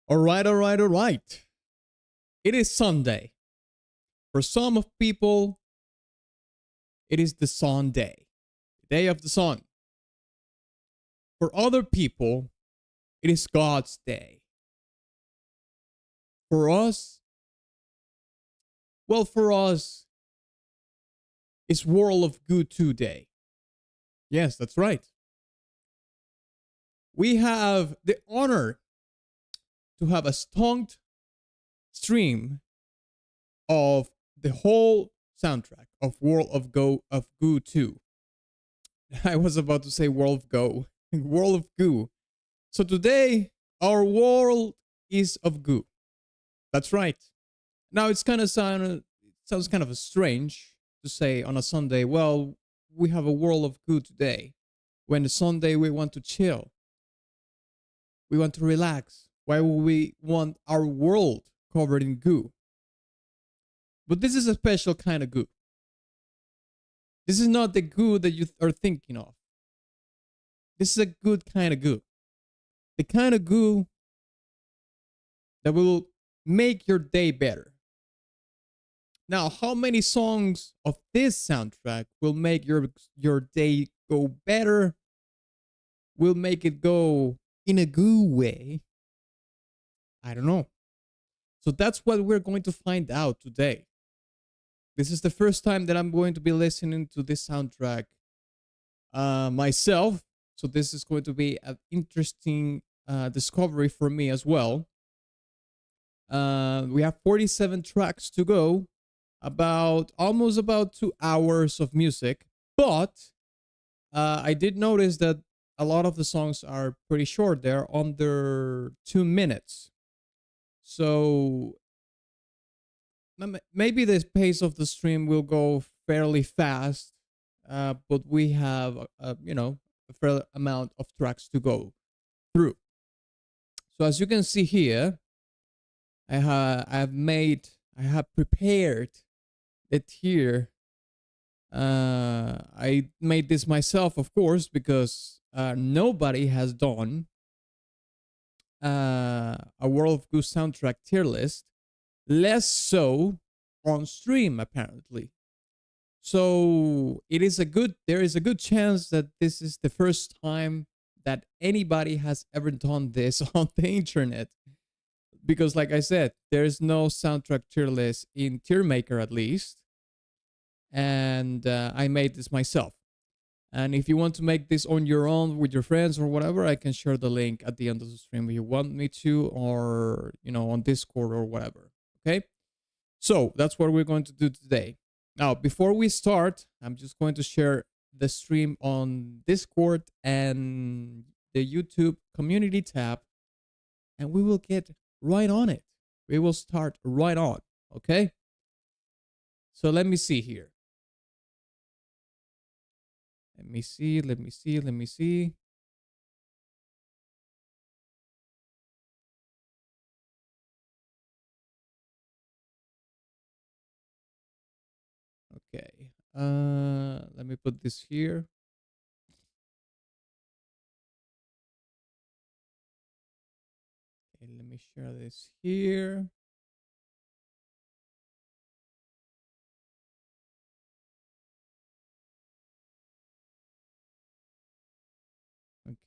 All right, all right, all right. It is Sunday. For some of people, it is the sun day, the day of the sun. For other people, it is God's day. For us, for us, it's World of Goo 2 day. Yes, that's right. We have the honor to have a stonked stream of the whole soundtrack of World of Goo 2. I was about to say World of Go. World of Goo. So today, our world is of Goo. That's right. Now it's kind of sounds kind of strange to say on a Sunday, well, we have a world of Goo today. When the Sunday we want to chill. We want to relax. Why would we want our world covered in goo? But this is a special kind of goo. This is not the goo that you are thinking of. This is a good kind of goo. The kind of goo that will make your day better. Now, how many songs of this soundtrack will make your day go better? Will make it go in a goo way? I don't know. So that's what we're going to find out today. This is the first time that I'm going to be listening to this soundtrack myself. So this is going to be an interesting discovery for me as well. We have 47 tracks to go, almost about 2 hours of music. But I did notice that a lot of the songs are pretty short. They're under 2 minutes. So maybe the pace of the stream will go fairly fast, but we have, a fair amount of tracks to go through. So as you can see here, I have prepared the tier. I made this myself, of course, because nobody has done a World of Goo soundtrack tier list, less so on stream apparently. So there is a good chance that this is the first time that anybody has ever done this on the internet, because like I said, there is no soundtrack tier list in Tier Maker at least, and I made this myself. And if you want to make this on your own with your friends or whatever, I can share the link at the end of the stream if you want me to, or on Discord or whatever. Okay, so that's what we're going to do today. Now, before we start, I'm just going to share the stream on Discord and the YouTube community tab, and we will get right on it. We will start right on. Okay, so let me see here. Let me see. Okay. Let me put this here. Okay, let me share this here.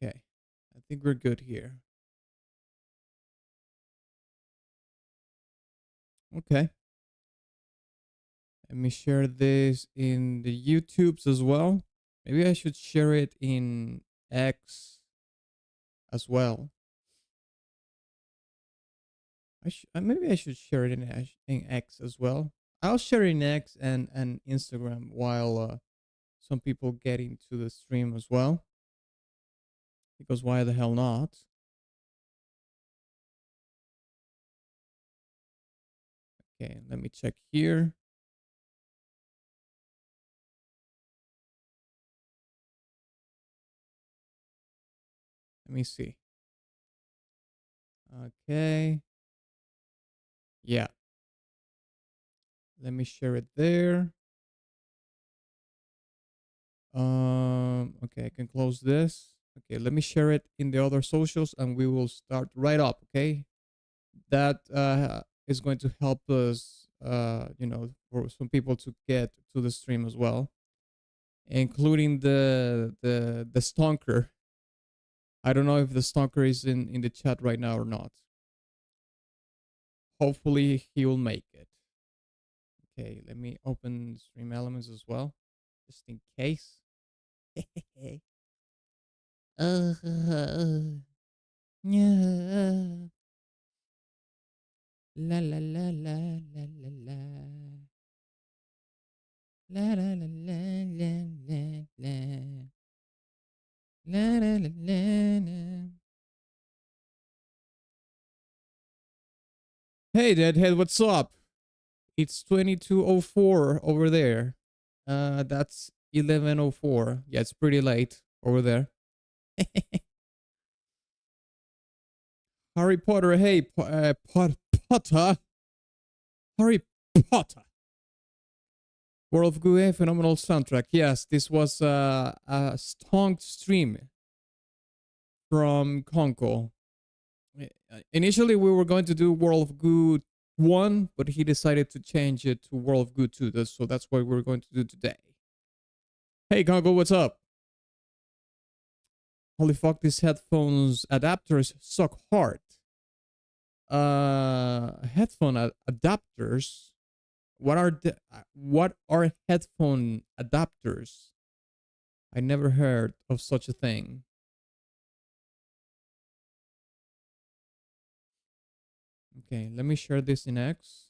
Okay. I think we're good here. Okay. Let me share this in the YouTubes as well. Maybe I should share it in X as well. Maybe I should share it in X as well. I'll share it in X and Instagram while some people get into the stream as well. Because why the hell not? Okay, let me check here. Let me see. Okay. Yeah. Let me share it there. Okay, I can close this. Okay, let me share it in the other socials and we will start right up, okay? that is going to help us, for some people to get to the stream as well, including the stonker. I don't know if the stonker is in the chat right now or not. Hopefully he will make it. Okay, let me open stream elements as well, just in case. Yeah. La la la la la la la. La la la la la la la. La la la la la. Hey Deadhead, what's up? It's 22:04 over there. That's 11:04. Yeah, it's pretty late over there. Harry Potter, hey, Potter. Harry Potter. World of Goo, phenomenal soundtrack. Yes, this was a stonk stream from Conkel. Initially, we were going to do World of Goo 1, but he decided to change it to World of Goo 2. So that's what we're going to do today. Hey, Conkel, what's up? Holy fuck, these headphones adapters suck hard. Headphone adapters. What are headphone adapters? I never heard of such a thing. Okay, let me share this in X.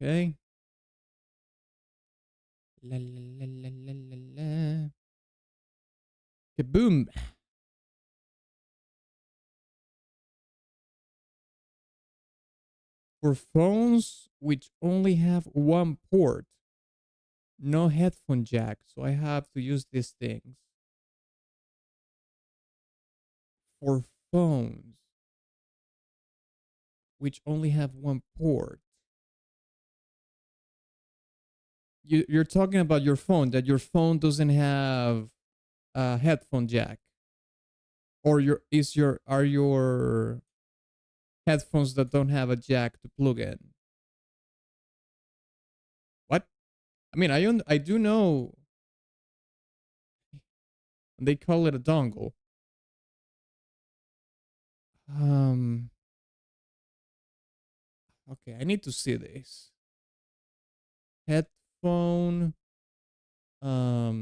Okay. La la la la la la la. Kaboom. For phones which only have one port, no headphone jack, so I have to use these things. For phones which only have one port. You're talking about your phone, that your phone doesn't have a headphone jack, or are your headphones that don't have a jack to plug in? What? I mean, I do know they call it a dongle. Okay, I need to see this. Headphone adapter.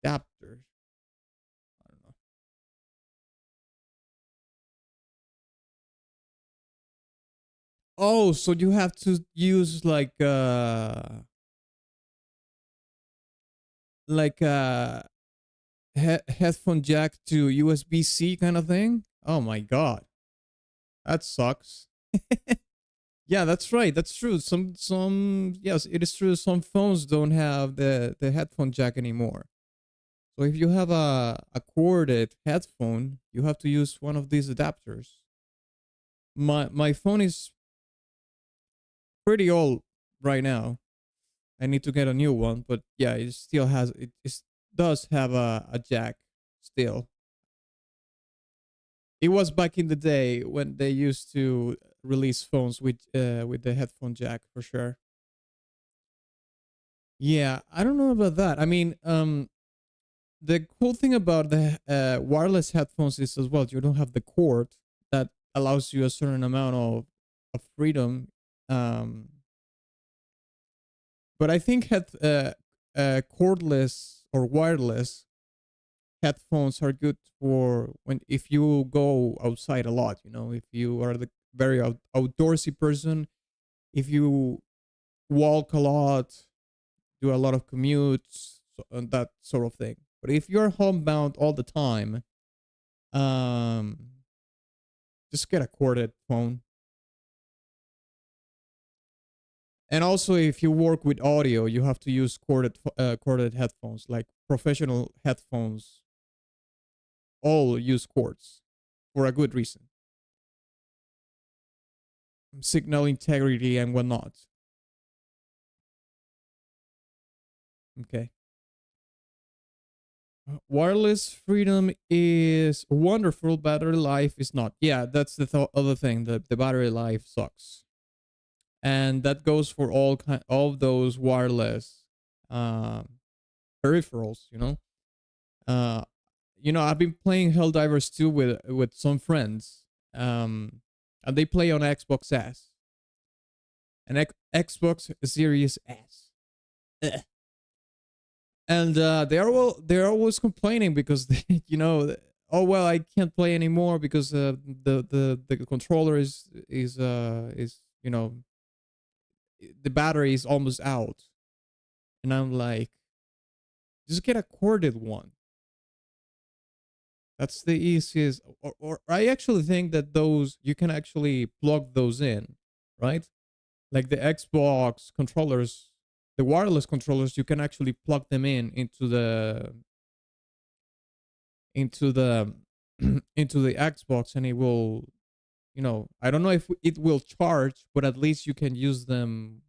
I don't know. Oh, so you have to use like headphone jack to USB-C kind of thing? Oh my god. That sucks. Yeah, that's right. That's true. Some yes, it is true. Some phones don't have the headphone jack anymore. So if you have a corded headphone, you have to use one of these adapters. My phone is pretty old right now. I need to get a new one, but yeah, it still has it does have a jack still. It was back in the day when they used to release phones with the headphone jack for sure. Yeah, I don't know about that. I mean, the cool thing about the wireless headphones is as well you don't have the cord that allows you a certain amount of freedom. But I think cordless or wireless headphones are good for when if you go outside a lot. You know, if you are the very outdoorsy person, if you walk a lot, do a lot of commutes, that sort of thing. But if you're homebound all the time, um, just get a corded phone. And also, if you work with audio, you have to use corded headphones, like professional headphones. All use cords for a good reason. signal integrity and whatnot. Okay. Wireless freedom is wonderful. Battery life is not. Yeah, that's the other thing. The battery life sucks, and that goes for all of those wireless um, peripherals. Uh, I've been playing Helldivers 2 with some friends, and they play on Xbox S and Xbox Series S. Ugh. And they're always complaining because oh well, I can't play anymore because the controller is the battery is almost out, and I'm like, just get a corded one. That's the easiest. Or I actually think that those you can actually plug those in, right? Like the Xbox controllers, the wireless controllers, you can actually plug them in into the into the Xbox, and it will, I don't know if it will charge, but at least you can use them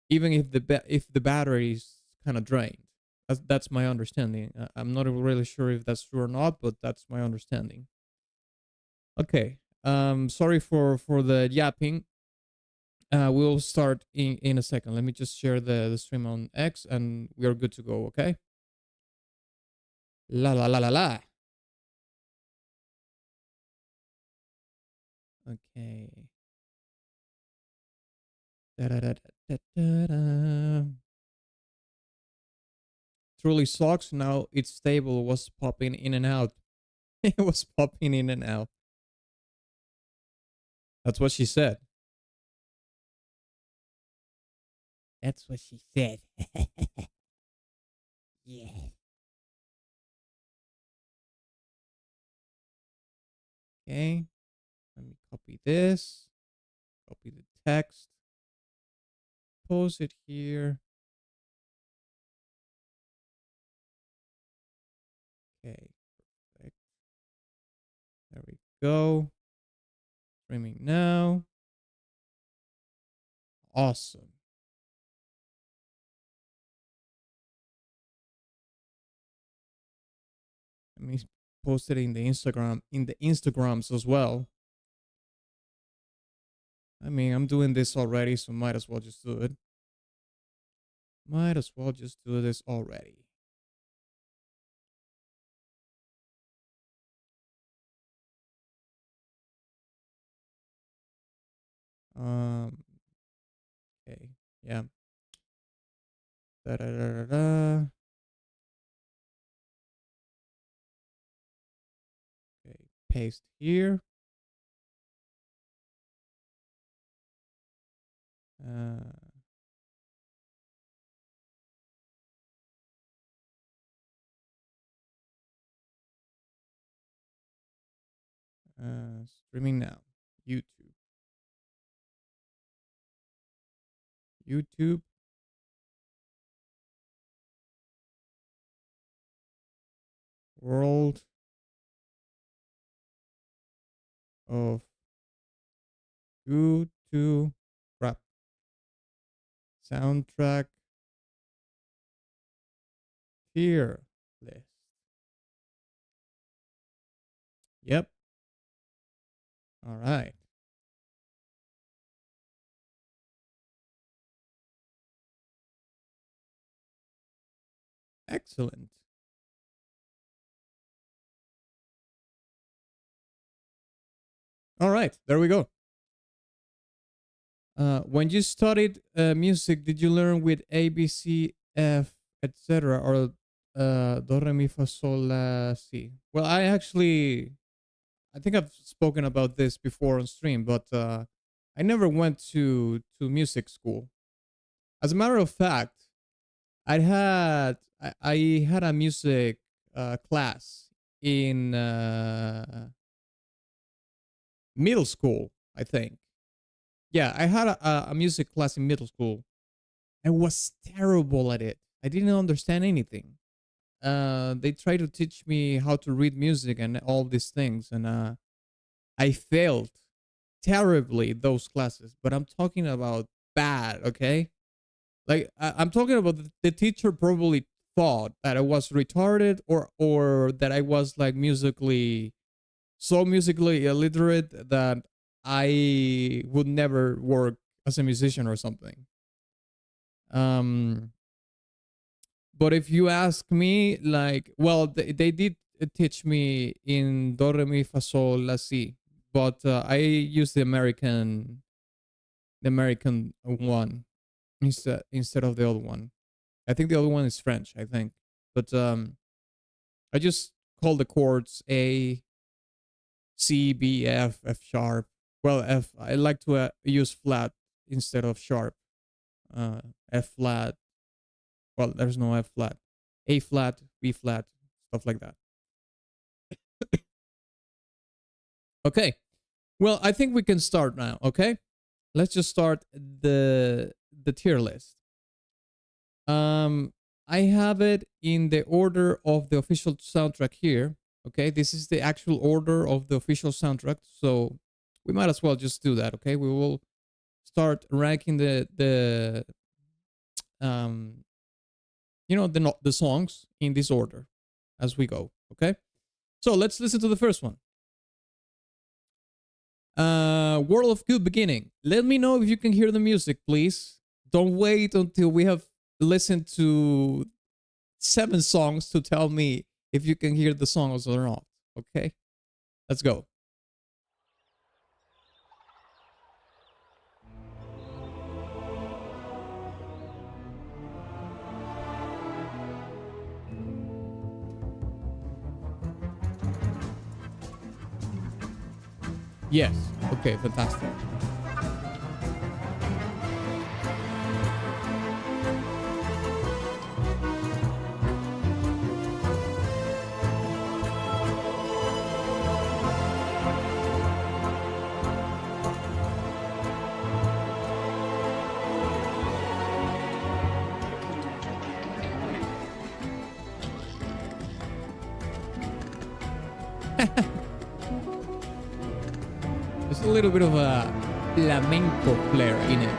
even if the battery is kind of drained. That's my understanding. I'm not really sure if that's true or not, but that's my understanding. Okay. Sorry for the yapping. We'll start in a second. Let me just share the stream on X, and we are good to go. Okay. La la la la la. Okay. Da, da, da, da, da, da. Truly sucks. Now it's stable. It was popping in and out. It was popping in and out. That's what she said. That's what she said. Yeah. Okay. Let me copy this. Copy the text. Post it here. Okay. Perfect. There we go. Streaming now. Awesome. Let me post it in the Instagrams as well. I mean, I'm doing this already, so might as well just do it. Might as well just do this already. Okay, yeah. Da da da da da. Okay, paste here. Streaming now. YouTube. YouTube. World of Goo to rap. Soundtrack tier list. Yep. All right. Excellent. All right, there we go. When you studied music, did you learn with A, B, C, F, etc., or do, re, mi, fa, sol, la, si? Well, I think I've spoken about this before on stream, but I never went to music school. As a matter of fact, I had a music class in middle school, I think. Yeah, I had a music class in middle school. I was terrible at it. I didn't understand anything. They tried to teach me how to read music and all these things, and I failed. terribly those classes, but I'm talking about bad, okay? Like I'm talking about the teacher probably thought that I was retarded or that I was like musically illiterate that I would never work as a musician or something. Um but if you ask me, like, well, they did teach me in do re mi fa sol la si, but I use the American one instead of the other one. I think the other one is French, I think. But I just call the chords A, C, B, F, F sharp. Well, F. I like to use flat instead of sharp. F flat. Well, there's no F flat. A flat, B flat, stuff like that. Okay. Well, I think we can start now. Okay. Let's just start the tier list. I have it in the order of the official soundtrack here. Okay, this is the actual order of the official soundtrack, so we might as well just do that. Okay, we will start ranking the the songs in this order as we go. Okay, so let's listen to the first one. World of Goo beginning. Let me know if you can hear the music, please. Don't wait until we have listened to 7 songs to tell me if you can hear the songs or not. Okay, let's go. Yes. Okay, fantastic. There's a little bit of a flamenco flair in it.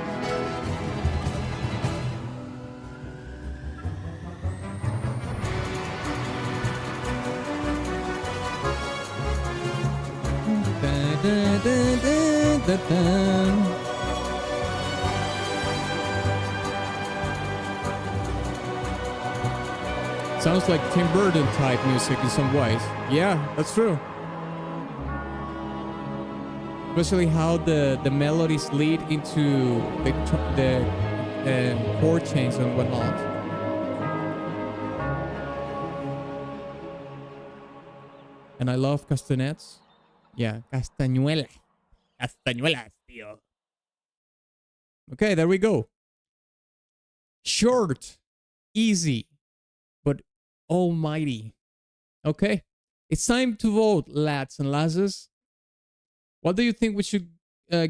Sounds like Tim Burton type music in some ways. Yeah, that's true. Especially how the melodies lead into the chord change and whatnot. And I love castanets. Yeah, castañuelas. Castañuelas, tío. Okay, there we go. Short, easy, but almighty. Okay, it's time to vote, lads and lasses. What do you think we should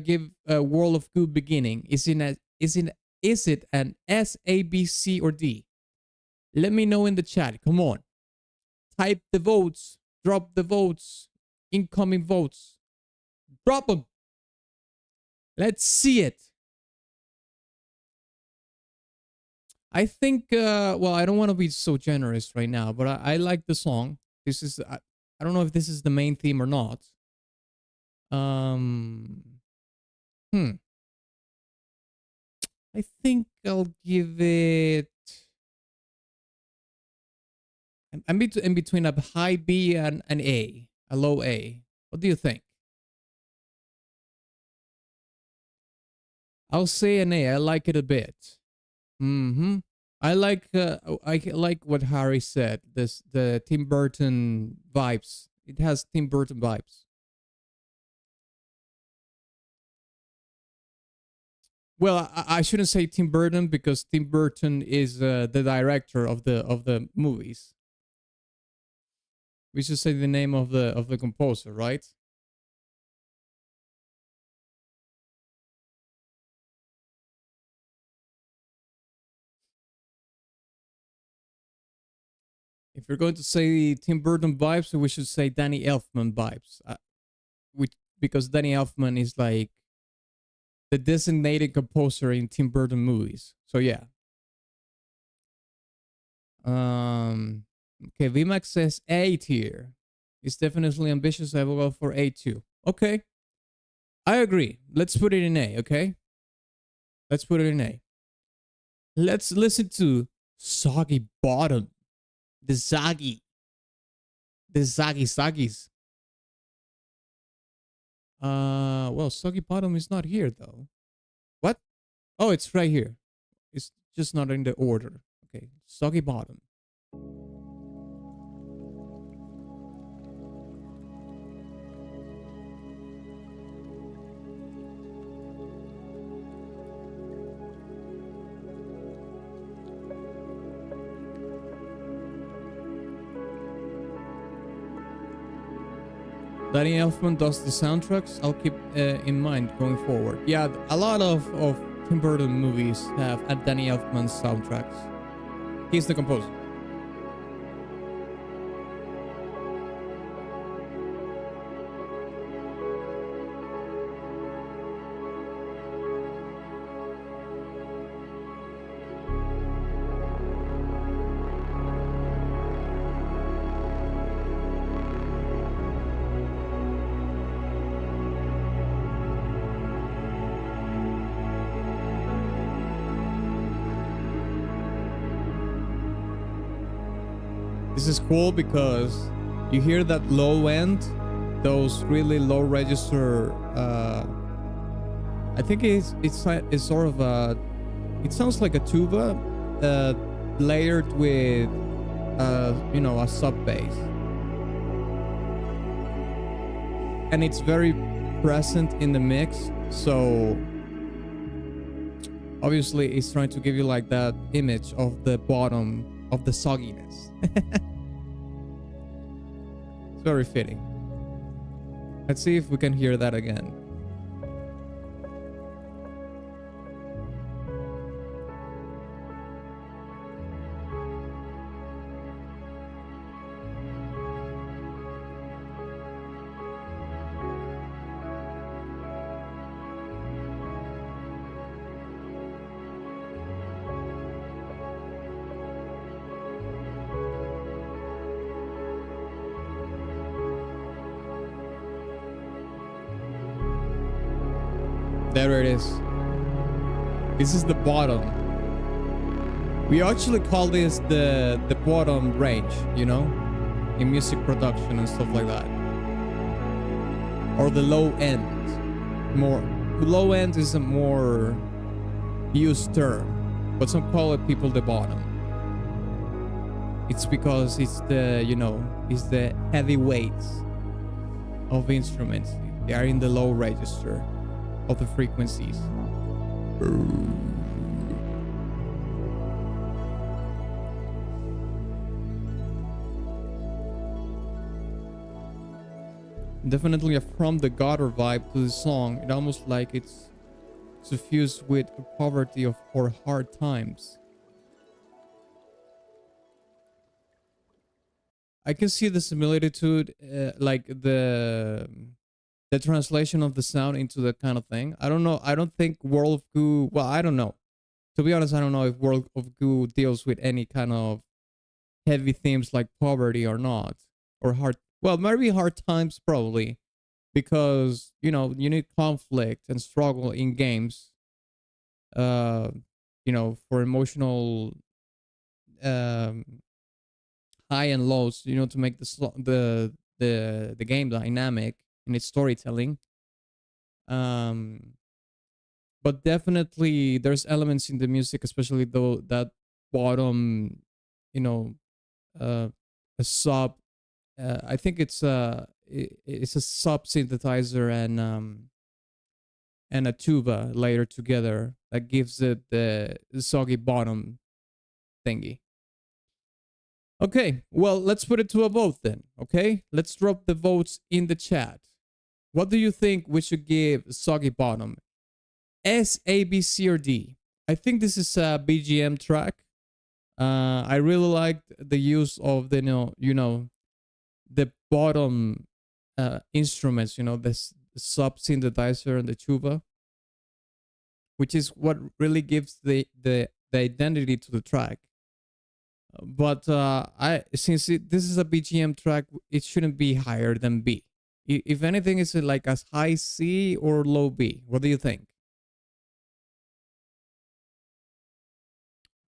give World of Goo beginning? Is it an S, A, B, C, or D? Let me know in the chat. Come on. Type the votes. Drop the votes. Incoming votes. Drop them. Let's see it. I think, well, I don't want to be so generous right now, but I like the song. This is, I don't know if this is the main theme or not. I think I'll give it. I'm in between a high B and an A, a low A. What do you think? I'll say an A. I like it a bit. I like what Harry said. The Tim Burton vibes. It has Tim Burton vibes. Well, I shouldn't say Tim Burton because Tim Burton is the director of the movies. We should say the name of the composer, right? If you're going to say Tim Burton vibes, we should say Danny Elfman vibes. because Danny Elfman is like the designated composer in Tim Burton movies. So yeah. Okay, VMAX says A tier. It's definitely ambitious. I will go for A too. Okay. I agree. Let's put it in A, okay? Let's put it in A. Let's listen to Soggy Bottom. The Zaggy. The Zaggy Saggies. Well, Soggy Bottom is not here though. What? Oh, it's right here. It's just not in the order. Okay, Soggy Bottom. Danny Elfman does the soundtracks. I'll keep in mind going forward. Yeah, a lot of Tim Burton movies have a Danny Elfman soundtracks. He's the composer. This is cool because you hear that low end, those really low register. I think it's sort of a. It sounds like a tuba, layered with, you know, a sub bass, and it's very present in the mix. So obviously, it's trying to give you like that image of the bottom of the sogginess. It's very fitting. Let's see if we can hear that again. There it is. This is the bottom. We actually call this the bottom range, you know, in music production and stuff like that. Or the low end. More low end is a more used term, but some call it people the bottom. It's because it's the, you know, it's the heavy weights of instruments. They are in the low register of the frequencies. Definitely a from the gutter vibe to the song. It almost like it's suffused with poverty of or hard times. I can see the similitude, like the translation of the sound into that kind of thing. I don't know. I don't think World of Goo. Well, I don't know. To be honest, I don't know if World of Goo deals with any kind of heavy themes like poverty or not, or hard. Well, maybe hard times probably, because you know you need conflict and struggle in games. You know, for emotional high and lows. You know, to make the game dynamic in its storytelling. But definitely there's elements in the music, especially though that bottom, you know, a sub. I think it's a sub synthesizer and a tuba layered together that gives it the soggy bottom thingy. Okay, well, let's put it to a vote then. Okay, let's drop the votes in the chat. What do you think we should give Soggy Bottom? S, A, B, C, or D? I think this is a BGM track. I really liked the use of the the bottom instruments. You know, this sub synthesizer and the tuba, which is what really gives the identity to the track. But since this is a BGM track, it shouldn't be higher than B. If anything, is it like as high C or low B? What do you think?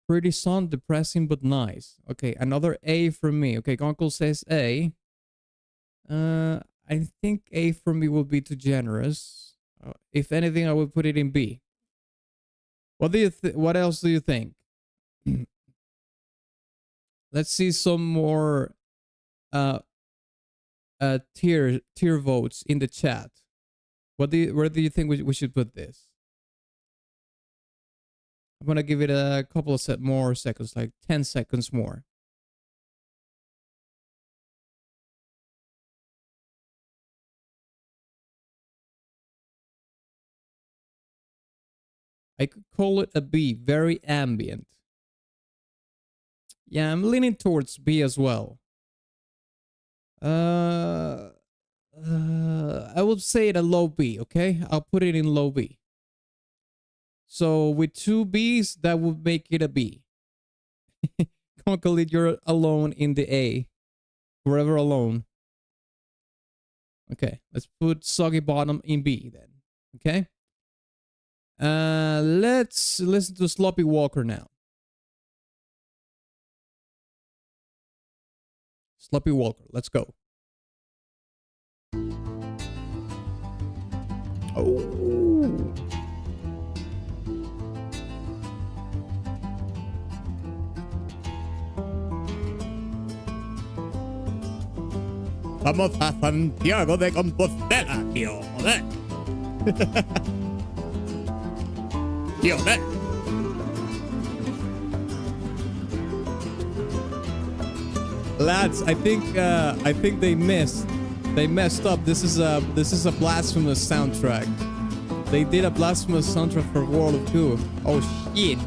Pretty sound, depressing but nice. Okay, another A from me. Okay, Conkel says A. I think A for me will be too generous. If anything, I would put it in B. What do you what else do you think? Let's see some more tier votes in the chat. Where do you think we should put this? I'm gonna give it a couple of more seconds, like 10 seconds more. I could call it a B, very ambient. Yeah, I'm leaning towards B as well. I would say it a low B, okay? I'll put it in low B. So with 2 B's, that would make it a B. Conkel, you're alone in the A. Forever alone. Okay, let's put Soggy Bottom in B then. Okay? Let's listen to Sloppy Walker now. Sloppy Walker, let's go. Oh. Vamos a Santiago de Compostela, tío. Joder. Tío, joder. Lads, I think they messed up. This is a blasphemous soundtrack. They did a blasphemous soundtrack for World of Goo. Oh shit.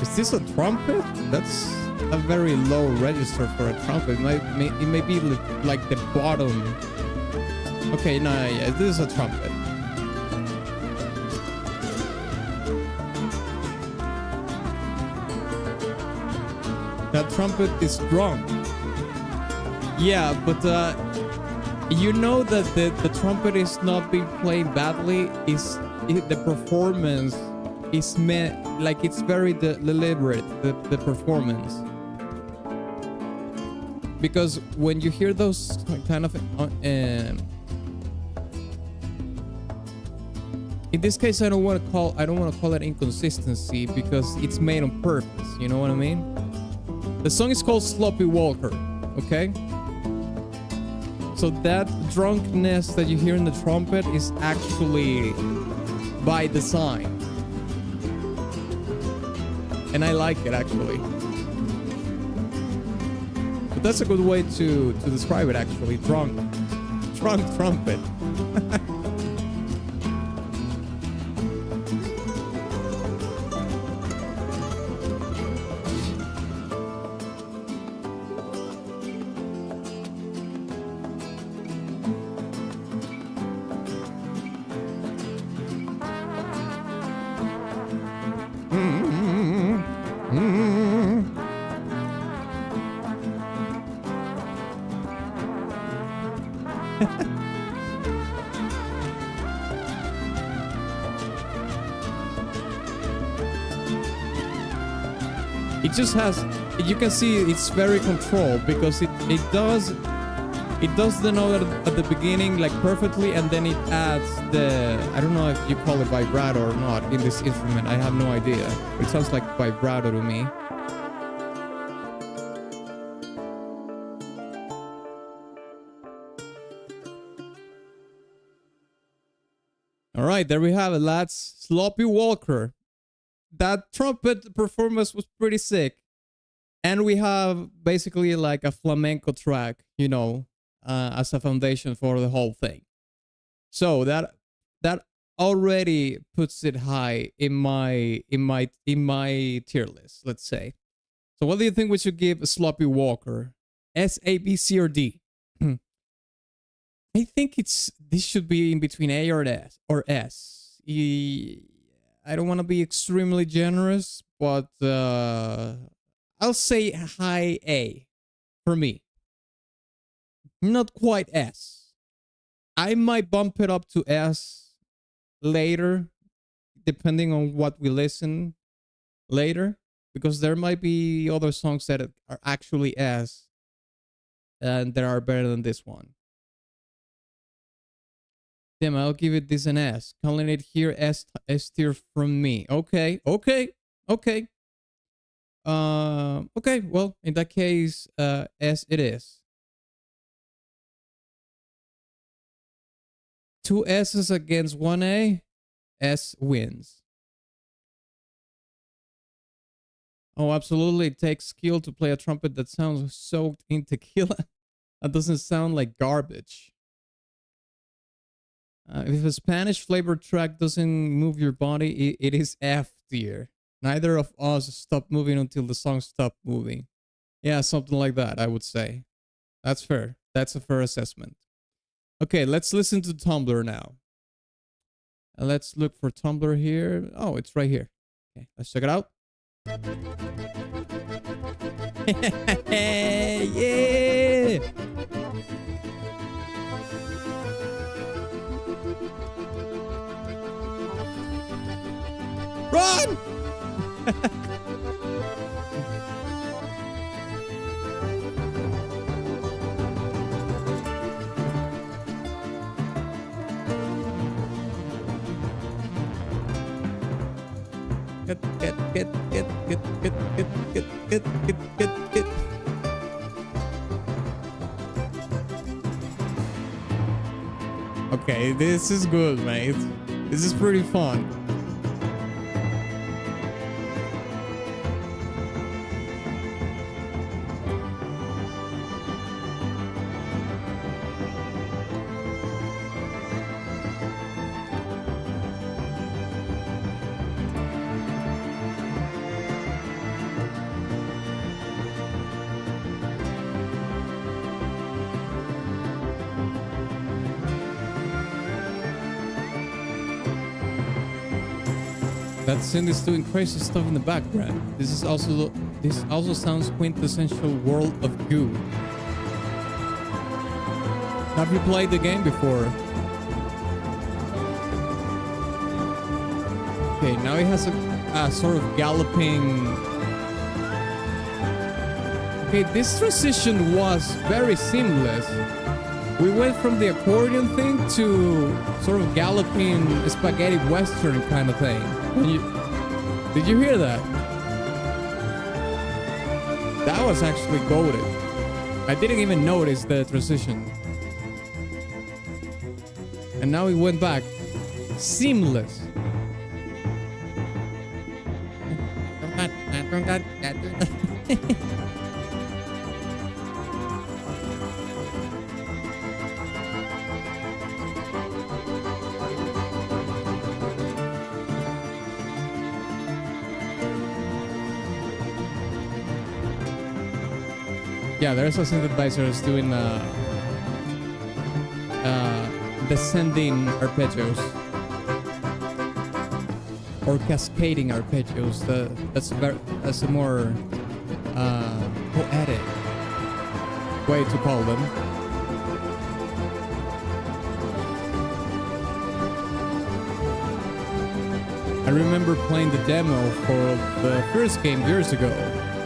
Is this a trumpet? That's a very low register for a trumpet. It may be like the bottom. Okay, no, yeah, this is a trumpet. That trumpet is strong. Yeah, but you know that the trumpet is not being played badly. The performance is meant like it's very deliberate. The performance, because when you hear those kind of in this case, I don't want to call it inconsistency because it's made on purpose. You know what I mean? The song is called Sloppy Walker. Okay. So that drunkenness that you hear in the trumpet is actually by design. And I like it actually. But that's a good way to describe it actually. Drunk trumpet. It just has, you can see it's very controlled because it does the note at the beginning like perfectly, and then it adds the, I don't know if you call it vibrato or not in this instrument. I have no idea. It sounds like vibrato to me. All right, there we have it, lads. Sloppy Walker. that trumpet performance was pretty sick. And we have basically like a flamenco track, you know, as a foundation for the whole thing. So that already puts it high in my tier list, let's say. So what do you think we should give Sloppy Walker? S, A, B, C, or D? I think this should be in between A or S I don't want to be extremely generous, but I'll say high A for me. Not quite S. I might bump it up to S later, depending on what we listen later, because there might be other songs that are actually S and that are better than this one. Damn, I'll give it this an S. Calling it here S tier from me. Okay. Okay. Well, in that case, S it is. 2 S's against 1 A. S wins. Oh, absolutely. It takes skill to play a trumpet that sounds soaked in tequila. That doesn't sound like garbage. If a Spanish flavored track doesn't move your body, it is F tier. Neither of us stop moving until the song stopped moving. Yeah, something like that, I would say. That's fair. That's a fair assessment. Okay, let's listen to Tumblr now. Let's look for Tumblr here. Oh, it's right here. Okay, let's check it out. Yeah! Run! Get. Okay, this is good, mate. This is pretty fun. That synth is doing crazy stuff in the background. This also sounds quintessential World of Goo. Have you played the game before? Okay, now it has a sort of galloping. Okay, this transition was very seamless. We went from the accordion thing to sort of galloping spaghetti western kind of thing. Did you hear that? That was actually goated. I didn't even notice the transition. And now it went back. Seamless. Yeah, there's a synthesizer that's doing descending arpeggios or cascading arpeggios. That's a more poetic way to call them. I remember playing the demo for the first game years ago.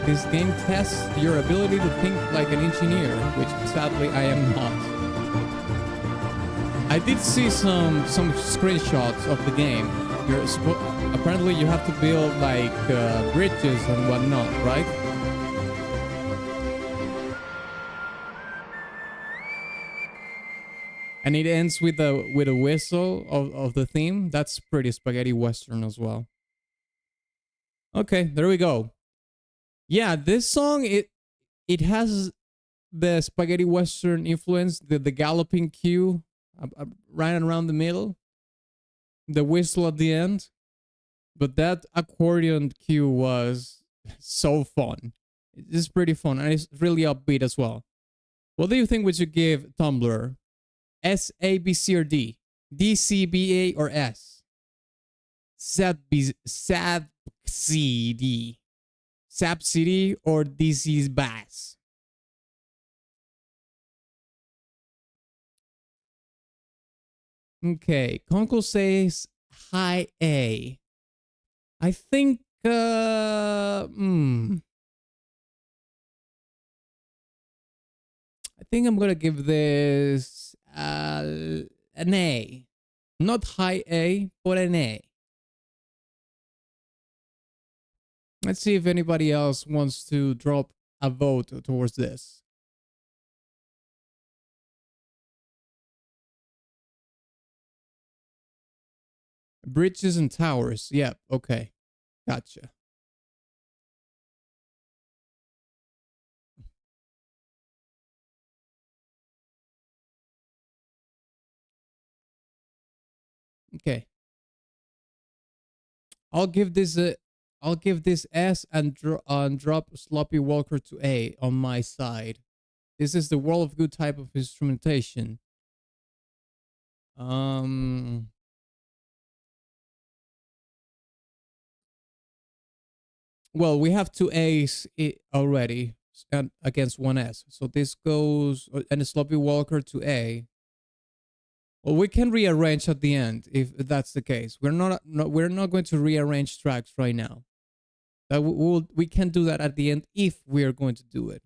This game tests your ability to think like an engineer, which sadly I am not. I did see some screenshots of the game. Apparently you have to build like bridges and whatnot, right? And it ends with a whistle of the theme. That's pretty spaghetti western as well. Okay, there we go. Yeah, this song it has the spaghetti western influence, the galloping cue right around the middle, the whistle at the end, but that accordion cue was so fun. It's pretty fun and it's really upbeat as well. What do you think we should give Tumblr? S, A, B, C, or D? D, C, B, A, or S? Sad, B, Sad, C, D. Sap City or DC's Bass? Okay, Conkel says high A. I think, I think I'm gonna give this an A. Not high A, but an A. Let's see if anybody else wants to drop a vote towards this. Bridges and towers. Yep, okay. Gotcha. Okay. I'll give this S and drop Sloppy Walker to A on my side. This is the World of Goo type of instrumentation. Well, we have two A's already and against one S. So this goes and a Sloppy Walker to A. Well, we can rearrange at the end if that's the case. We're not going to rearrange tracks right now. We can do that at the end if we are going to do it.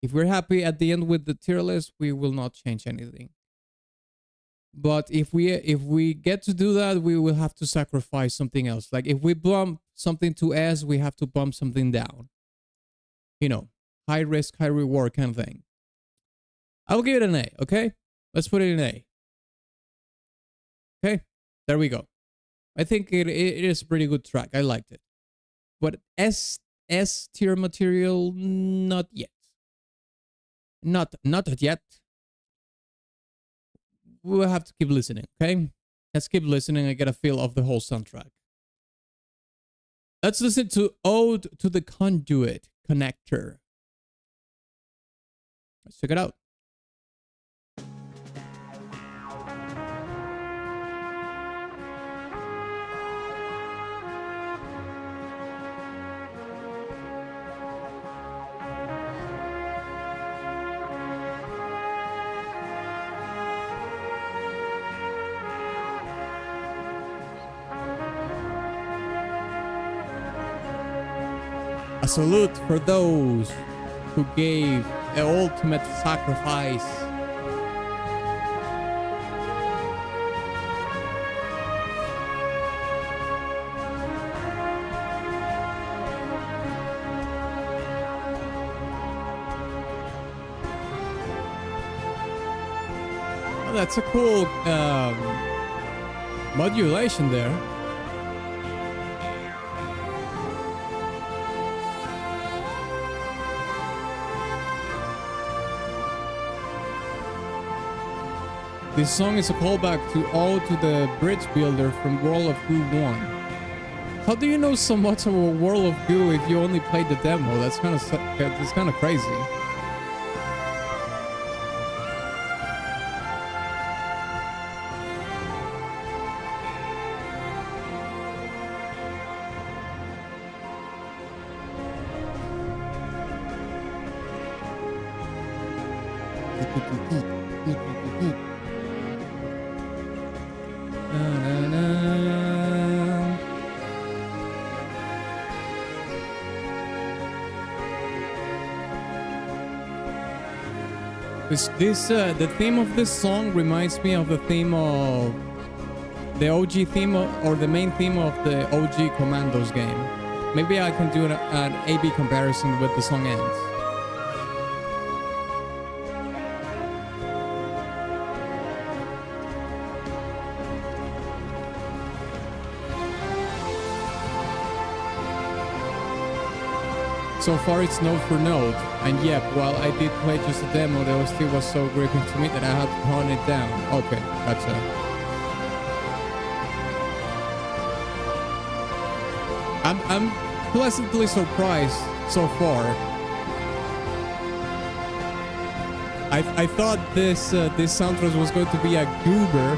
If we're happy at the end with the tier list, we will not change anything. But if we get to do that, we will have to sacrifice something else. Like if we bump something to S, we have to bump something down. You know, high risk, high reward kind of thing. I'll give it an A, okay? Let's put it in A. Okay, there we go. I think it is a pretty good track. I liked it. But S tier material, not yet. Not yet. We'll have to keep listening, okay? Let's keep listening and get a feel of the whole soundtrack. Let's listen to Ode to the Conduit Connector. Let's check it out. A salute for those who gave the ultimate sacrifice. Oh, that's a cool modulation there. This song is a callback to Ode to the Bridge Builder from World of Goo 1. How do you know so much about World of Goo if you only played the demo? That's kind of crazy. The theme of this song reminds me of the theme of the OG theme or the main theme of the OG Commandos game. Maybe I can do an A-B comparison with the song ends. So far it's node for node, and yep, while I did play just a demo, the OST was so gripping to me that I had to tone it down. Okay, gotcha. I'm pleasantly surprised so far. I thought this soundtrack was going to be a goober,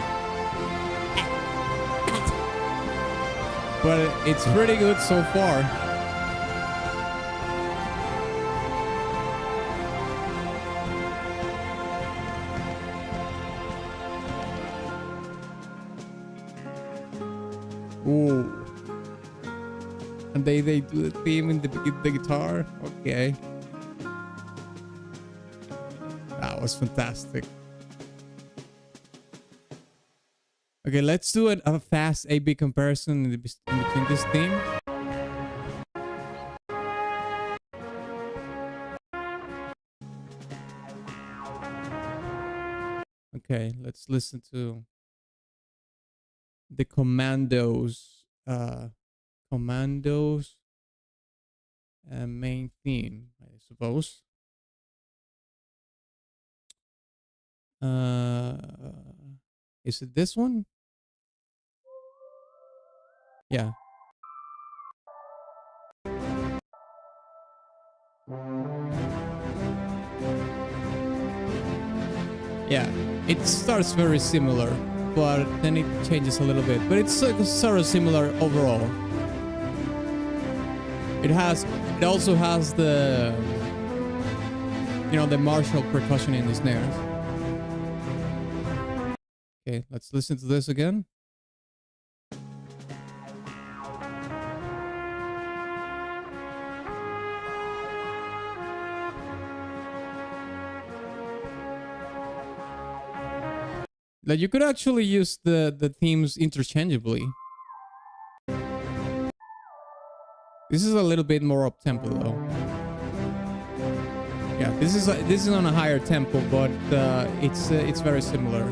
but it's pretty good so far. Ooh. And they do the theme in the guitar. Okay. That was fantastic. Okay, let's do a fast A-B comparison in between this theme. Okay, let's listen to the Commandos main theme, I suppose. Is it this one? Yeah. Yeah, it starts very similar, but then it changes a little bit. But it's sort of similar overall. It also has the, you know, the martial percussion in the snares. Okay, let's listen to this again. Like, you could actually use the themes interchangeably. This is a little bit more up tempo though. Yeah, this is on a higher tempo, but it's very similar.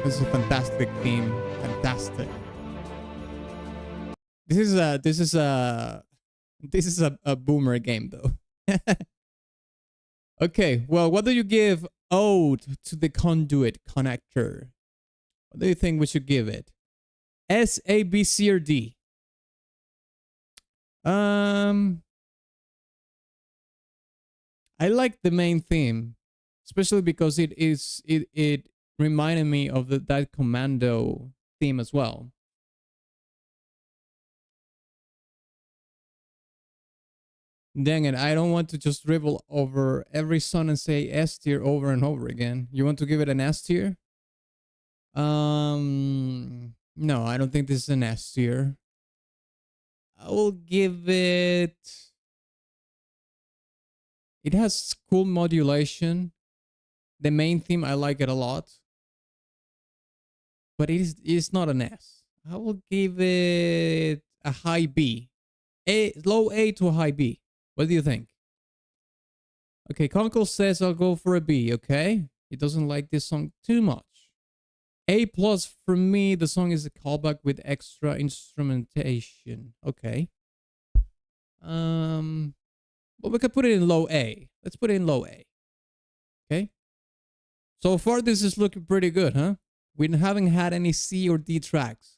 This is a fantastic theme. Fantastic. This is a boomer game though. Okay, well, what do you give Ode to the Conduit Connector? What do you think we should give it? S, A, B, C, or D? I like the main theme, especially because it reminded me of that Commando theme as well. Dang it, I don't want to just dribble over every song and say S tier over and over again. You want to give it an S tier? No, I don't think this is an S tier. I will give it... It has cool modulation. The main theme, I like it a lot. But it's not an S. I will give it a high B. Low A to a high B. What do you think? Okay, Conkel says I'll go for a B, okay? He doesn't like this song too much. A plus for me, the song is a callback with extra instrumentation. Okay. Well, we could put it in low A. Let's put it in low A. Okay. So far, this is looking pretty good, huh? We haven't had any C or D tracks.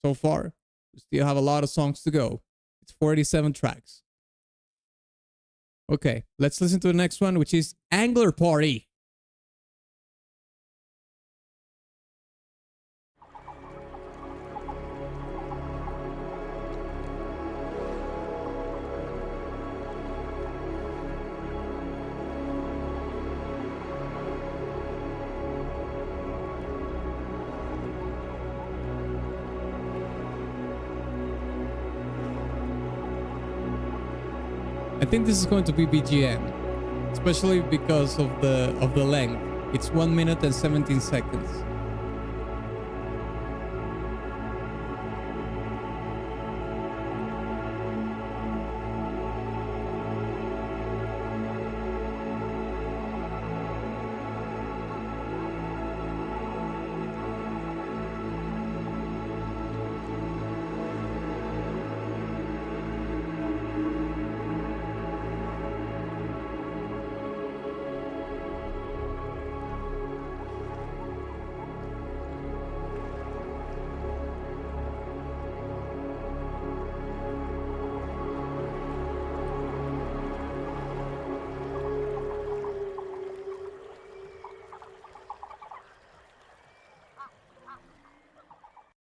So far, we still have a lot of songs to go. It's 47 tracks. Okay, let's listen to the next one, which is Angler Party. I think this is going to be BGM, especially because of the length. It's 1 minute and 17 seconds.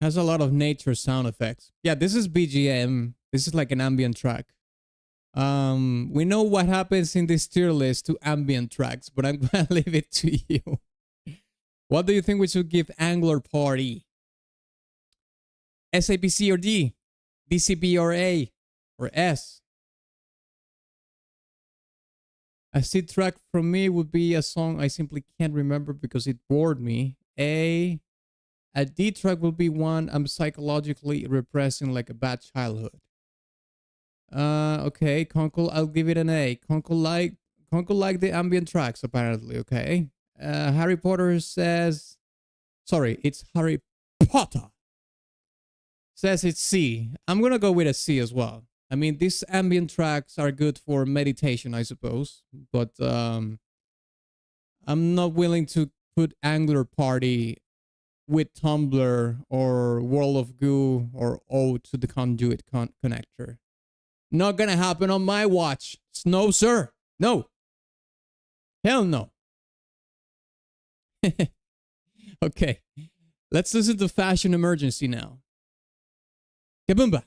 has a lot of nature sound effects. Yeah, this is BGM. This is like an ambient track. We know what happens in this tier list to ambient tracks, but I'm gonna leave it to you. What do you think we should give Angler Party? SAPC or D? DCB or A? Or S? A C track from me would be a song I simply can't remember because it bored me. A D track will be one I'm psychologically repressing like a bad childhood. Okay, Conkel, I'll give it an A. Conkel like the ambient tracks apparently. Okay. Harry Potter says, sorry, it's Harry Potter. Says it's C. I'm gonna go with a C as well. I mean, these ambient tracks are good for meditation, I suppose, but I'm not willing to put Angler Party with Tumblr or World of Goo or O to the conduit connector. Not gonna happen on my watch. No, sir. No. Hell no. Okay. Let's listen to Fashion Emergency now. Kaboomba.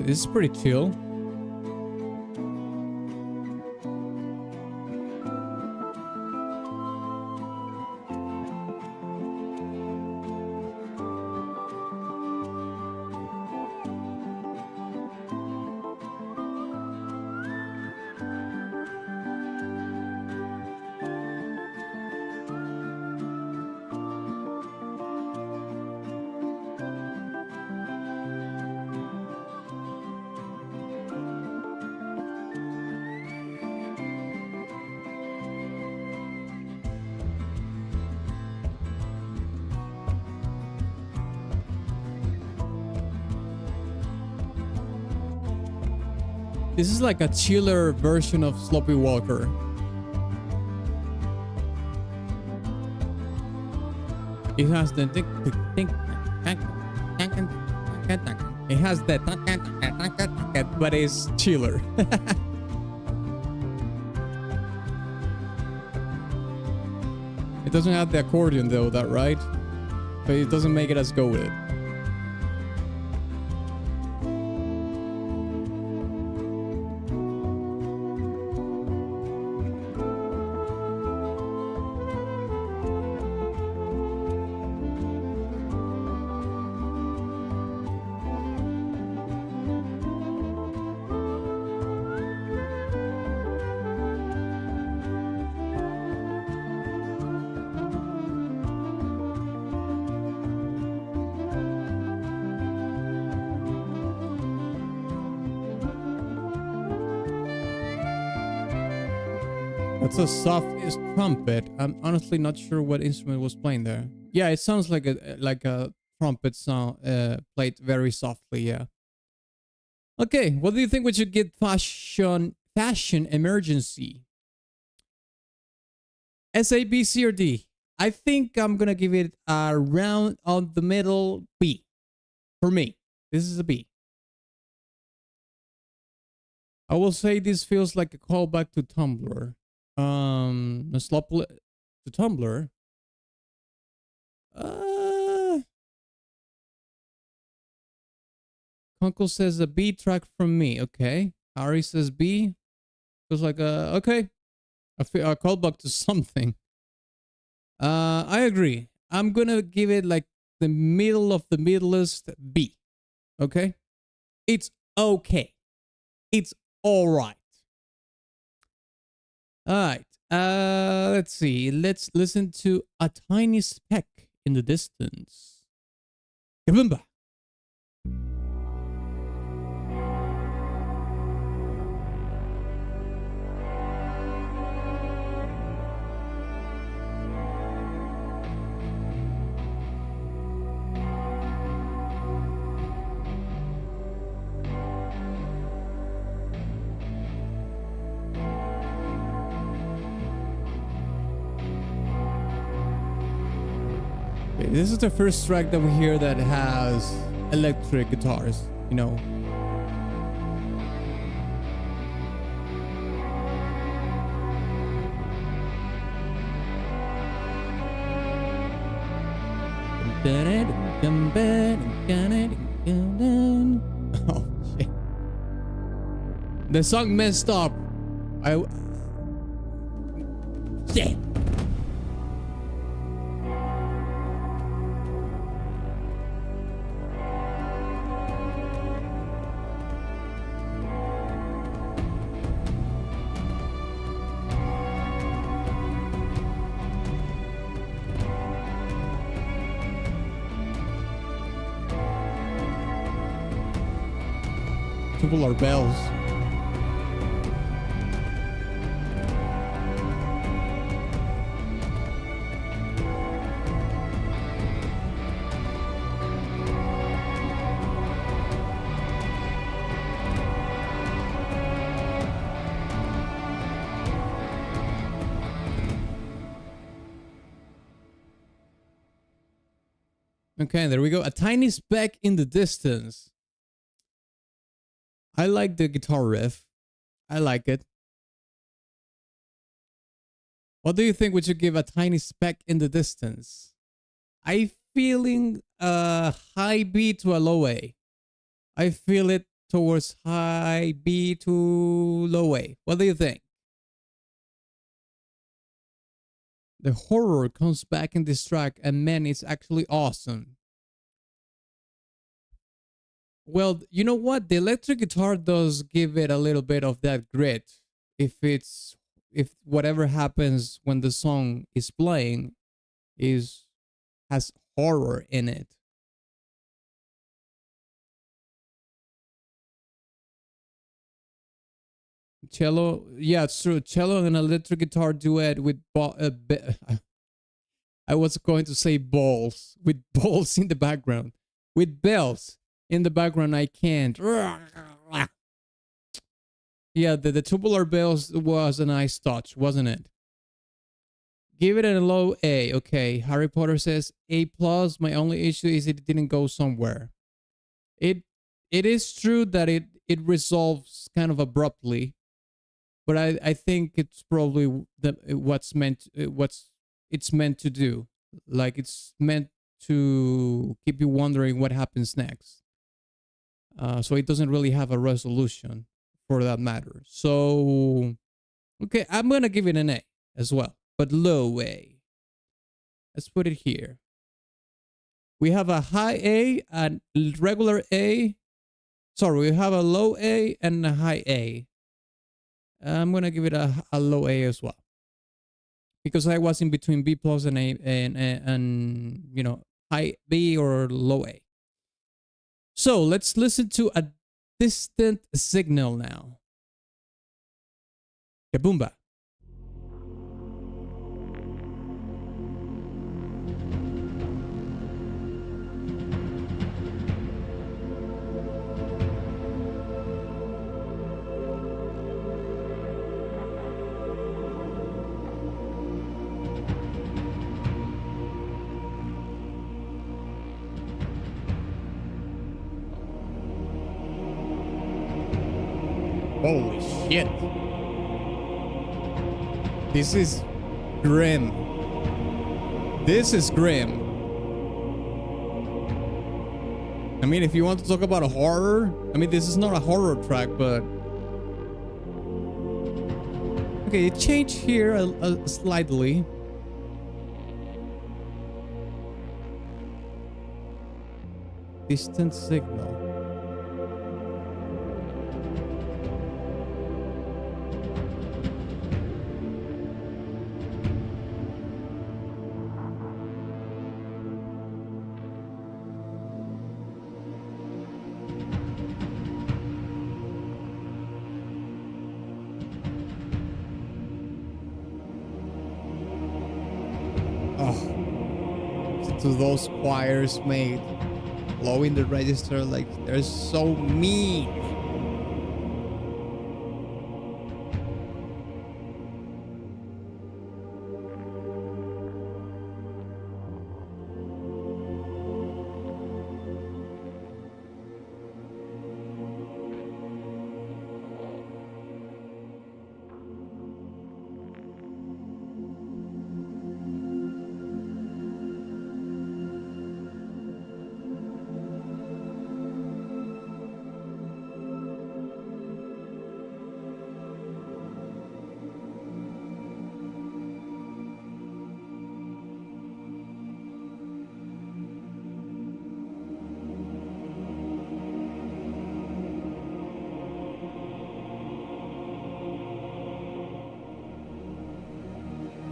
This is pretty chill. This is like a chiller version of Sloppy Walker. It has the it has that, but it's chiller. It doesn't have the accordion though, that right? But it doesn't make it as go with it. That's a soft trumpet. I'm honestly not sure what instrument was playing there. Yeah, it sounds like a trumpet sound played very softly. Yeah. Okay, what do you think we should get Fashion Emergency? S, A, B, C, or D? I think I'm gonna give it a round on the middle B. For me, this is a B. I will say this feels like a callback to Tumblr. To Tumblr. Conkel says a B track from me. Okay. Harry says B. Feels like okay. A callback to something. I agree. I'm gonna give it like the middle of the middlest B. Okay. It's okay. It's all right. All right. Let's see. Let's listen to A Tiny Speck in the Distance. Kaboomba. Okay, this is the first track that we hear that has electric guitars, you know. Oh shit. The song messed up. Shit. Tubular bells. Okay, there we go. A tiny speck in the distance. I like the guitar riff. I like it. What do you think we should give a tiny speck in the distance? I feeling a high B to a low A. I feel it towards high B to low A. What do you think? The horror comes back in this track, and man, it's actually awesome. Well, you know what? The electric guitar does give it a little bit of that grit. If whatever happens when the song is playing has horror in it. Cello, yeah, it's true. Cello and electric guitar duet with I was going to say balls, with balls in the background, with bells in the background. I can't. Yeah, the tubular bells was a nice touch, wasn't it? Give it a low A. Okay, Harry Potter says A plus. My only issue is it didn't go somewhere. It is true that it resolves kind of abruptly, but I think it's probably what's it's meant to do. Like, it's meant to keep you wondering what happens next. So it doesn't really have a resolution for that matter. So, okay, I'm going to give it an A as well, but low A. Let's put it here. We have a high A and regular A. Sorry, we have a low A and a high A. I'm going to give it a low A as well, because I was in between B plus and A and you know, high B or low A. So let's listen to a distant signal now. Kaboomba. Holy shit. This is grim. This is grim. I mean, if you want to talk about a horror, I mean, this is not a horror track, but... Okay, it changed here slightly. Distant signal. To those choirs, mate, blowing the register, like, they're so mean.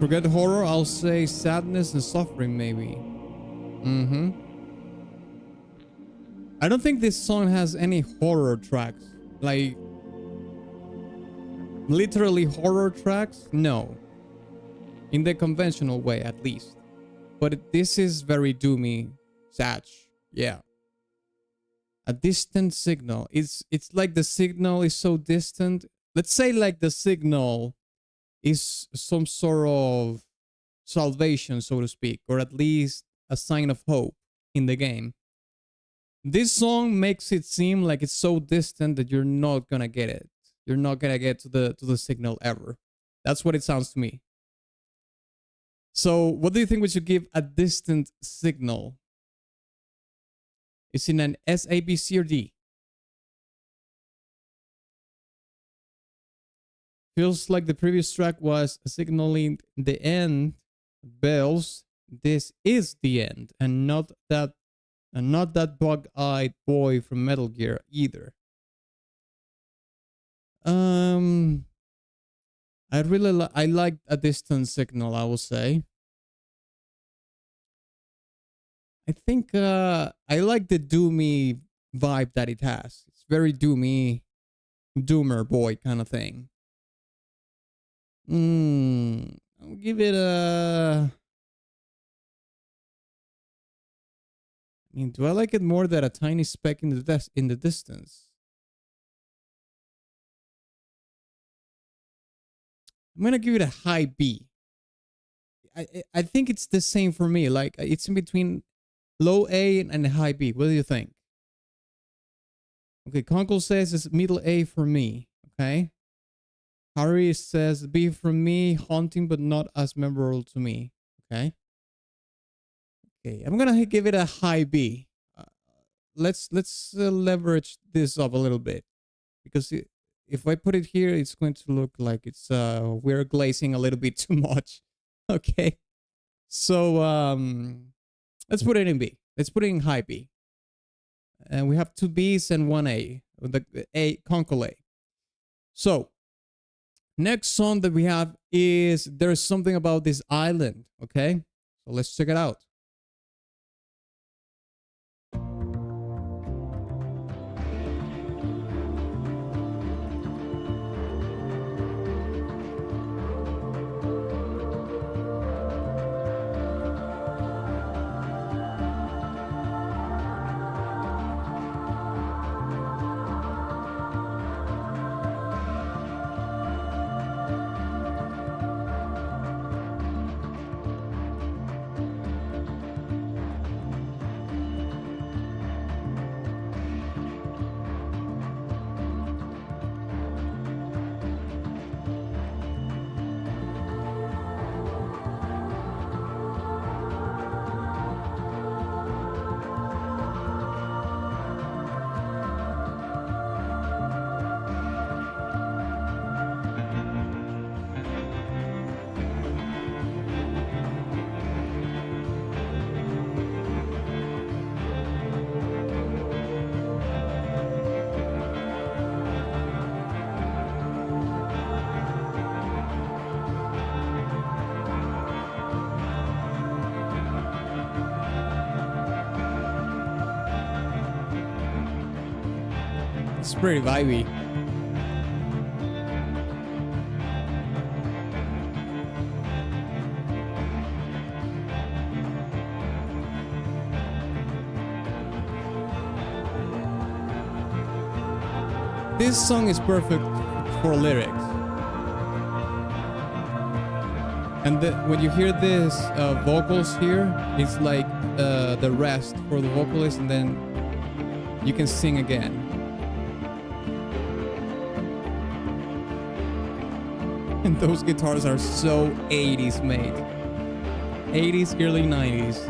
Forget horror, I'll say sadness and suffering, maybe. I don't think this song has any horror tracks. Like, literally horror tracks? No. In the conventional way, at least. But this is very doomy, sad. Yeah. A distant signal. It's like the signal is so distant. Let's say like the signal is some sort of salvation, so to speak, or at least a sign of hope in the game. This song makes it seem like it's so distant that you're not gonna get it. You're not gonna get to the signal ever. That's what it sounds to me. So, what do you think we should give a distant signal? Is it an S, A, B, C, or D? Feels like the previous track was signaling the end. Bells, this is the end, and not that bug-eyed boy from Metal Gear either. I like a distant signal, I will say. I think I like the doomy vibe that it has. It's very doomy, doomer boy kind of thing. I'll give it a... I mean, do I like it more than a tiny speck in the distance? I'm gonna give it a high B. I think it's the same for me. Like, it's in between low A and high B. What do you think? Okay, Conkel says it's middle A for me. Okay. Harry says B for me, haunting but not as memorable to me. Okay. Okay, I'm gonna give it a high B. Let's leverage this up a little bit, because if I put it here, it's going to look like it's we're glazing a little bit too much. Okay, so let's put it in B. Let's put it in high B. And we have 2 B's and 1 A. The A, Conkel A. So next song that we have is There's Something About This Island. Okay, so let's check it out. It's pretty vibey. This song is perfect for lyrics. And when you hear this vocals here, it's like the rest for the vocalist, and then you can sing again. And those guitars are so 80s made. 80s, early 90s.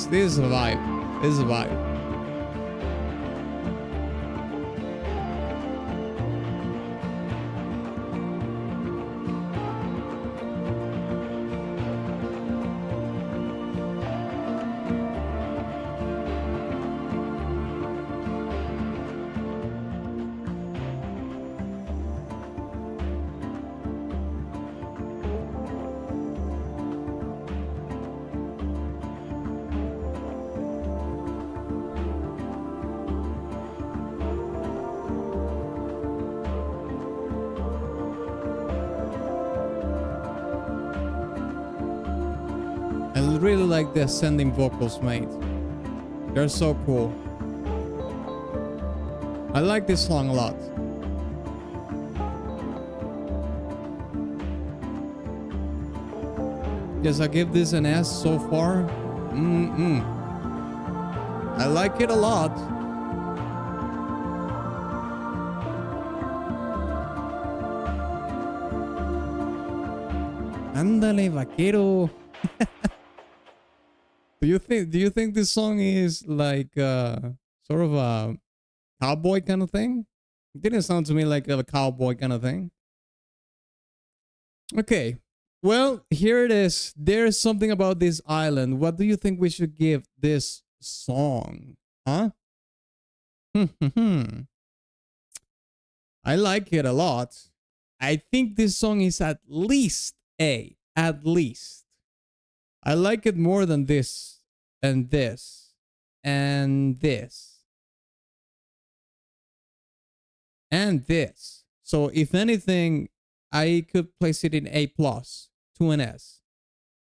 This is a vibe. This is a vibe. I really like the ascending vocals, mate. They're so cool. I like this song a lot. Yes, I give this an S so far. I like it a lot. Ándale, vaquero. Do you think this song is like sort of a cowboy kind of thing? It didn't sound to me like a cowboy kind of thing. Okay. Well, here it is. There's something about this island. What do you think we should give this song? Huh? I like it a lot. I think this song is at least A. At least. I like it more than this and this and this and this. So if anything, I could place it in A plus to an S.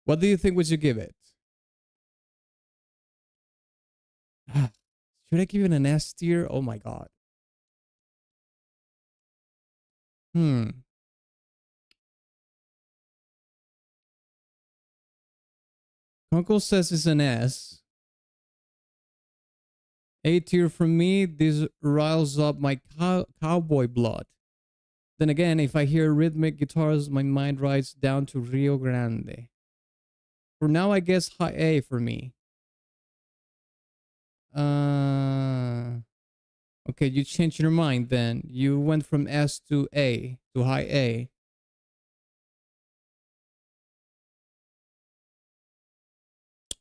What do you think we should give it? Should I give it an S tier? Oh my god. Conkel says it's an S. A tier from me. This riles up my cowboy blood. Then again, if I hear rhythmic guitars, my mind rides down to Rio Grande. For now, I guess high A for me. Okay, you changed your mind then. You went from S to A, to high A.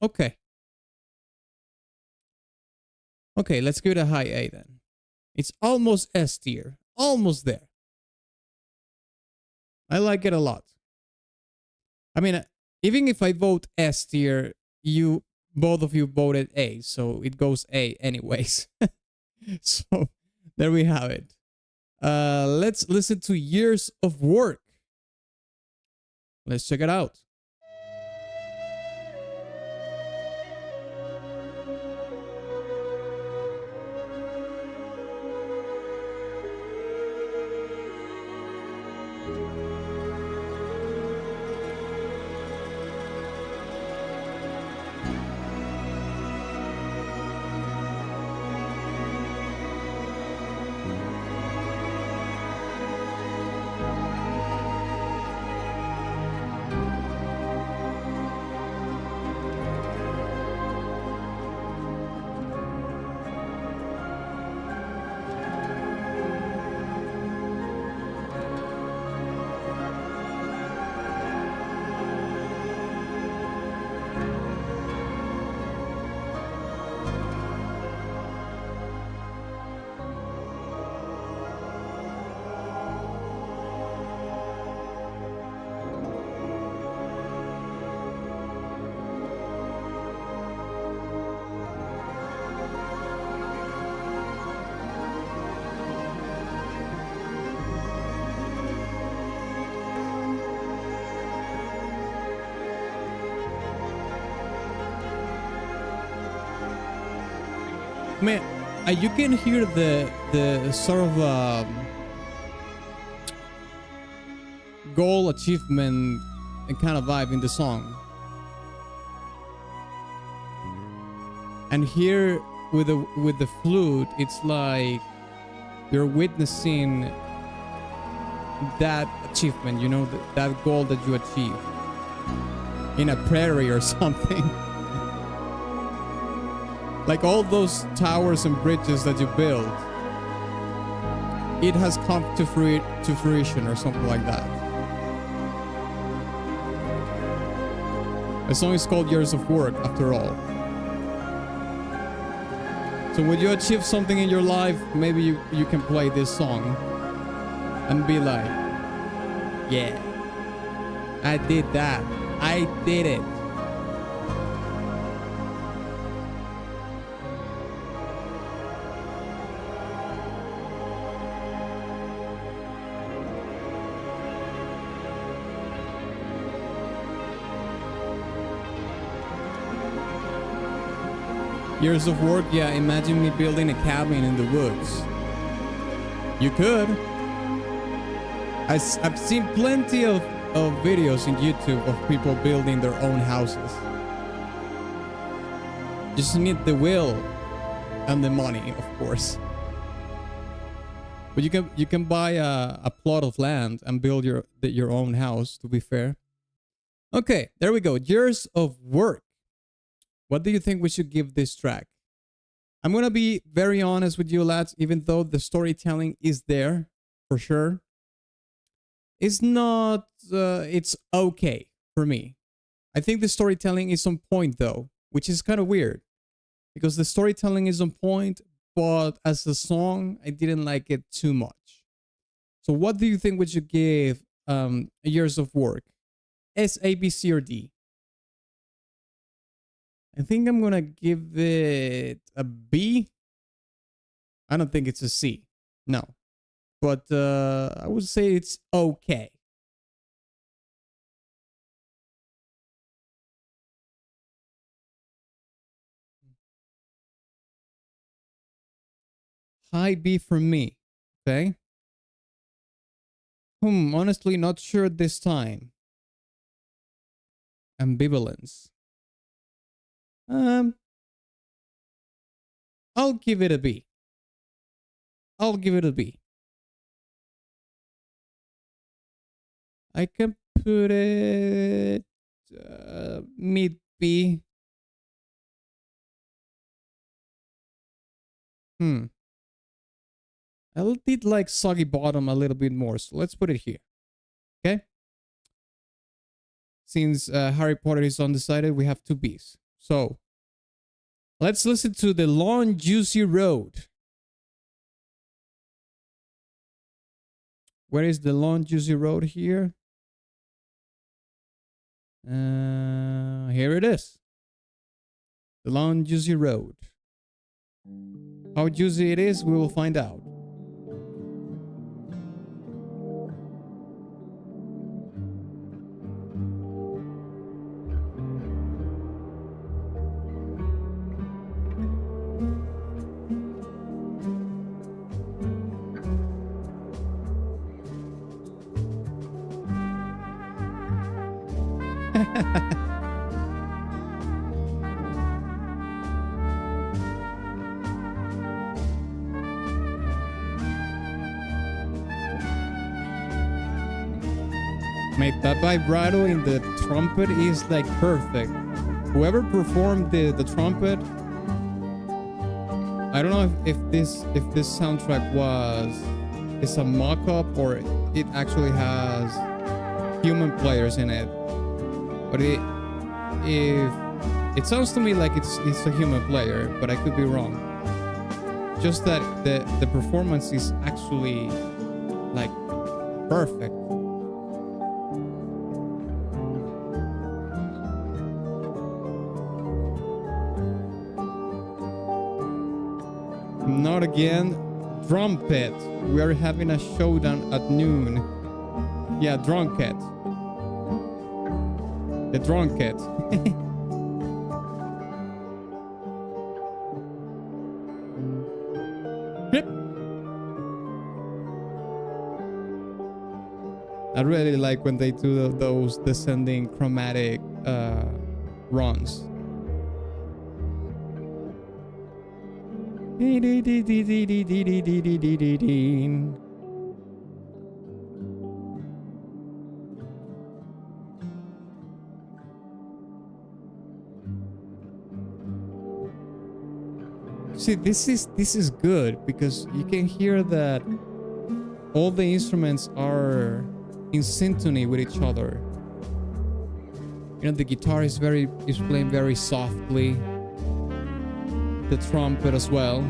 Okay. Okay, let's go to high A then. It's almost S tier. Almost there. I like it a lot. I mean, even if I vote S tier, both of you voted A, so it goes A anyways. So there we have it. Let's listen to Years of Work. Let's check it out. Man, you can hear the sort of goal achievement and kind of vibe in the song. And here with the flute, it's like you're witnessing that achievement, you know, that goal that you achieve in a prairie or something. Like all those towers and bridges that you build, it has come to fruition or something like that. The song is called Years of Work, after all. So when you achieve something in your life, maybe you can play this song and be like, yeah, I did that. I did it. Years of work, yeah, imagine me building a cabin in the woods. You could. I've seen plenty of videos in YouTube of people building their own houses. Just need the will and the money, of course. But you can buy a plot of land and build your own house, to be fair. Okay, there we go. Years of work. What do you think we should give this track? I'm gonna be very honest with you, lads, even though the storytelling is there for sure. It's not it's okay for me. I think the storytelling is on point though, which is kind of weird. Because the storytelling is on point, but as a song, I didn't like it too much. So what do you think we should give Years of Work? S, A, B, C, or D? I think I'm gonna give it a B. I don't think it's a C. No. But I would say it's okay. High B for me. Okay. Honestly, not sure this time. Ambivalence. I'll give it a B. I'll give it a B. I can put it mid B. I did like Soggy Bottom a little bit more, so let's put it here. Okay? Since Harry Potter is undecided, we have two Bs. So, let's listen to The Long Juicy Road. Where is The Long Juicy Road here? Here it is. The Long Juicy Road. How juicy it is, we will find out. Mate, that vibrato in the trumpet is like perfect. Whoever performed the trumpet, I don't know if this soundtrack is a mock-up or it actually has human players in it. But it sounds to me like it's a human player, but I could be wrong. Just that the performance is actually like perfect. Not again. Drumpet. We are having a showdown at noon. Yeah, Drunket. The Drunket. I really like when they do those descending chromatic runs. See, this is good because you can hear that all the instruments are in synchrony with each other. You know, the guitar is playing very softly. The trumpet as well.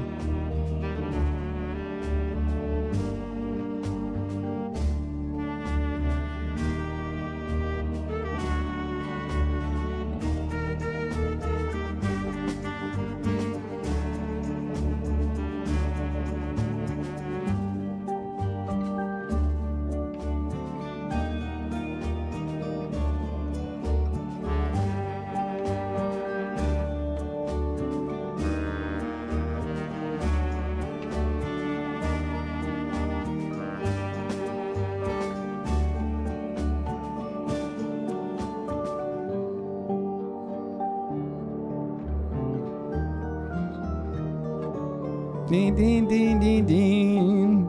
Ding, ding, ding, ding, ding.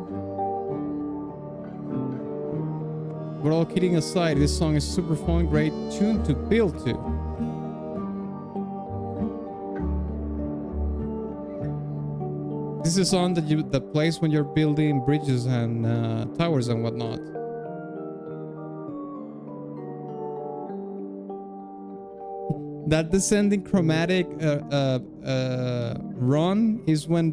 But all kidding aside, this song is super fun, great tune to build to. This is a song that plays when you're building bridges and towers and whatnot. That descending chromatic run is when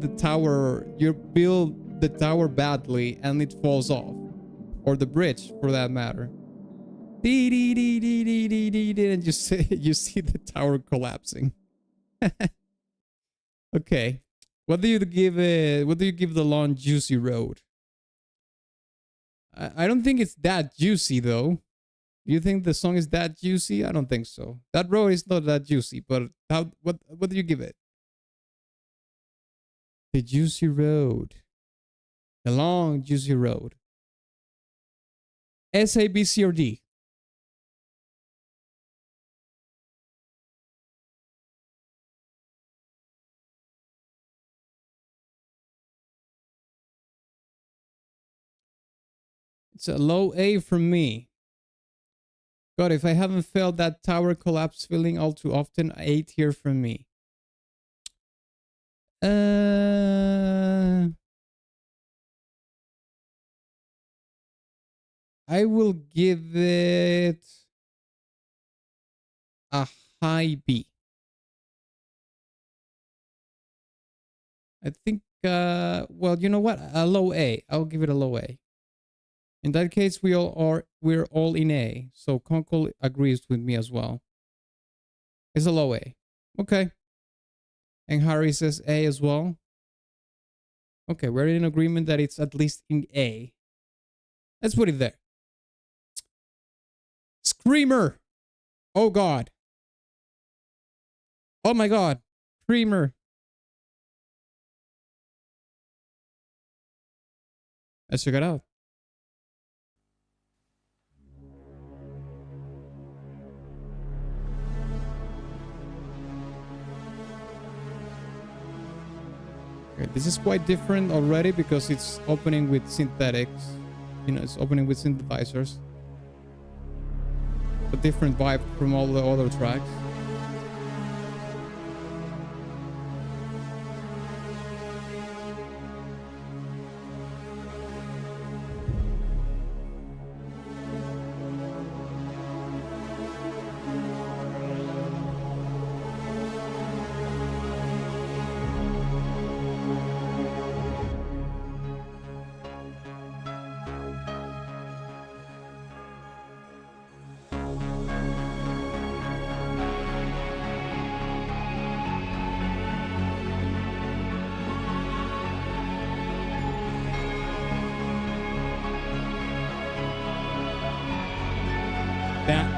you build the tower badly and it falls off. Or the bridge, for that matter. And you see the tower collapsing. Okay. What do you give it? What do you give the long juicy road? I don't think it's that juicy though. Do you think the song is that juicy? I don't think so. That road is not that juicy, but what do you give it? The juicy road. The long juicy road. S, A, B, C, or D? It's a low A from me. God, if I haven't felt that tower collapse feeling all too often, A tier from me. I will give it a high B. I think, well, you know what? A low A. I'll give it a low A. In that case, we're all in A. So Conkel agrees with me as well. It's a low A. Okay. And Harry says A as well. Okay, we're in agreement that it's at least in A. Let's put it there. Screamer. Oh God. Oh my God. Screamer. Let's check it out. Okay, this is quite different already because it's opening with synthetics. You know, it's opening with synthesizers. A different vibe from all the other tracks.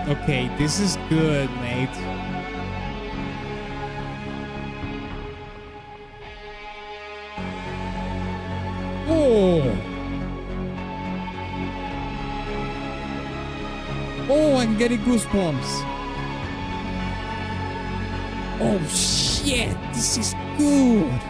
Okay, this is good, mate. Oh! Oh, I'm getting goosebumps. Oh, shit! This is good!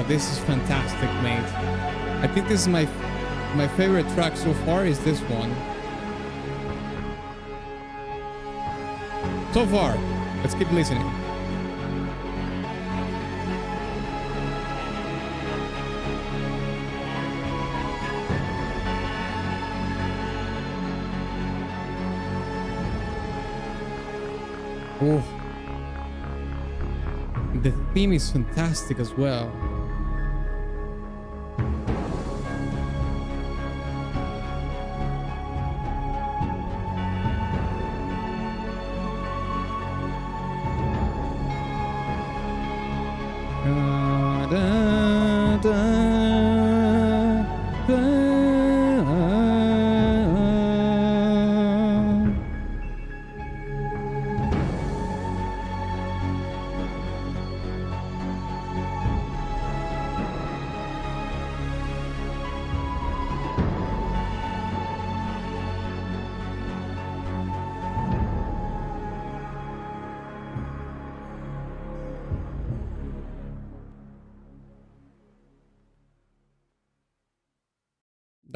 This is fantastic, mate. I think this is my favorite track so far is this one. So far. Let's keep listening. Oh. The theme is fantastic as well.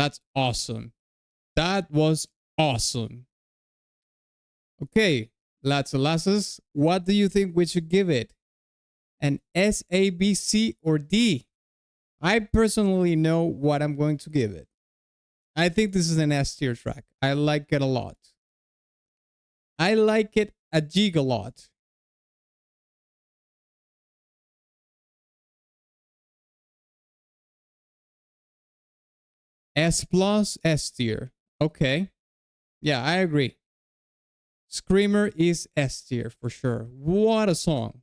That's awesome. That was awesome. Okay, lads and lasses, what do you think we should give it? An S, A, B, C, or D? I personally know what I'm going to give it. I think this is an S tier track. I like it a lot. I like it a gigalot. S plus, S tier. Okay. Yeah, I agree. Screamer is S tier for sure. What a song.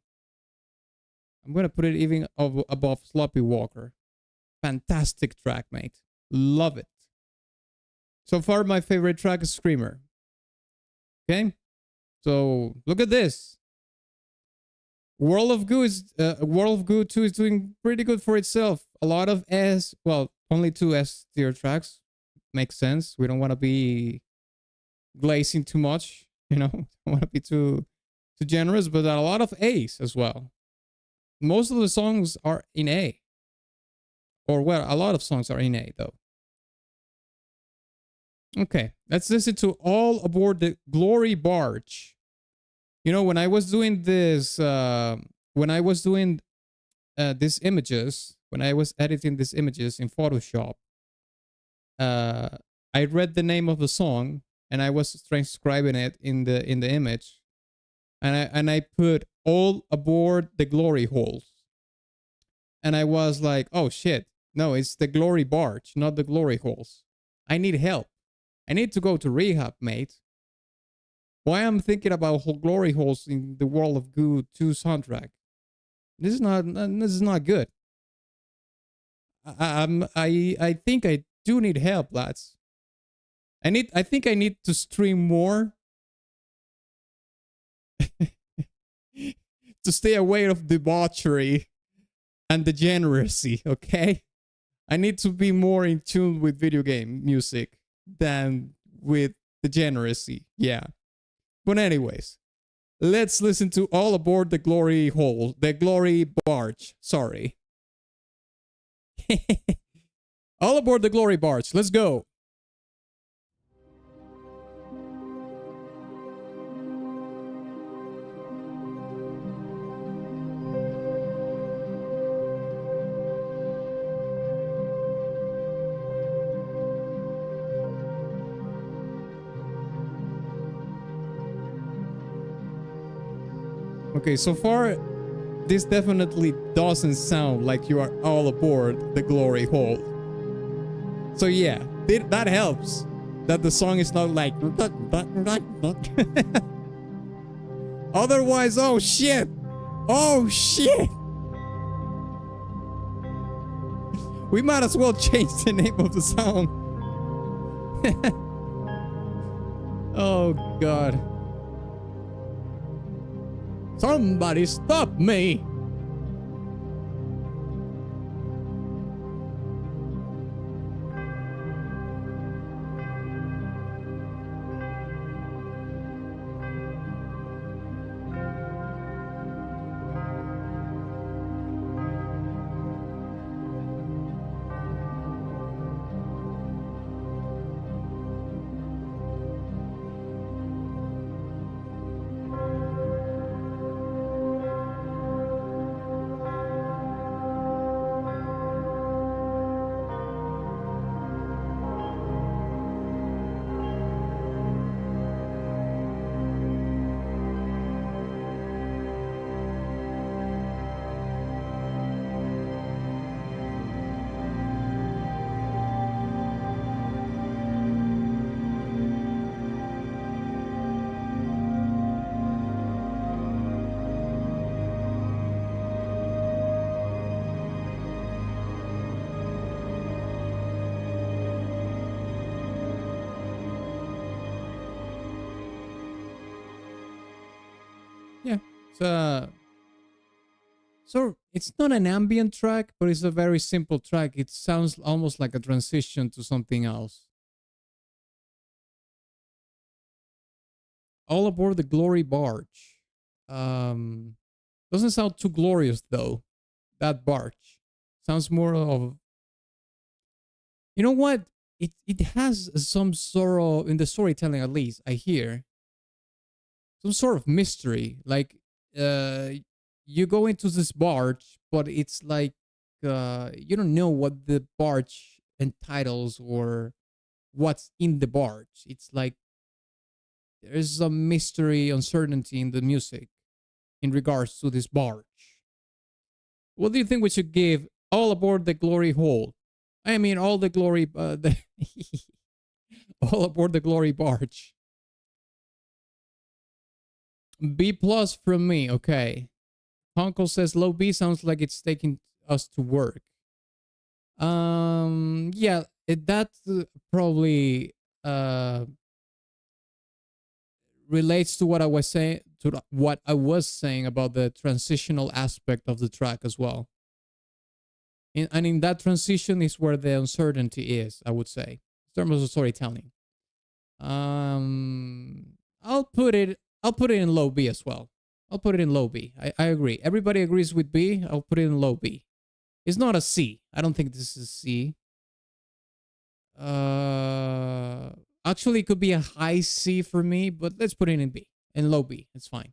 I'm going to put it even above Sloppy Walker. Fantastic track, mate. Love it. So far, my favorite track is Screamer. Okay? So, look at this. World of Goo 2 is doing pretty good for itself. A lot of S, well, only 2 S tier tracks. Makes sense. We don't want to be glazing too much, you know. Don't want to be too generous, but a lot of A's as well. Most of the songs are in A. Or well, a lot of songs are in A though. Okay, let's listen to All Aboard the Glory Barge. You know, when I was doing this, these images, when I was editing these images in Photoshop, I read the name of the song and I was transcribing it in the image, and I put All Aboard the Glory Holes, and I was like, oh shit, no, it's the Glory Barge, not the Glory Holes. I need help. I need to go to rehab, mate. Why I'm thinking about glory holes in the World of Goo 2 soundtrack? This is not good. I think I do need help, lads. I think I need to stream more to stay away of debauchery and degeneracy, okay? I need to be more in tune with video game music than with degeneracy. Yeah. But anyways, let's listen to All Aboard the Glory Hole, the Glory Barge. Sorry. All Aboard the Glory Barge. Let's go. Okay, so far, this definitely doesn't sound like you are all aboard the glory hole. So yeah, that helps. That the song is not like... Otherwise, oh shit! Oh shit! We might as well change the name of the song. Oh god. Somebody stop me! Yeah. So it's not an ambient track, but it's a very simple track. It sounds almost like a transition to something else. All Aboard the Glory Barge. Doesn't sound too glorious though. That barge sounds more of... You know what? it has some sort of, in the storytelling at least, I hear some sort of mystery. Like uh you go into this barge, but it's like you don't know what the barge entitles or what's in the barge. It's like there's some mystery, uncertainty in the music in regards to this barge. What do you think we should give All Aboard the Glory Hole? I mean, all the glory, all aboard the glory barge. B plus from me. Okay. Conkel says low B sounds like it's taking us to work. Yeah, that probably relates to what I was saying, to what I was saying about the transitional aspect of the track as well. And in that transition is where the uncertainty is, I would say, in terms of storytelling. I'll put it in low B as well. I'll put it in low B. I agree. Everybody agrees with B. I'll put it in low B. It's not a C. I don't think this is C. Actually, it could be a high C for me, but let's put it in B. In low B. It's fine.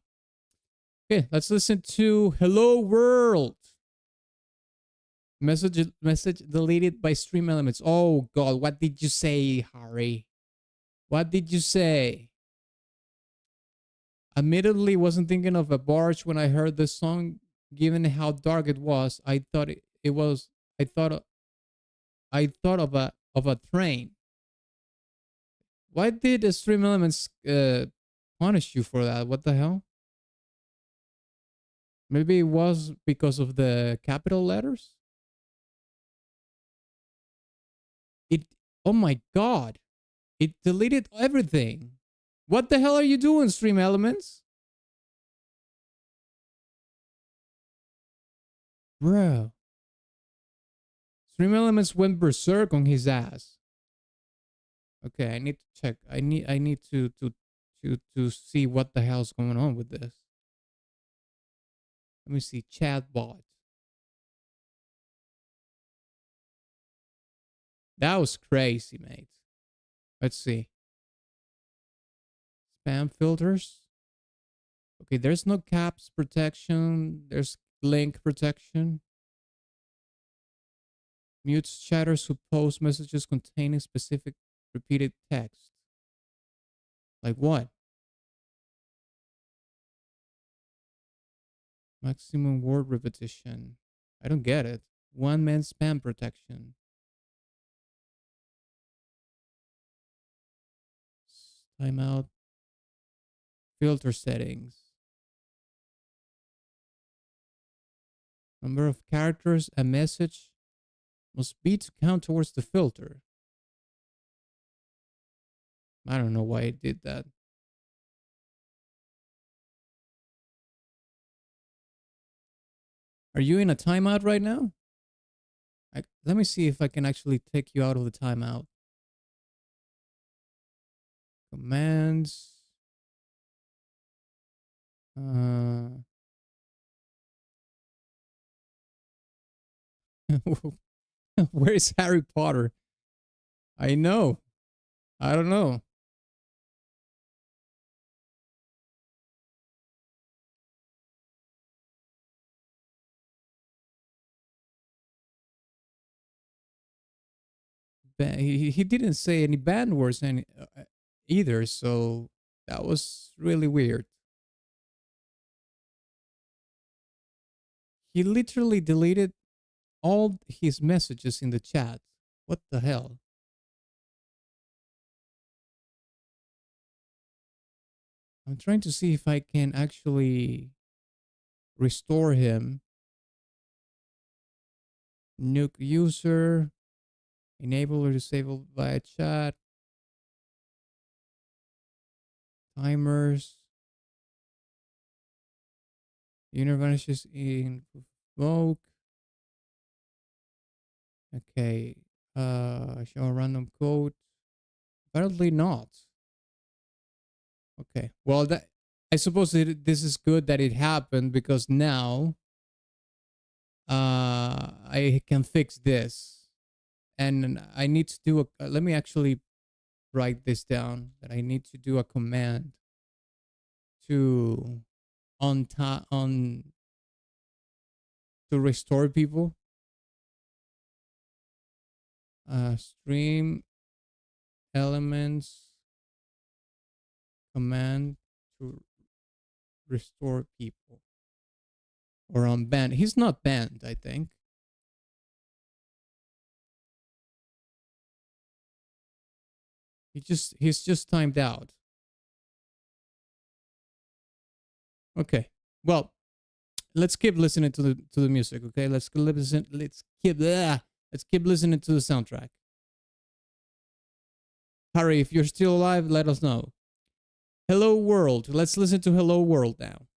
Okay, let's listen to Hello World. Message deleted by Stream Elements. Oh God, what did you say, Harry? What did you say? Admittedly, wasn't thinking of a barge when I heard the song. Given how dark it was, I thought it was. I thought of a train. Why did the Stream Elements punish you for that? What the hell? Maybe it was because of the capital letters. Oh my God! It deleted everything. What the hell are you doing, Stream Elements? Bro. Stream Elements went berserk on his ass. Okay, I need to check. I need to see what the hell's going on with this. Let me see. Chatbot. That was crazy, mate. Let's see. Spam filters. Okay, there's no caps protection. There's link protection. Mutes chatters who post messages containing specific repeated text. Like what? Maximum word repetition. I don't get it. One man spam protection. Timeout. Filter settings. Number of characters a message must be to count towards the filter. I don't know why it did that. Are you in a timeout right now? Let me see if I can actually take you out of the timeout. Commands. Where is Harry Potter? I know. I don't know. He didn't say any bad words either, so that was really weird. He literally deleted all his messages in the chat. What the hell? I'm trying to see if I can actually restore him. Nuke user. Enable or disable via chat. Timers. Unit vanishes in invoke. Okay. Show a random code. Apparently not. Okay. Well, that I suppose this is good that it happened because now I can fix this and I need to do a. Let me actually write this down. That I need to do a command to on to restore people. Stream elements command to restore people. Or unbanned. He's not banned, I think. He's just timed out. Okay. Well, let's keep listening to the music, okay? Let's keep listening to the soundtrack. Harry, if you're still alive, let us know. Hello World. Let's listen to Hello World now.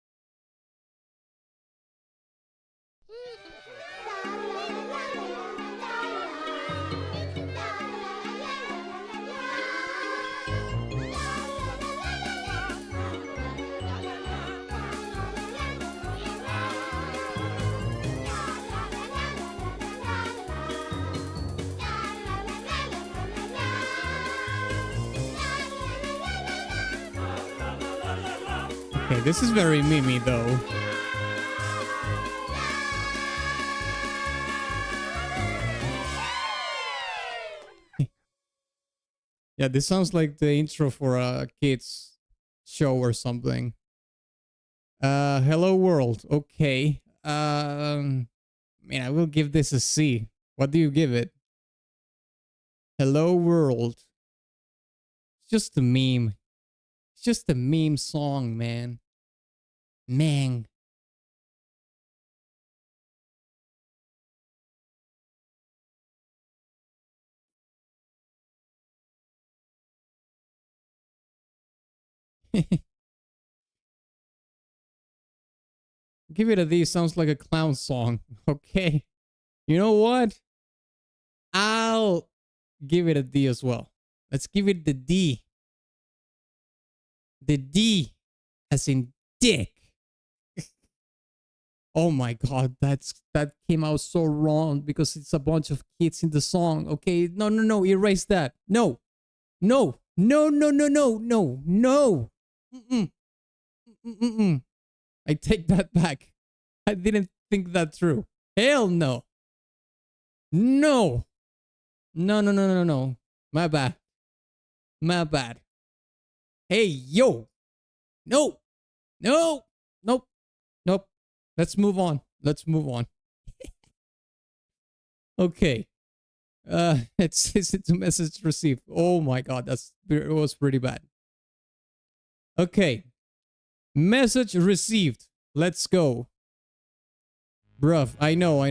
Okay, this is very Mimi though. Yeah, this sounds like the intro for a kids show or something. Hello World. Okay. I will give this a C. What do you give it? Hello World. It's just a meme. It's just a meme song, man. Man. Give it a D. Sounds like a clown song. Okay. You know what? I'll give it a D as well. Let's give it the D. The D as in dick. Oh my god, that came out so wrong because it's a bunch of kids in the song. Okay, no, erase that. No. I take that back. I didn't think that through. Hell no. No. No. My bad. Hey, yo. No. Nope. Let's move on. Okay. It's a message received. Oh my god, it was pretty bad. Okay. Message received. Let's go. Bruv, I know.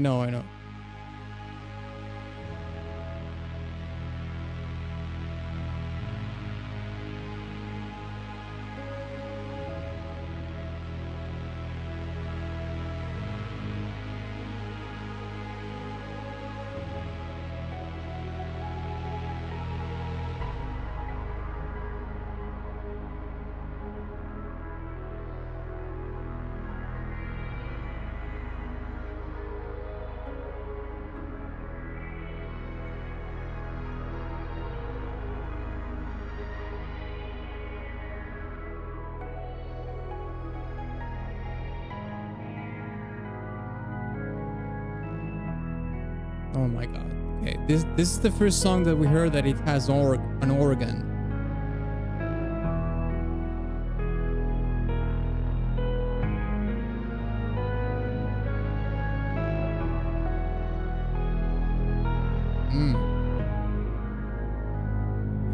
Oh my god. Okay, this is the first song that we heard that it has an organ.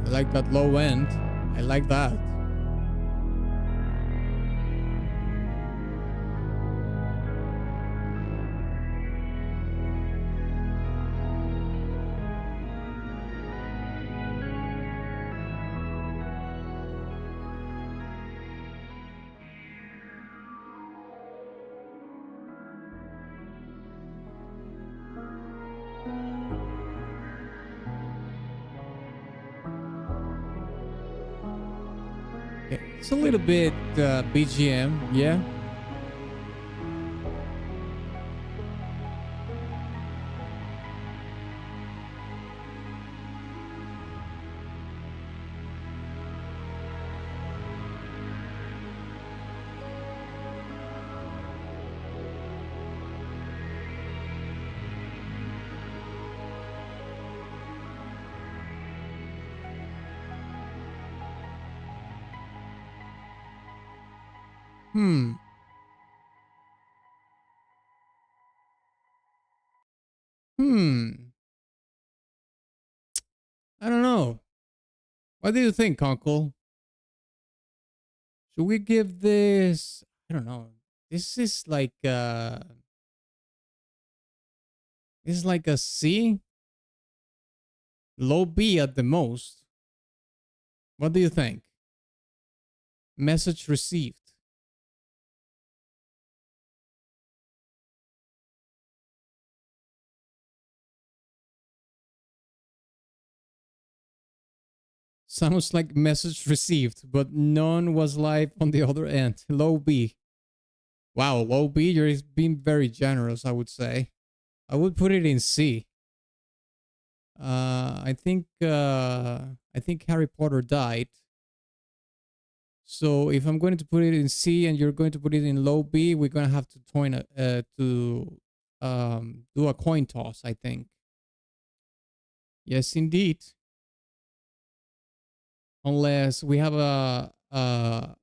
I like that low end. I like that. It's a little bit BGM, yeah. Hmm. Hmm. I don't know. What do you think, Conkel? Should we give this? I don't know. This is like this is like a C, low B at the most. What do you think? Message received. Sounds like message received, but none was live on the other end. Low B. Wow, low B, you're being very generous, I would say. I would put it in C. I think Harry Potter died. So if I'm going to put it in C and you're going to put it in low B, we're gonna have to do a coin toss, I think. Yes, indeed. Unless we have a a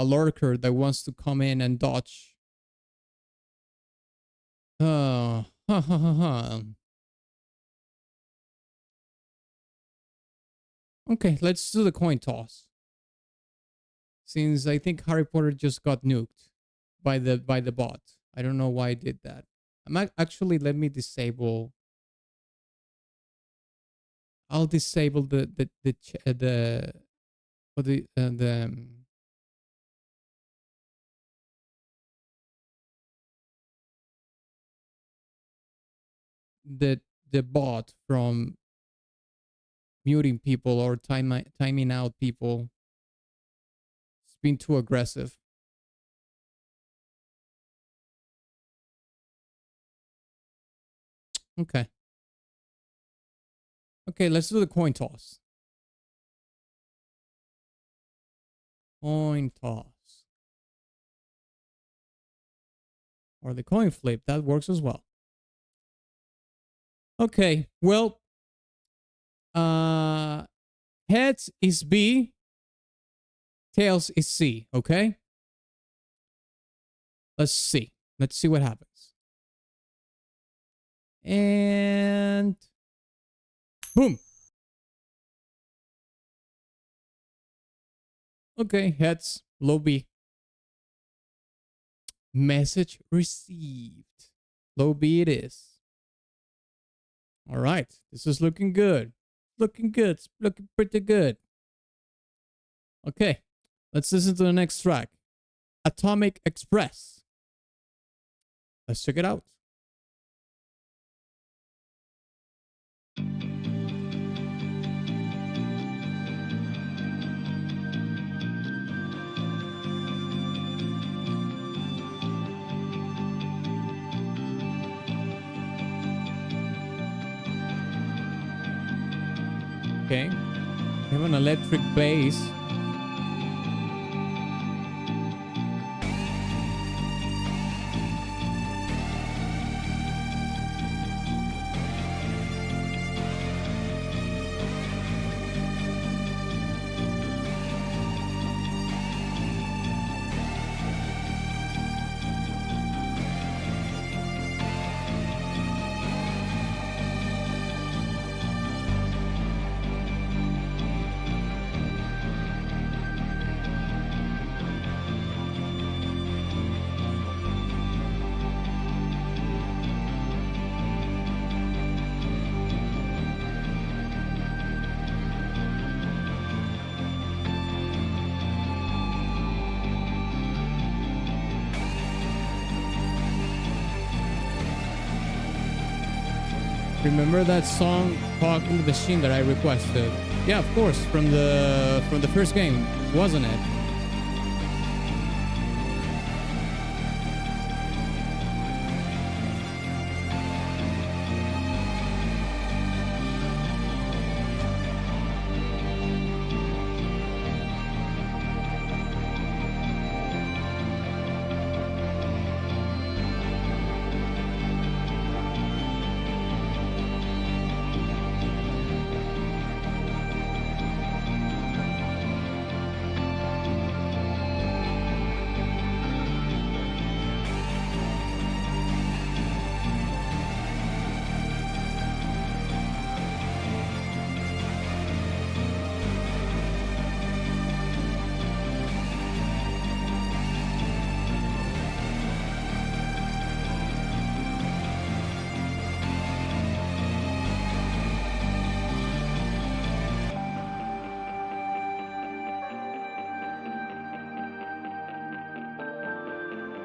lurker that wants to come in and dodge. Ha ha ha ha. Okay, let's do the coin toss. Since I think Harry Potter just got nuked by the bot. I don't know why I did that. Actually, let me disable. I'll disable the the bot from muting people or timing out people. It's been too aggressive. Okay. Okay, let's do the coin toss. Coin toss. Or the coin flip, that works as well. Okay, well, heads is B, tails is C, okay? Let's see. Let's see what happens. And boom. Okay, heads, low B. Message received. Low B it is. All right, this is looking good. Looking good. It's looking pretty good. Okay, let's listen to the next track. Atomic Express. Let's check it out. Okay, we have an electric bass. Remember that song "Fog in the Machine" that I requested? Yeah, of course, from the first game, wasn't it?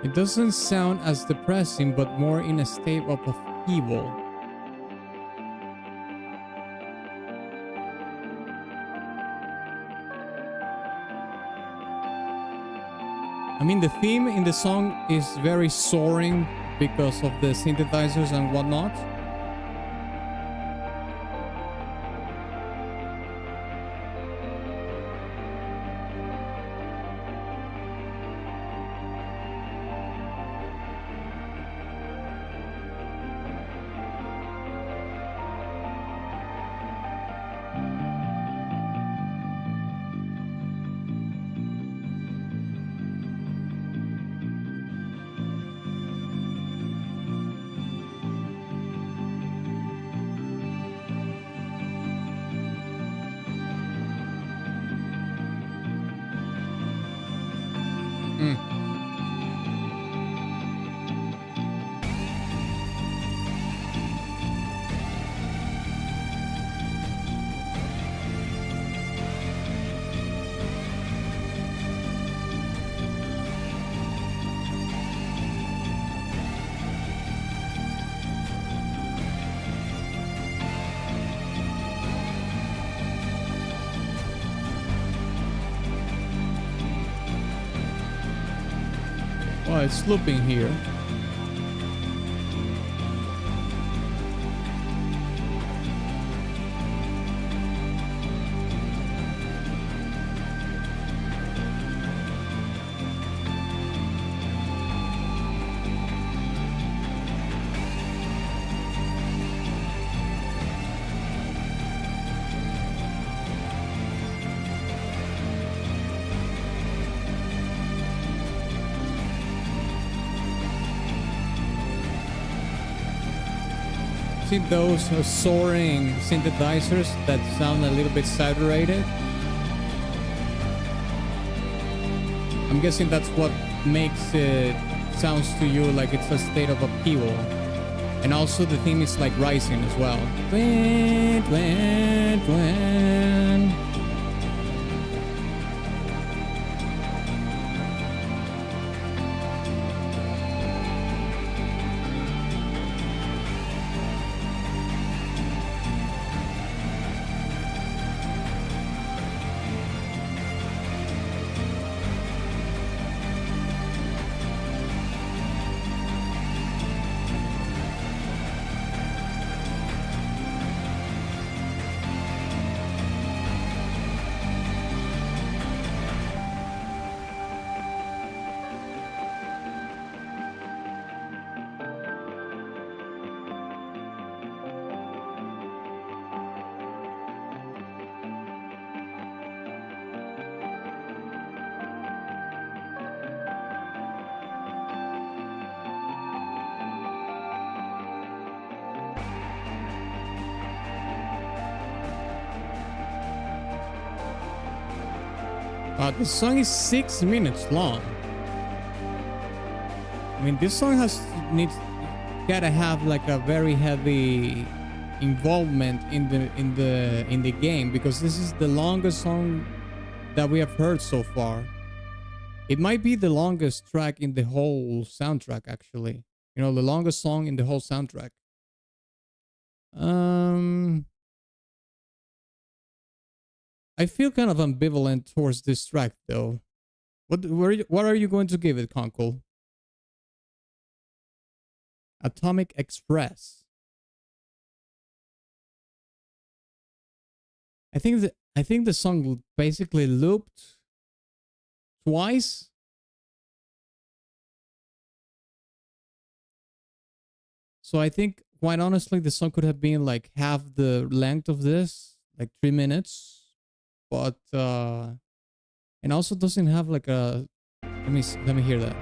It doesn't sound as depressing, but more in a state of upheaval. I mean, the theme in the song is very soaring because of the synthesizers and whatnot. Oh, it's looping here. See those soaring synthesizers that sound a little bit saturated? I'm guessing that's what makes it sounds to you like it's a state of upheaval. And also the theme is like rising as well. Twin, twin, twin. The song is 6 minutes long. I mean, this song gotta have like a very heavy involvement in the game, because this is the longest song that we have heard so far. It might be the longest track in the whole soundtrack, actually. You know, the longest song in the whole soundtrack. I feel kind of ambivalent towards this track, though. What are you going to give it, Conkel? Atomic Express. I think the song basically looped twice. So I think, quite honestly, the song could have been like half the length of this, like 3 minutes. But and also doesn't have like a let me hear that.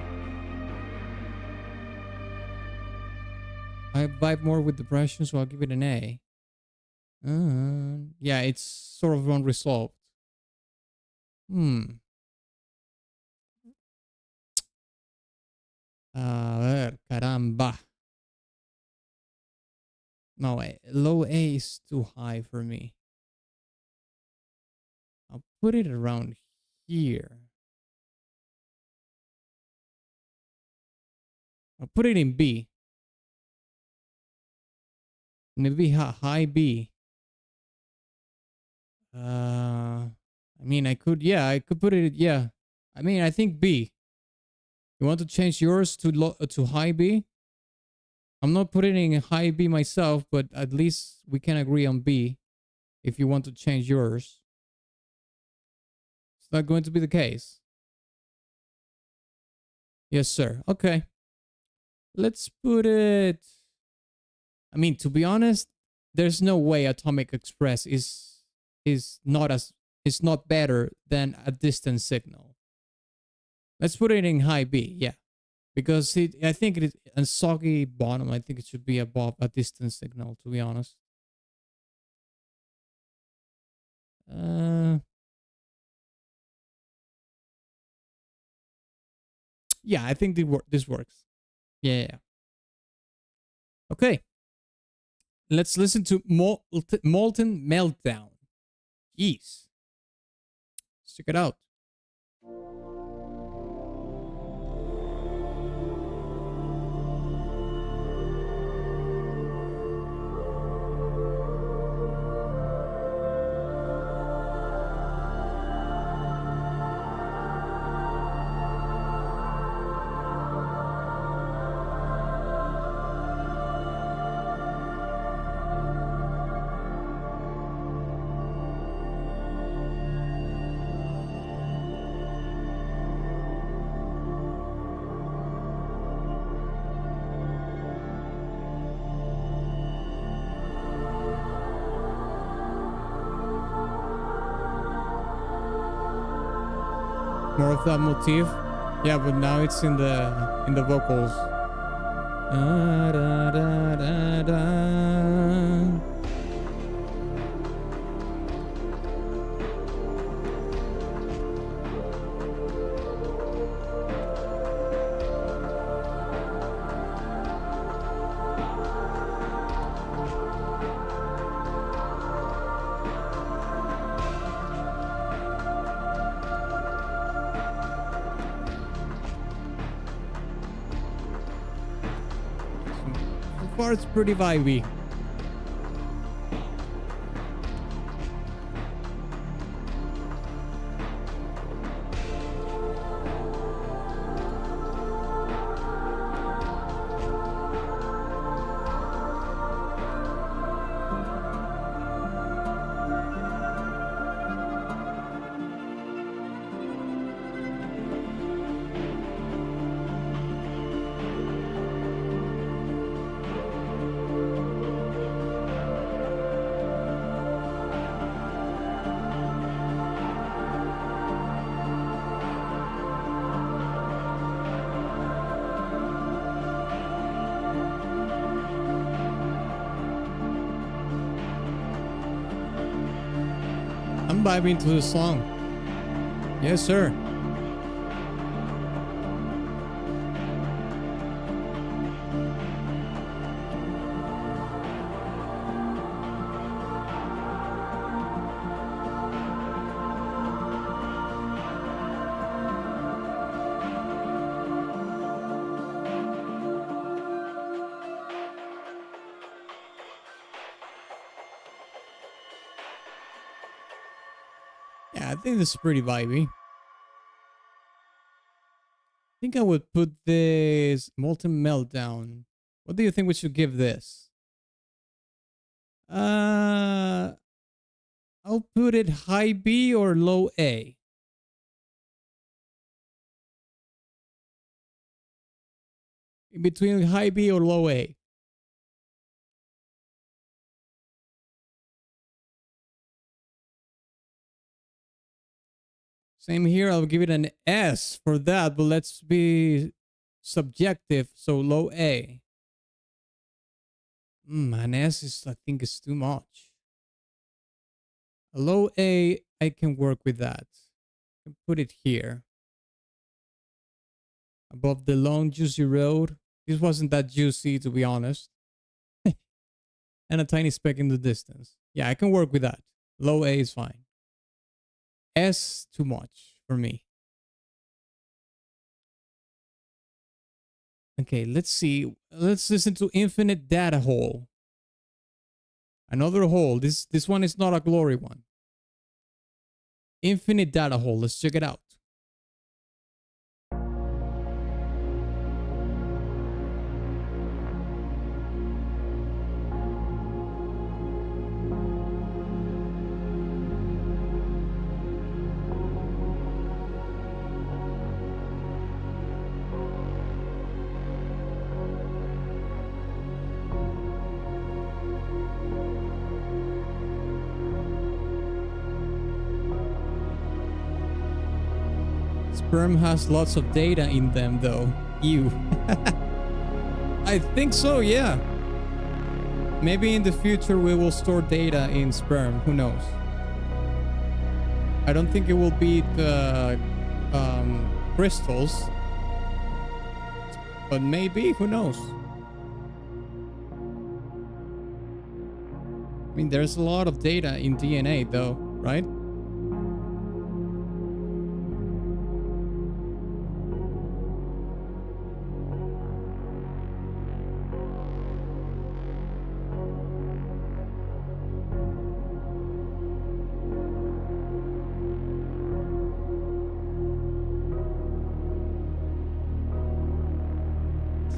I vibe more with depression, so I'll give it an A. Yeah, it's sort of unresolved. A ver, caramba. No, low A is too high for me. I'll put it around here. I'll put it in B. Maybe high B. I mean, I could put it, yeah. I mean, I think B. You want to change yours to high B? I'm not putting it in high B myself, but at least we can agree on B if you want to change yours. It's not going to be the case. Yes, sir. Okay. Let's put it... I mean, to be honest, there's no way Atomic Express is not better than a distant signal. Let's put it in high B, yeah. Because I think it is a soggy bottom. I think it should be above a distant signal, to be honest. Yeah, I think this works. Yeah. Okay. Let's listen to Molten Meltdown. Jeez. Let's check it out. More of that motif. Yeah, but now it's in the vocals. Da, da, da, da, da. It's pretty vibey. I'm vibing to the song. Yes, sir. Yeah, I think this is pretty vibey. I think I would put this Molten Meltdown. What do you think we should give this? I'll put it high B or low A. In between high B or low A. Same here. I'll give it an S for that, but let's be subjective. So low A. An S is, I think, is too much. A low A, I can work with that. I can put it here. Above the long, juicy road. This wasn't that juicy, to be honest. And a tiny speck in the distance. Yeah, I can work with that. Low A is fine. S, too much for me. Okay, let's see. Let's listen to Infinite Data Hole. Another hole. This one is not a glory one. Infinite Data Hole. Let's check it out. Sperm has lots of data in them though. Ew. I think so, yeah. Maybe in the future we will store data in sperm. Who knows? I don't think it will be the crystals. But maybe, who knows? I mean, there's a lot of data in DNA though, right?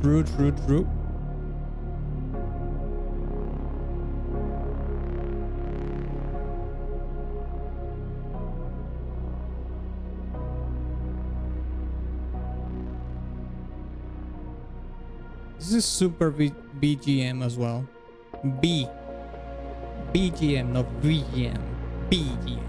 True, true, true. This is super BGM as well. BGM, not VGM. BGM.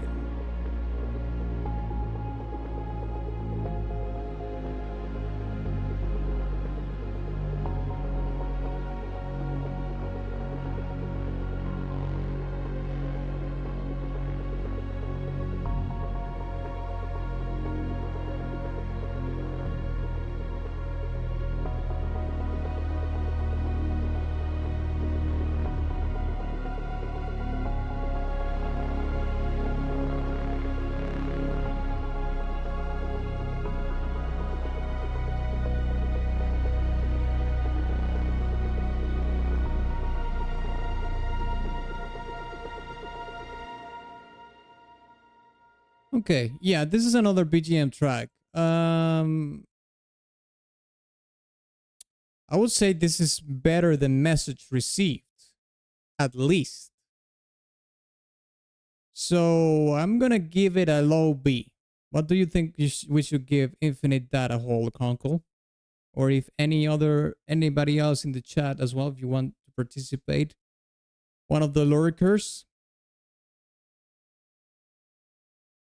Okay, yeah, this is another BGM track. I would say this is better than Message Received, at least. So I'm gonna give it a low B. What do you think we should give Infinite Data Hole, Conkel? Or if anybody else in the chat as well, if you want to participate, one of the lurkers.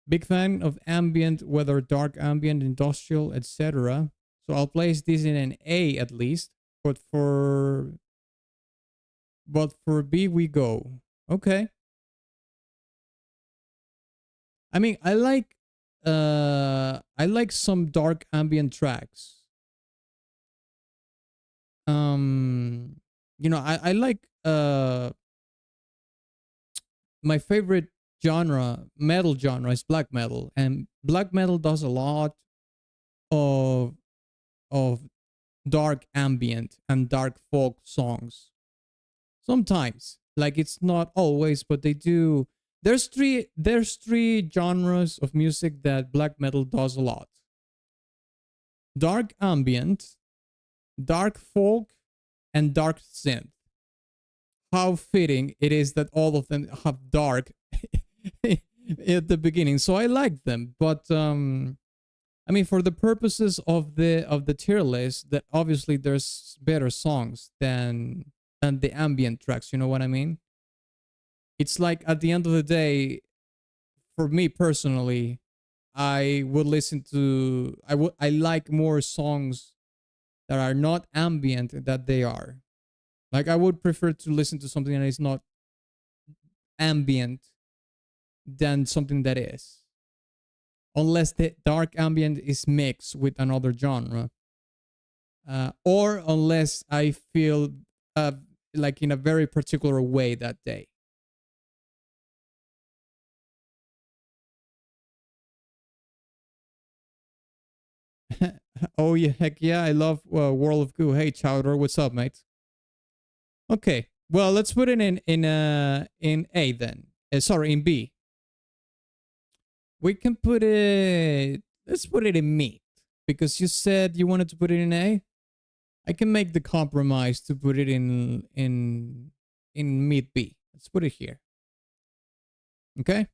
Big fan of ambient, whether dark ambient, industrial, etc. So I'll place this in an A at least, but for B we go. Okay. I mean, I like some dark ambient tracks. You know, I like my favorite metal genre is black metal, and black metal does a lot of dark ambient and dark folk songs. Sometimes, like it's not always, but they do. There's three genres of music that black metal does a lot. Dark ambient, dark folk, and dark synth. How fitting it is that all of them have dark at the beginning. So I like them, but I mean, for the purposes of the tier list, that obviously there's better songs than the ambient tracks. You know what I mean? It's like at the end of the day, for me personally, I would listen to I like more songs that are not ambient that they are. Like I would prefer to listen to something that is not ambient than something that is. Unless the dark ambient is mixed with another genre. Or unless I feel like in a very particular way that day. Oh yeah, heck yeah, I love World of Goo. Hey Chowder, what's up, mate? Okay, well let's put it in A then. Sorry, in B. We can put it. Let's put it in meat because you said you wanted to put it in A. I can make the compromise to put it in meat B. Let's put it here. Okay.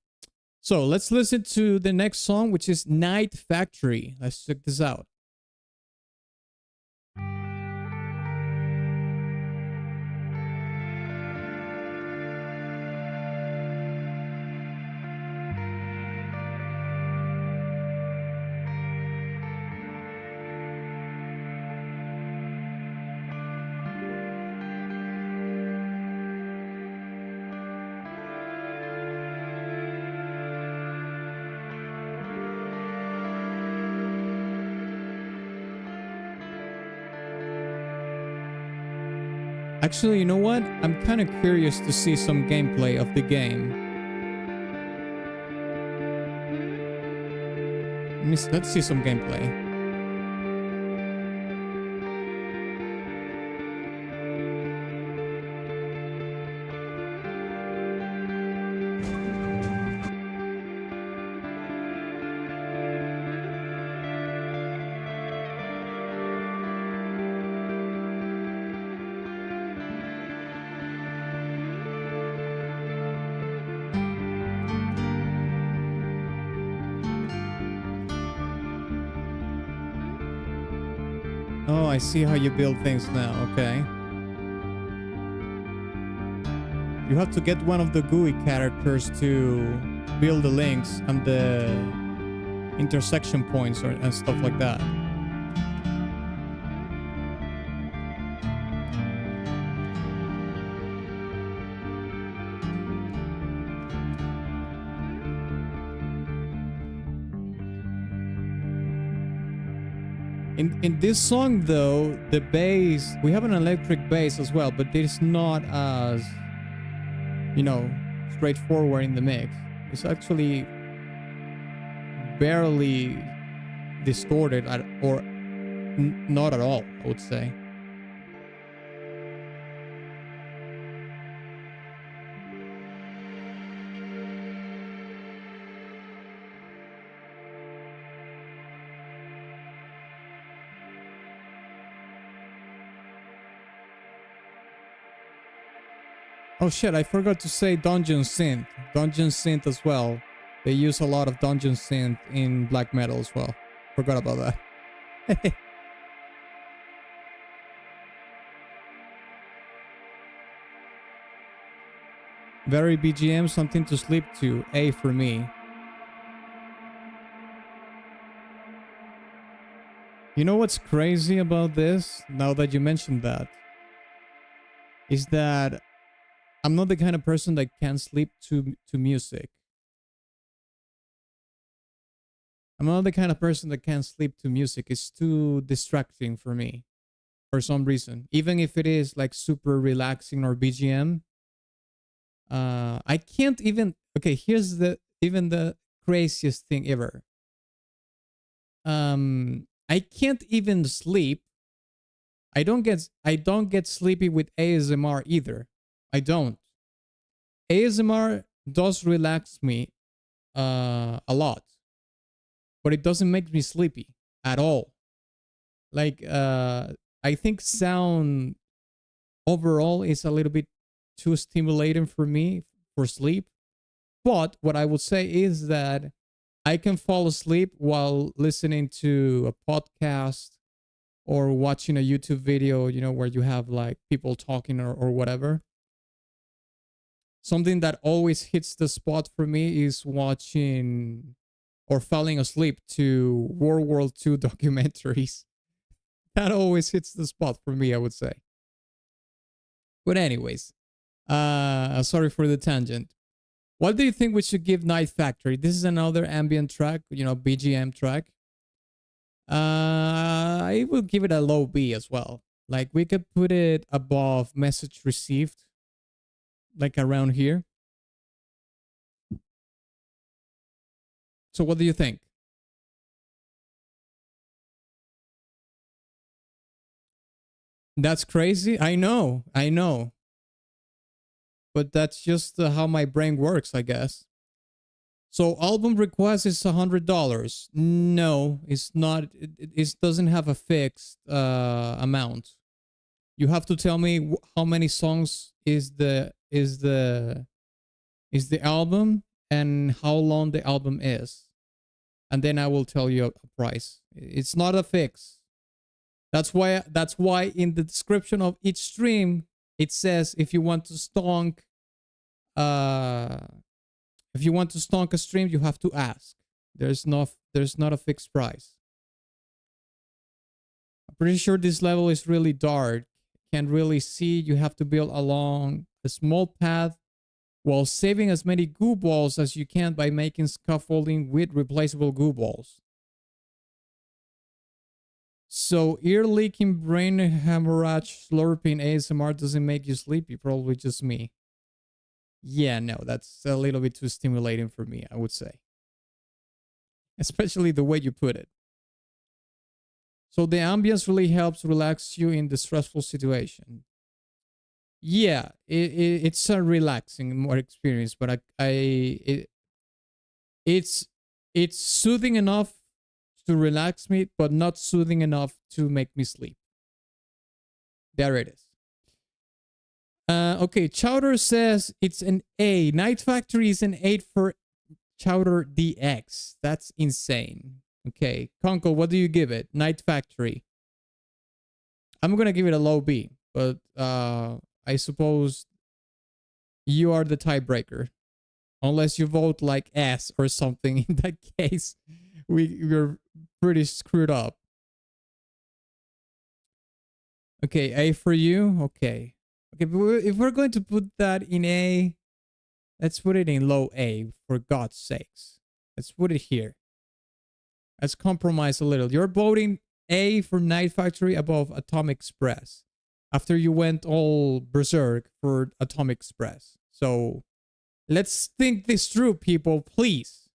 So let's listen to the next song, which is Night Factory. Let's check this out. Actually, you know what? I'm kind of curious to see some gameplay of the game. Let's see some gameplay. Oh, I see how you build things now. Okay. You have to get one of the GUI characters to build the links and the intersection points and stuff like that. In this song though, the bass, we have an electric bass as well, but it's not as, you know, straightforward in the mix. It's actually barely distorted or not at all, I would say. Oh shit, I forgot to say Dungeon Synth. Dungeon Synth as well. They use a lot of Dungeon Synth in black metal as well. Forgot about that. Very BGM, something to sleep to. A for me. You know what's crazy about this, now that you mentioned that? Is that I'm not the kind of person that can sleep to music. I'm not the kind of person that can sleep to music. It's too distracting for me for some reason. Even if it is like super relaxing or BGM, I can't even. Okay, here's the craziest thing ever. I can't even sleep. I don't get sleepy with ASMR either. I don't. ASMR does relax me a lot, but it doesn't make me sleepy at all. Like I think sound overall is a little bit too stimulating for me for sleep. But what I would say is that I can fall asleep while listening to a podcast or watching a YouTube video, you know, where you have like people talking or whatever. Something that always hits the spot for me is watching or falling asleep to World War II documentaries. That always hits the spot for me, I would say. But anyways, sorry for the tangent. What do you think we should give Night Factory? This is another ambient track, you know, BGM track. I will give it a low B as well. Like we could put it above message received, like around here. So what do you think? That's crazy. I know. I know. But that's just how my brain works, I guess. So album request is $100. No, it's not. It doesn't have a fixed amount. You have to tell me how many songs is the album and how long the album is, and then I will tell you a price. It's not a fix. That's why in the description of each stream it says if you want to stonk a stream, you have to ask. There's not a fixed price. I'm pretty sure this level is really dark. Can't really see. You have to build along a small path while saving as many goo balls as you can by making scaffolding with replaceable goo balls. So ear leaking, brain hemorrhage, slurping ASMR doesn't make you sleepy. Probably just me. Yeah, no, that's a little bit too stimulating for me, I would say. Especially the way you put it. So the ambience really helps relax you in the stressful situation. Yeah, it's a relaxing more experience, but it's soothing enough to relax me, but not soothing enough to make me sleep. There it is. Okay, Chowder says it's an A. Night Factory is an 8 for Chowder DX. That's insane. Okay, Conkel, what do you give it? Night Factory. I'm gonna give it a low B, but I suppose you are the tiebreaker. Unless you vote like S or something. In that case, we're pretty screwed up. Okay, A for you. Okay. Okay, but if we're going to put that in A, let's put it in low A, for God's sakes. Let's put it here. Let's compromise a little. You're voting A for Night Factory above Atomic Express after you went all berserk for Atomic Express. So let's think this through, people, please.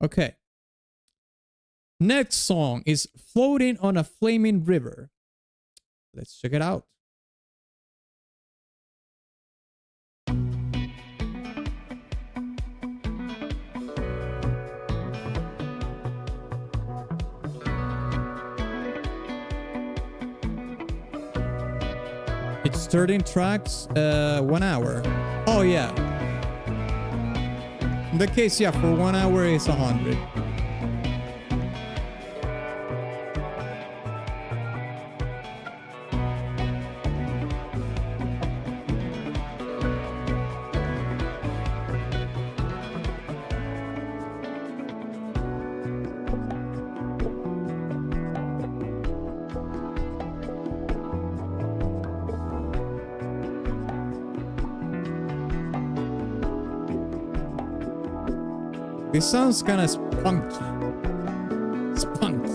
Okay. Next song is Floating on a Flaming River. Let's check it out. It's 13 tracks, 1 hour. Oh yeah. In that case, yeah, for 1 hour it's 100. This sounds kind of spunky. Spunk.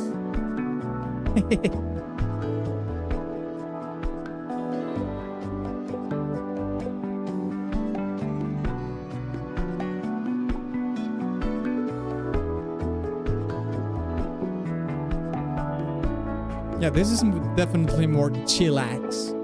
Yeah, this is definitely more chillax.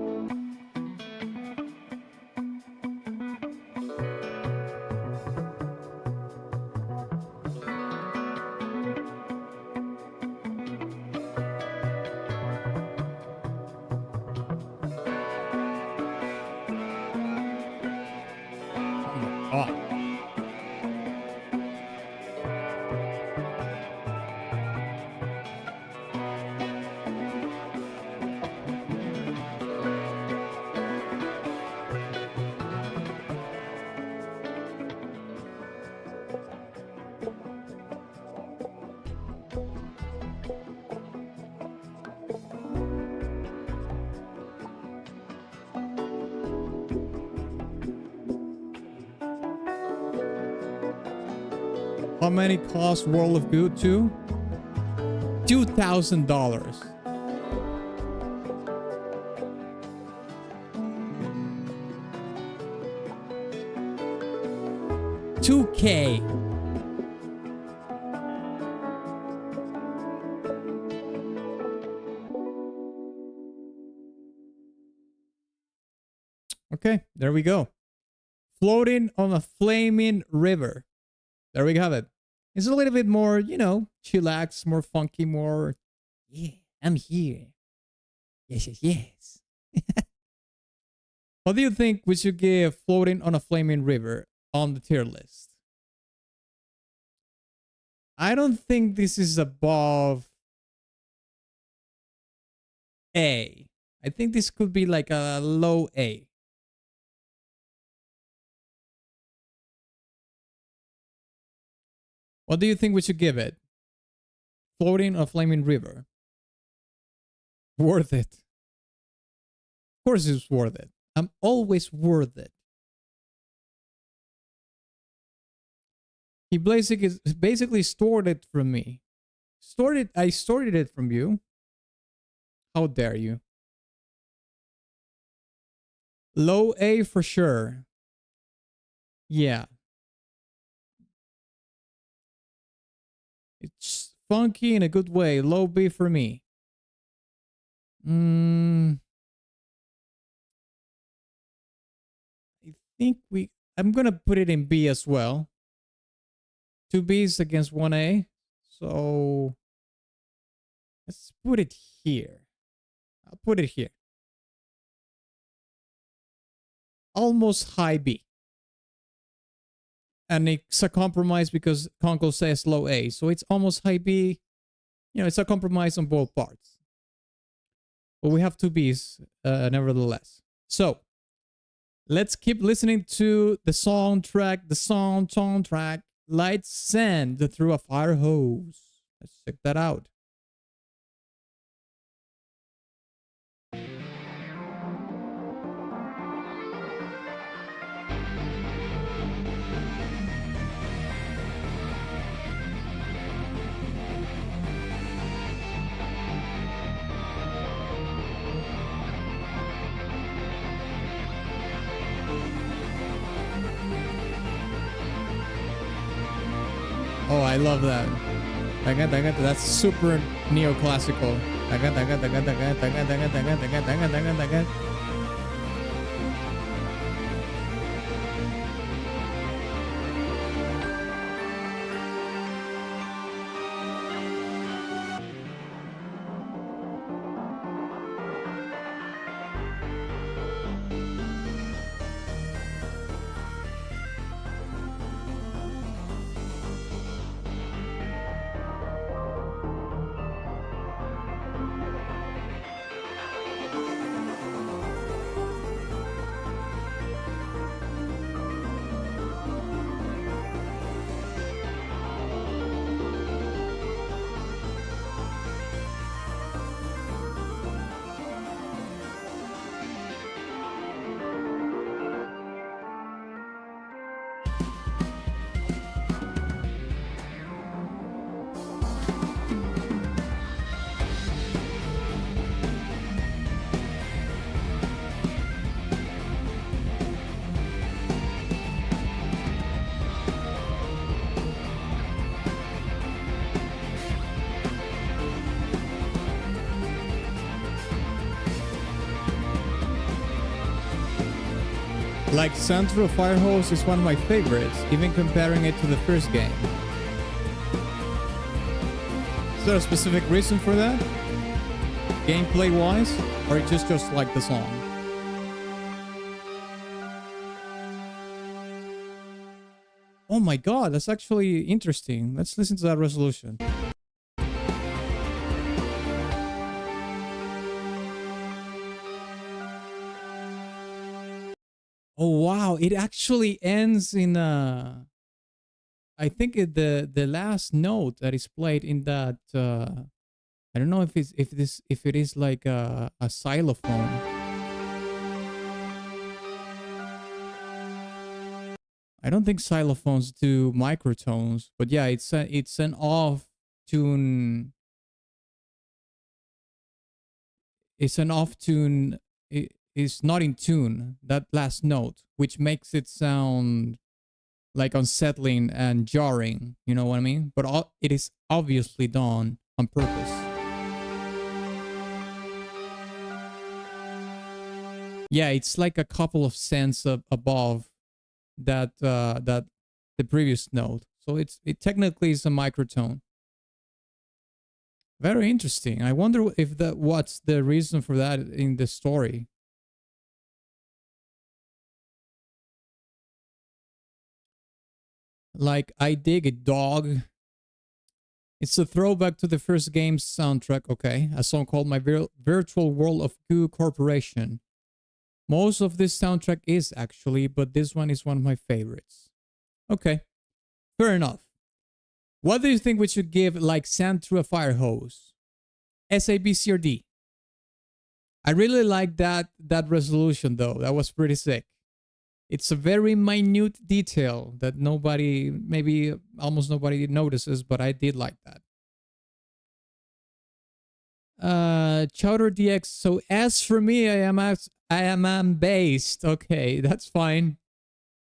How many cost World of Goo 2? $2,000. $2K. Okay, there we go. Floating on a flaming river. There we have it. It's a little bit more, you know, chillax, more funky, more, yeah, I'm here. Yes, yes, yes. What do you think we should give Floating on a Flaming River on the tier list? I don't think this is above A. I think this could be like a low A. What do you think we should give it? Floating on a Flaming River. Worth it. Of course it's worth it. I'm always worth it. He basically stored it from me. I stored it from you. How dare you? Low A for sure. Yeah. It's funky in a good way. Low B for me. I think I'm gonna put it in B as well. 2 B's against 1 A. So let's put it here. I'll put it here. Almost high B. And it's a compromise because Conkel says low A. So it's almost high B. You know, it's a compromise on both parts. But we have 2 B's nevertheless. So let's keep listening to the soundtrack. The soundtrack. Light sand through a fire hose. Let's check that out. Oh, I love that. That's super neoclassical. Like Central Firehose is one of my favorites, even comparing it to the first game. Is there a specific reason for that? Gameplay wise? Or you just like the song? Oh my god, that's actually interesting. Let's listen to that resolution. Oh wow, it actually ends in I think the last note that is played in that I don't know if it is like a xylophone. I don't think xylophones do microtones, but yeah, it's an off tune. It's an off tune. Is not in tune, that last note, which makes it sound like unsettling and jarring, you know what I mean? But it is obviously done on purpose. Yeah, it's like a couple of cents above that that the previous note. So it technically is a microtone. Very interesting. I wonder if what's the reason for that in the story. Like, I dig it, dog. It's a throwback to the first game's soundtrack, okay? A song called My Virtual World of Goo Corporation. Most of this soundtrack is actually, but this one is one of my favorites. Okay, fair enough. What do you think we should give, like, sand through a fire hose? S, A, B, C, or D? I really like that resolution though. That was pretty sick. It's a very minute detail that nobody, maybe almost nobody notices, but I did like that. Chowder DX. So as for me, I am based. Okay, that's fine.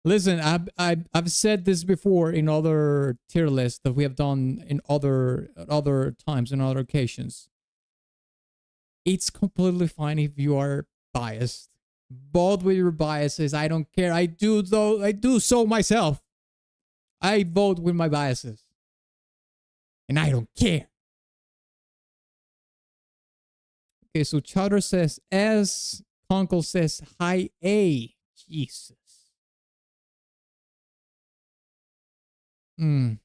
Listen, I've said this before in other tier lists that we have done in other times and other occasions. It's completely fine if you are biased. Vote with your biases. I don't care. I do though. I do so myself. I vote with my biases, and I don't care. Okay, so Chowder says S. Conkel says high A. Jesus. I'm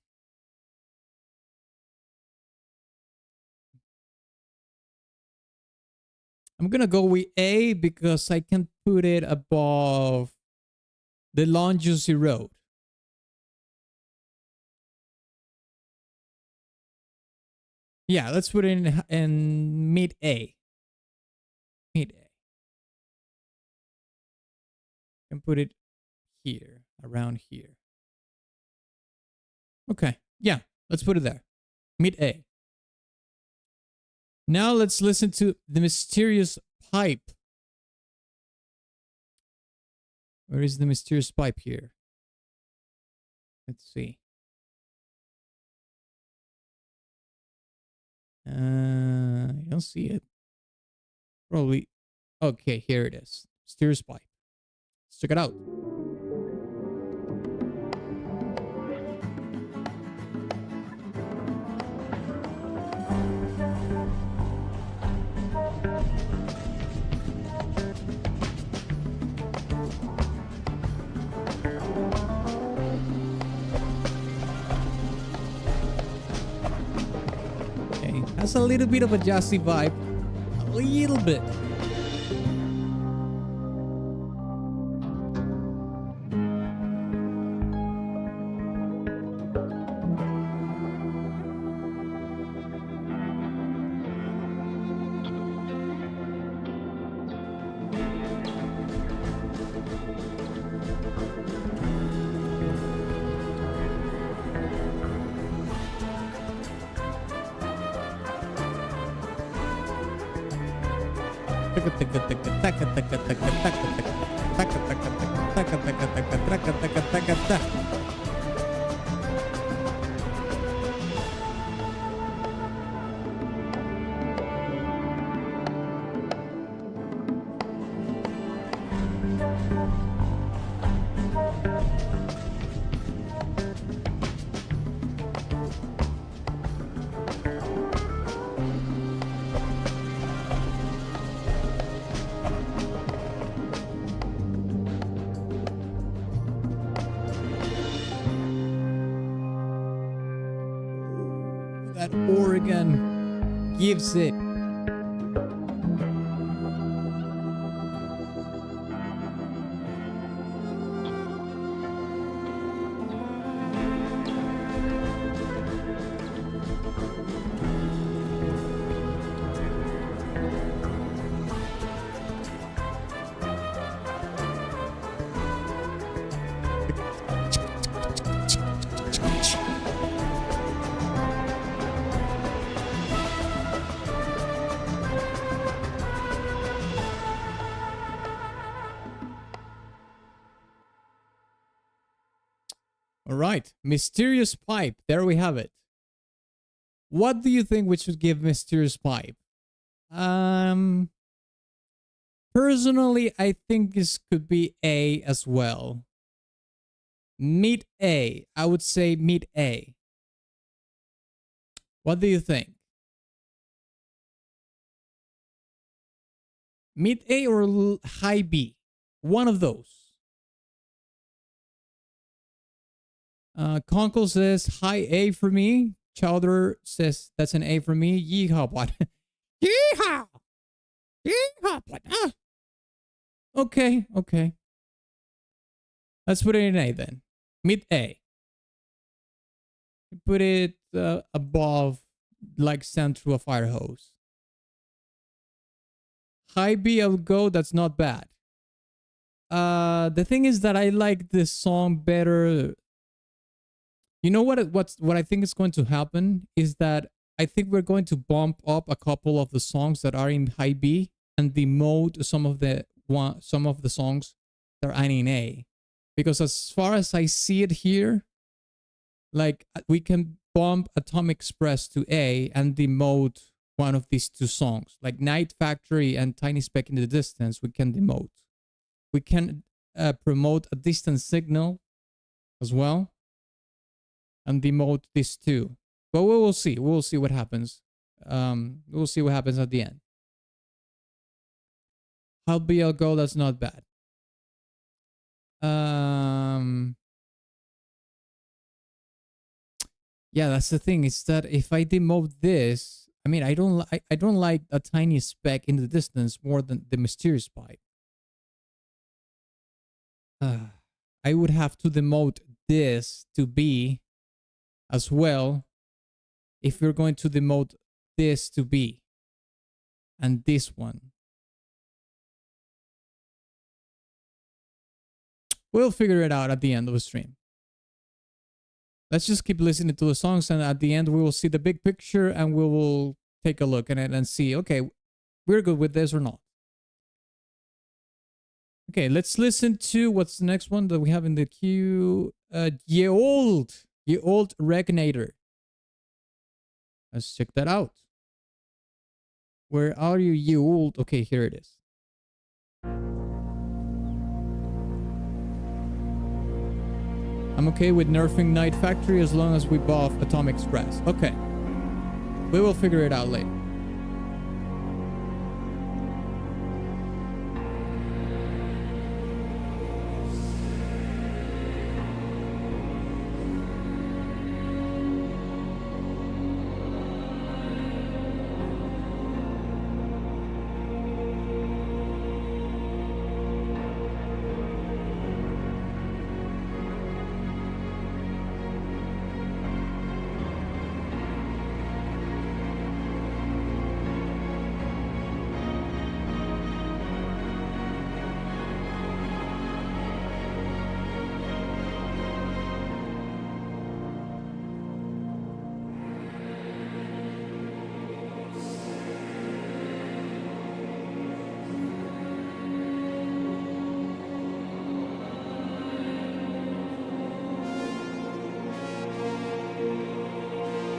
gonna go with A because I can put it above the long juicy road. Yeah, let's put it in mid A. Mid A. And put it here, around here. Okay, yeah, let's put it there. Mid A. Now let's listen to The Mysterious Pipe. Where is the mysterious pipe here? Let's see. I don't see it. Probably. Okay, here it is. Mysterious pipe. Let's check it out. Has a little bit of a jazzy vibe. A little bit. Oregon gives it. All right, Mysterious Pipe. There we have it. What do you think we should give Mysterious Pipe? Personally, I think this could be A as well. Mid A. I would say mid A. What do you think? Mid A or high B? One of those. Conkel says high A for me. Chowder says that's an A for me. Yeehaw, what? Yeehaw! Yeehaw, what? Okay, okay. Let's put it in A then. Mid A. Put it above, like sand through a fire hose. High B, I'll go. That's not bad. The thing is that I like this song better. You know what I think is going to happen is that I think we're going to bump up a couple of the songs that are in high B and demote some of the songs that are in A. Because as far as I see it here, like we can bump Atomic Express to A and demote one of these two songs. Like Night Factory and Tiny Speck in the Distance, we can demote. We can promote A Distant Signal as well. And demote this too. But we will see. We will see what happens. We'll see what happens at the end. How BL go? That's not bad. Yeah, that's the thing. Is that if I demote this, I mean, I don't like A Tiny Speck in the Distance more than the Mysterious Pipe. I would have to demote this to B as well if we're going to demote this to B and this one. We'll figure it out at the end of the stream. Let's just keep listening to the songs, and at the end we will see the big picture and we will take a look at it and see, okay, we're good with this or not. Okay, let's listen to what's the next one that we have in the queue. Ye Old Regnator. Let's check that out. Where are you, Ye Old? Okay, here it is. I'm okay with nerfing Night Factory as long as we buff Atomic Express. Okay. We will figure it out later.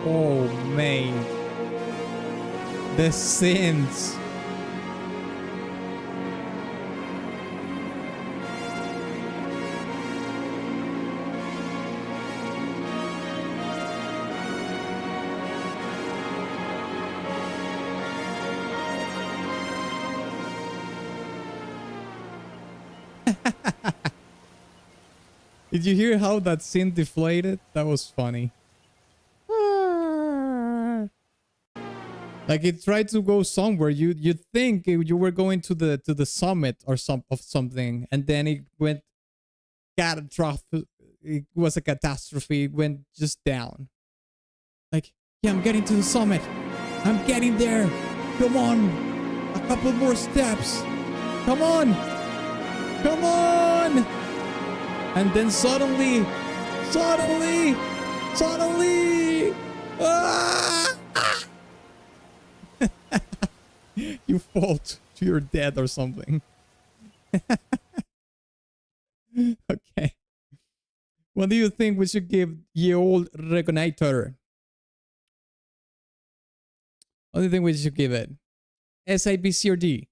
Oh man, the sins. Did you hear how that synth deflated? That was funny. Like it tried to go somewhere. You think you were going to the summit or something, and then it went catastrophic. It was a catastrophe. It went just down. Like, yeah, I'm getting to the summit. I'm getting there. Come on, a couple more steps. Come on, come on. And then suddenly, ah! You fall to your death or something. Okay. What do you think we should give Ye Old Regnator? What do you think we should give it? S, A, B, C, or D?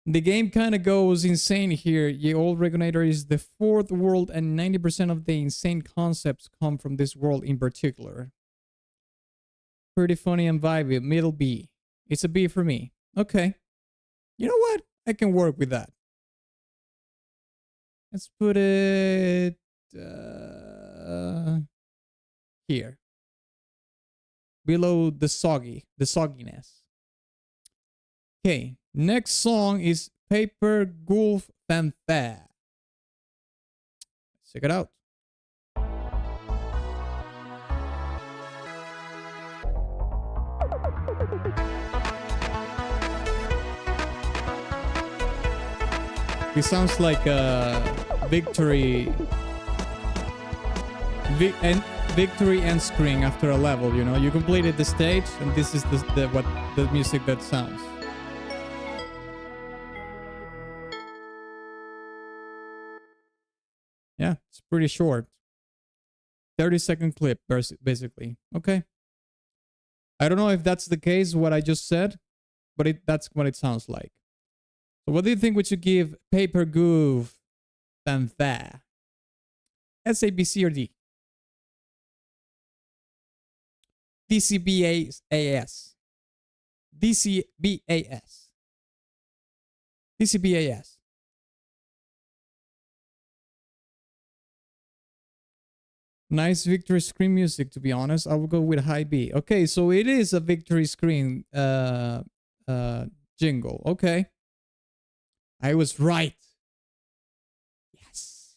The game kind of goes insane here. Ye Old Regulator is the fourth world, and 90% of the insane concepts come from this world in particular. Pretty funny and vibey. Middle B. It's a B for me. Okay. You know what? I can work with that. Let's put it here. Below the sogginess. Okay. Next song is Paper Gulf Fanfare. Check it out. It sounds like a victory end screen after a level, you know. You completed the stage and this is the music that sounds. Yeah, it's pretty short. 30-second clip, basically. Okay. I don't know if that's the case, what I just said, but that's what it sounds like. So what do you think we should give Paper Goof than that? S, A, B, C, or D? DCBAS. DCBAS. DCBAS. Nice victory screen music, to be honest. I will go with high B. Okay, so it is a victory screen jingle. Okay. I was right. Yes.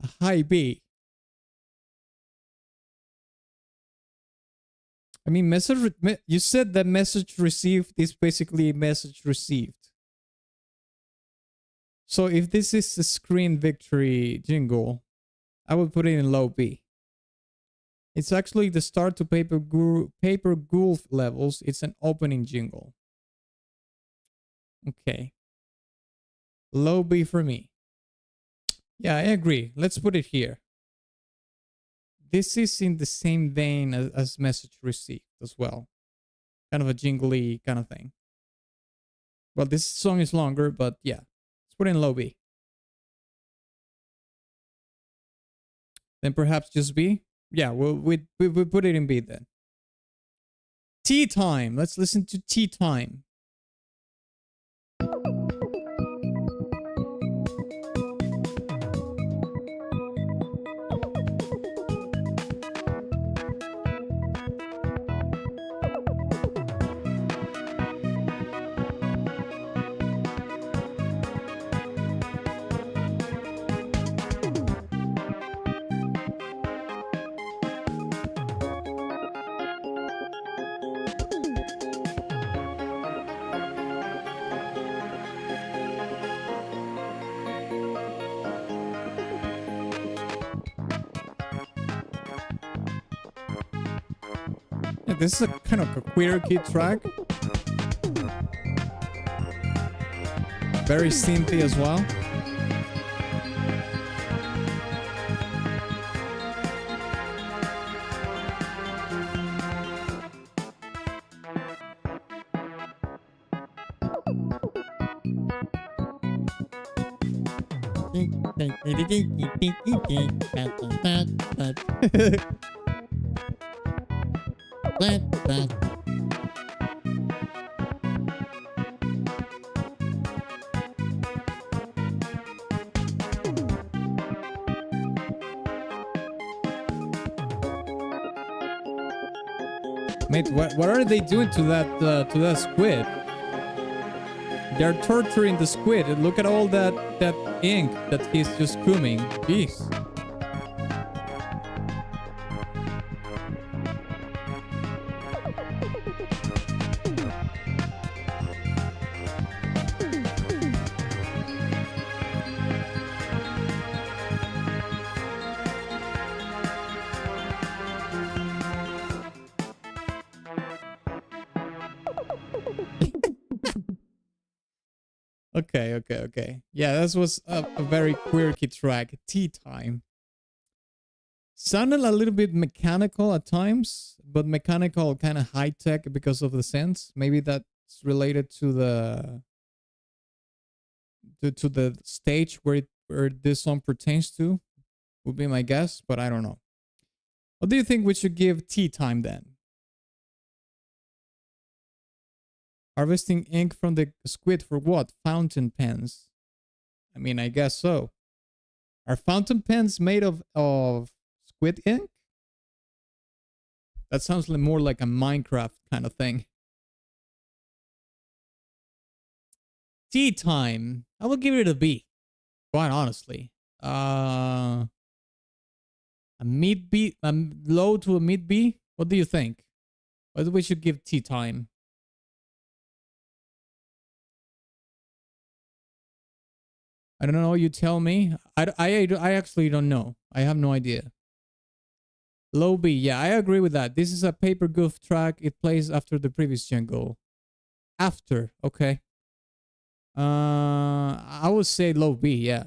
A high B. I mean, you said that message received is basically message received. So if this is a screen victory jingle, I would put it in low B. It's actually the start to Paper Gulf levels. It's an opening jingle. Okay. Low B for me. Yeah, I agree. Let's put it here. This is in the same vein as message received as well. Kind of a jingly kind of thing. Well, this song is longer, but yeah. Let's put it in low B. Then perhaps just B. Yeah, we put it in B then. Tea Time. Let's listen to Tea Time. This is a kind of a quirky track. Very synthy as well. Mate, what are they doing to that squid? They're torturing the squid. And look at all that ink that he's just scumming. Jeez. Okay. Yeah, this was a very quirky track. Tea Time. Sounded a little bit mechanical at times, but mechanical kind of high tech because of the synths. Maybe that's related to the to the stage where this song pertains to. Would be my guess, but I don't know. What do you think we should give tea time then? Harvesting ink from the squid for what? Fountain pens. I mean, I guess so. Are fountain pens made of squid ink? That sounds more like a Minecraft kind of thing. Tea time. I will give it a B. Quite honestly. A mid B, low to a mid B. What do you think? What we should give tea time? I don't know. You tell me. I actually don't know. I have no idea. Low B. Yeah, I agree with that. This is a paper goof track. It plays after the previous jingle. After. Okay. I would say low B. Yeah.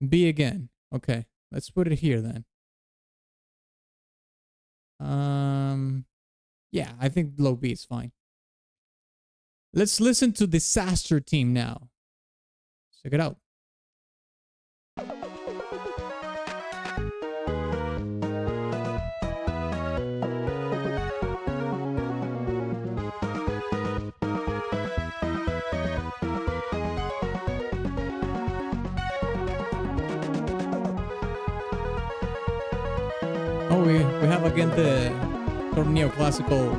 B again. Okay. Let's put it here then. Yeah, I think low B is fine. Let's listen to Disaster Team now. Check it out. Oh, we have again the Torneo Classical.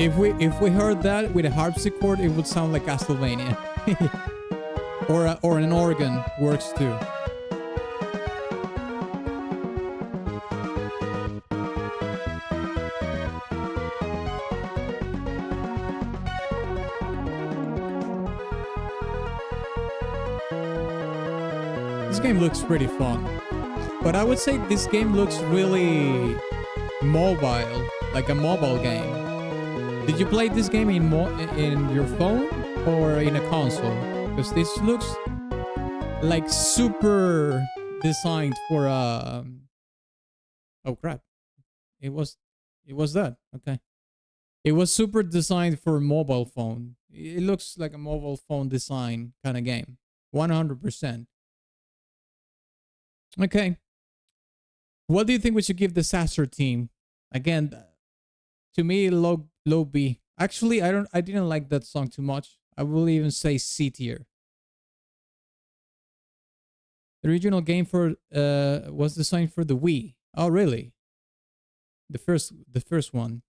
If we heard that with a harpsichord, it would sound like Castlevania. or an organ works too. This game looks pretty fun, but I would say this game looks really mobile, like a mobile game. Did you play this game in your phone or in a console? Because this looks like super designed for a... Oh crap! It was that. Okay. It was super designed for a mobile phone. It looks like a mobile phone design kind of game. 100%. Okay. What do you think we should give Disaster Team? Again, to me, low B. Actually, I didn't like that song too much. I will even say C tier. The original game for was designed for the Wii. Oh, really? The first one.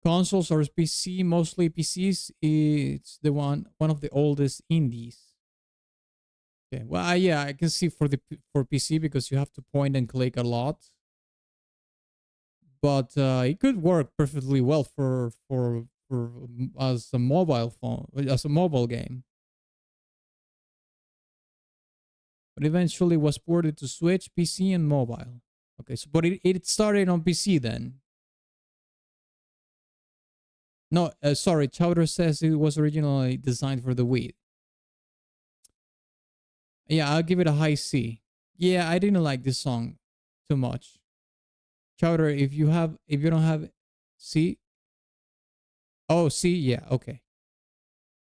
Consoles or PC, mostly PCs. It's the one of the oldest indies. Okay. Well, yeah, I can see for PC because you have to point and click a lot. But it could work perfectly well for as a mobile phone, as a mobile game. But eventually was ported to Switch, PC, and mobile. Okay, so but it started on PC then. No, sorry, Chowder says it was originally designed for the Wii. Yeah, I'll give it a high C. Yeah, I didn't like this song too much. Chowder, if you don't have C. Oh, C, yeah, okay.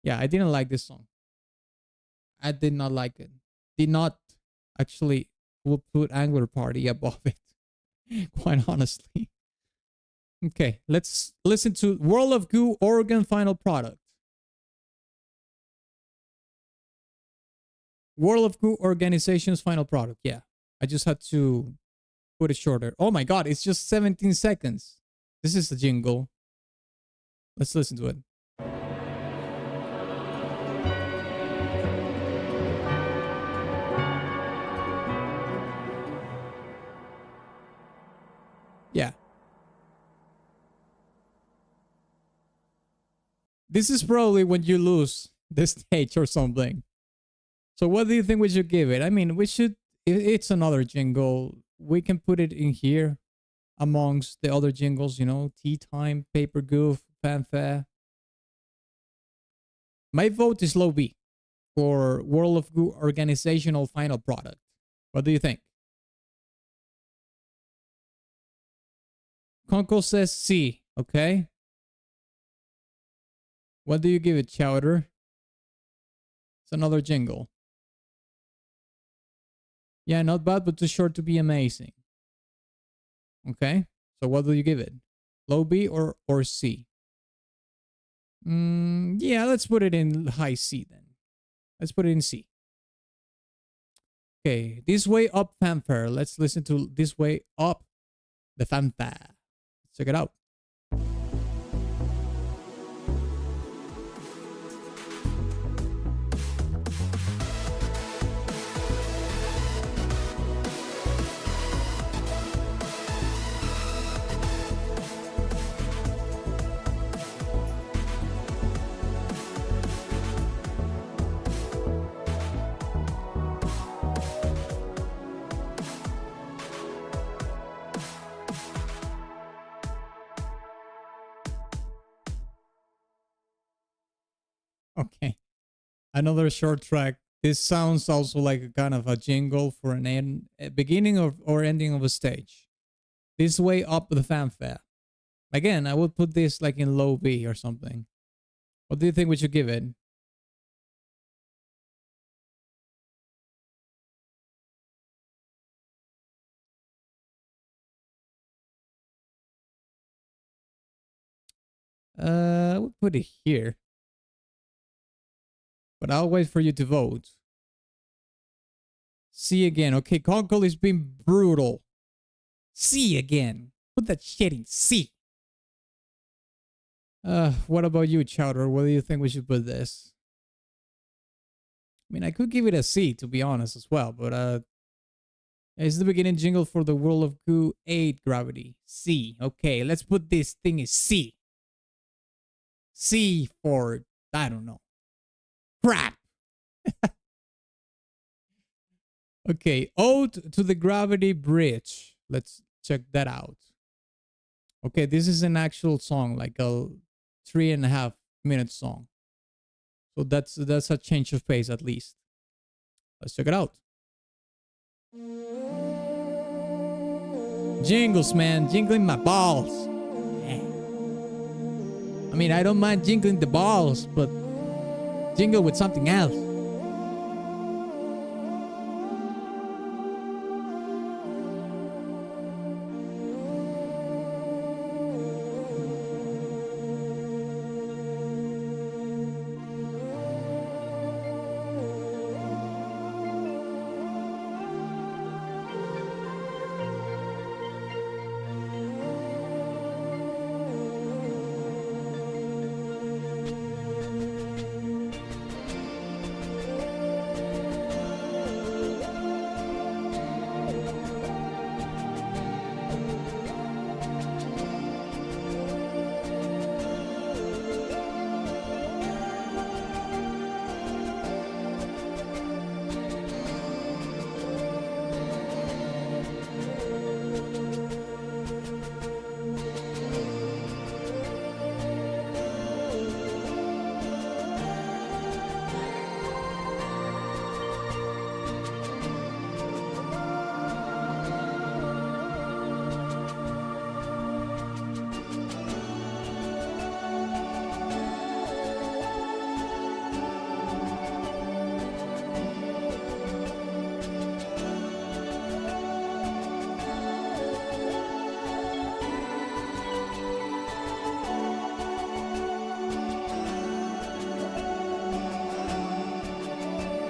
Yeah, I didn't like this song. I did not like it. Did not actually will put Angler Party above it. Quite honestly. Okay, let's listen to World of Goo Oregon final product. World of Goo organization's final product. Yeah, I just had to put it shorter. Oh my god, it's just 17 seconds. This is the jingle. Let's listen to it. Yeah. This is probably when you lose the stage or something. So what do you think we should give it? I mean, we should... It's another jingle. We can put it in here. amongst the other jingles, you know, Tea Time, Paper Goof, Fanfare. My vote is low B for World of Goo organizational final product. What do you think? Conkel says C, okay? What do you give it, Chowder? It's another jingle. Yeah, not bad, but too short to be amazing. Okay, so what do you give it? Low B or C? Yeah, let's put it in high C then. Let's put it in C. Okay, This Way Up Fanfare. Let's listen to This Way Up the Fanfare. Let's check it out. Okay, another short track. This sounds also like a kind of a jingle for an beginning or ending of a stage. This Way Up the Fanfare. Again, I would put this like in low B or something. What do you think we should give it? We'll put it here. But I'll wait for you to vote. C again. Okay, Conkel is being brutal. C again. Put that shit in C. What about you, Chowder? What do you think we should put this? I mean, I could give it a C, to be honest, as well. But it's the beginning jingle for the World of Goo 8 Gravity. C. Okay, let's put this thing in C. C for, I don't know, crap. Okay, Ode to the Gravity Bridge. Let's check that out. Okay, this is an actual song, like a 3.5 minute song. So that's a change of pace at least. Let's check it out. Jingles, man, jingling my balls. Yeah. I mean, I don't mind jingling the balls, but jingle with something else.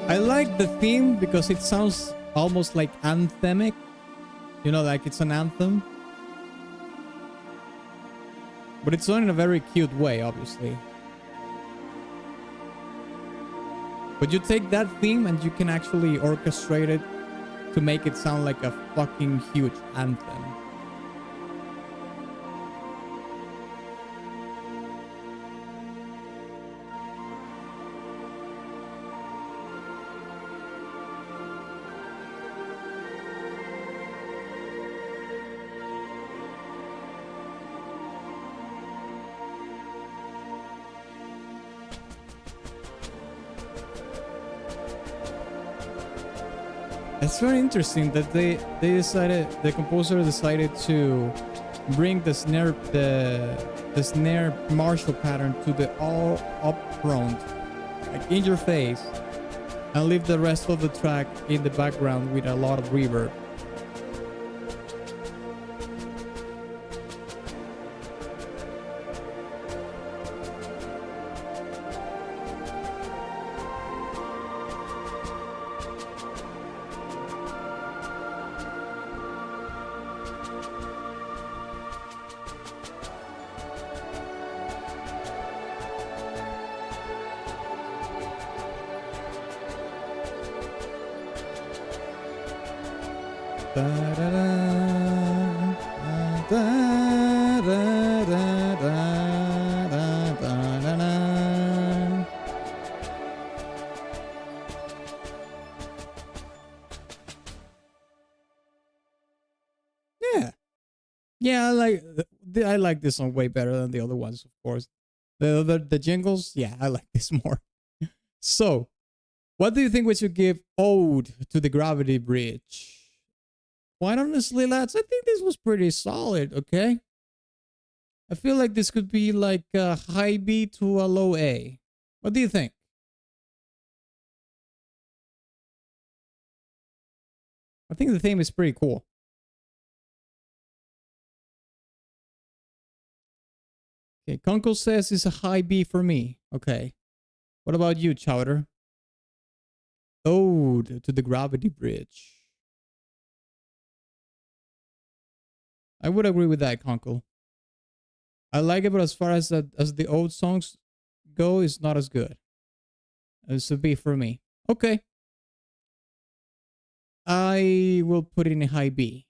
I like the theme because it sounds almost like anthemic. You know, like it's an anthem. But it's done in a very cute way, obviously. But you take that theme and you can actually orchestrate it to make it sound like a fucking huge anthem. That's very interesting that they decided, the composer decided to bring the snare Marshall pattern to the all up front, like in your face, and leave the rest of the track in the background with a lot of reverb. Yeah, I like this one way better than the other ones, of course. The jingles, yeah, I like this more. So, what do you think we should give Ode to the Gravity Bridge? Quite honestly, lads, I think this was pretty solid, okay? I feel like this could be like a high B to a low A. What do you think? I think the theme is pretty cool. Okay, Conkel says it's a high B for me. Okay. What about you, Chowder? Ode to the Gravity Bridge. I would agree with that, Conkel. I like it, but as far as the old songs go, it's not as good. It's a B for me. Okay. I will put it in a high B.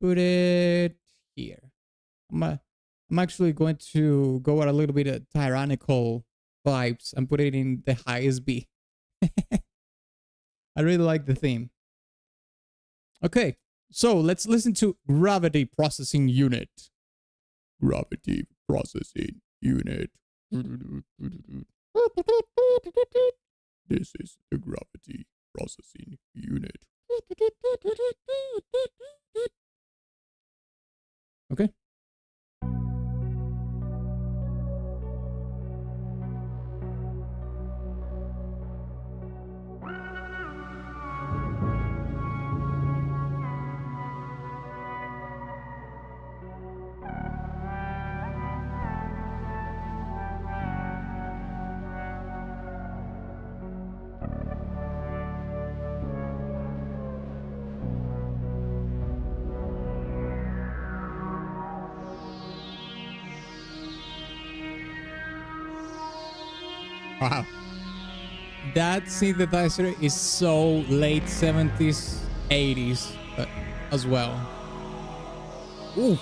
Put it here. I'm actually going to go at a little bit of tyrannical vibes and put it in the highest B. I really like the theme. Okay, so let's listen to Gravity Processing Unit. Gravity Processing Unit. This is the Gravity Processing Unit. Okay. Wow. That synthesizer is so late 70s, 80s as well. Ooh.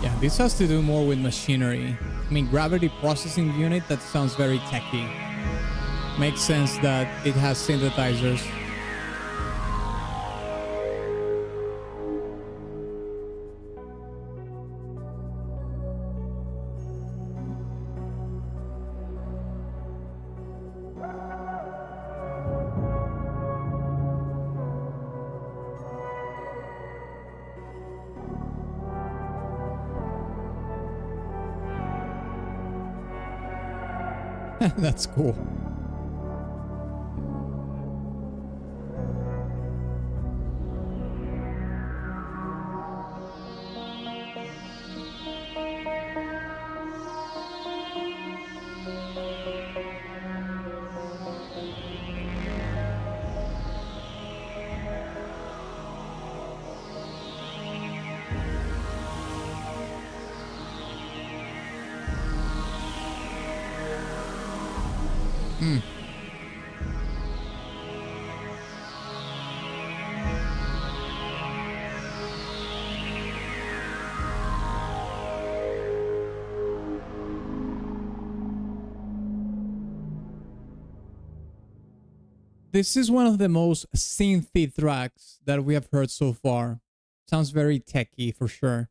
Yeah, this has to do more with machinery. I mean, Gravity Processing Unit, that sounds very techy. Makes sense that it has synthesizers. That's cool. This is one of the most synthy tracks that we have heard so far. Sounds very techy for sure.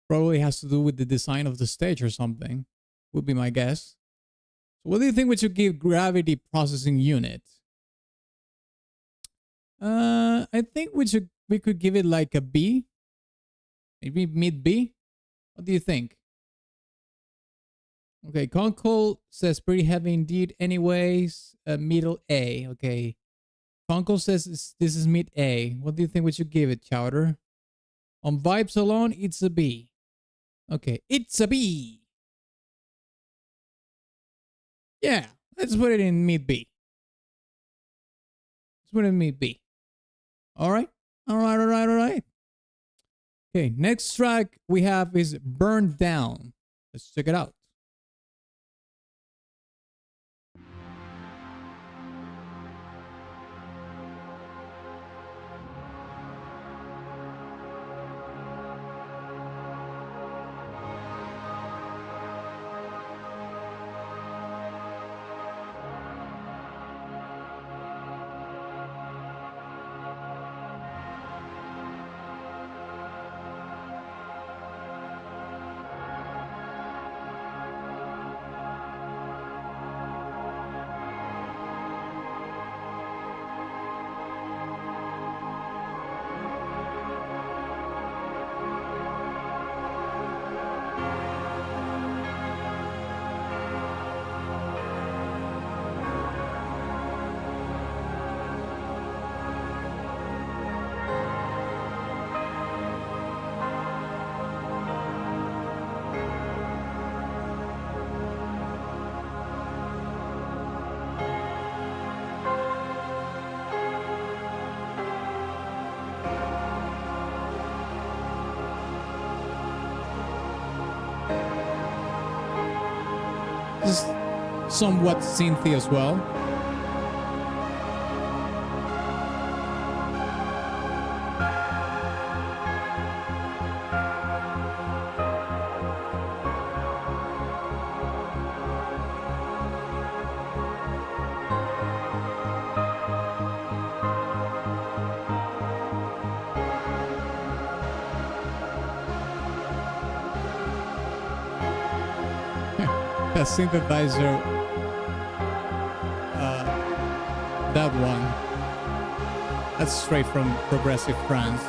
Probably has to do with the design of the stage or something. would be my guess. So what do you think we should give gravity processing unit? I think we could give it like a B. Maybe mid B. What do you think? Okay, Conkel says pretty heavy indeed. Anyways, middle A. Okay, Conkel says this is mid A. What do you think we should give it, Chowder? On vibes alone, it's a B. Okay, it's a B. Yeah, let's put it in mid B. Let's put it in mid B. All right, all right, all right, all right. Okay, next track we have is Burned Down. Let's check it out. This is somewhat synthy as well. A synthesizer, that one, that's straight from progressive France.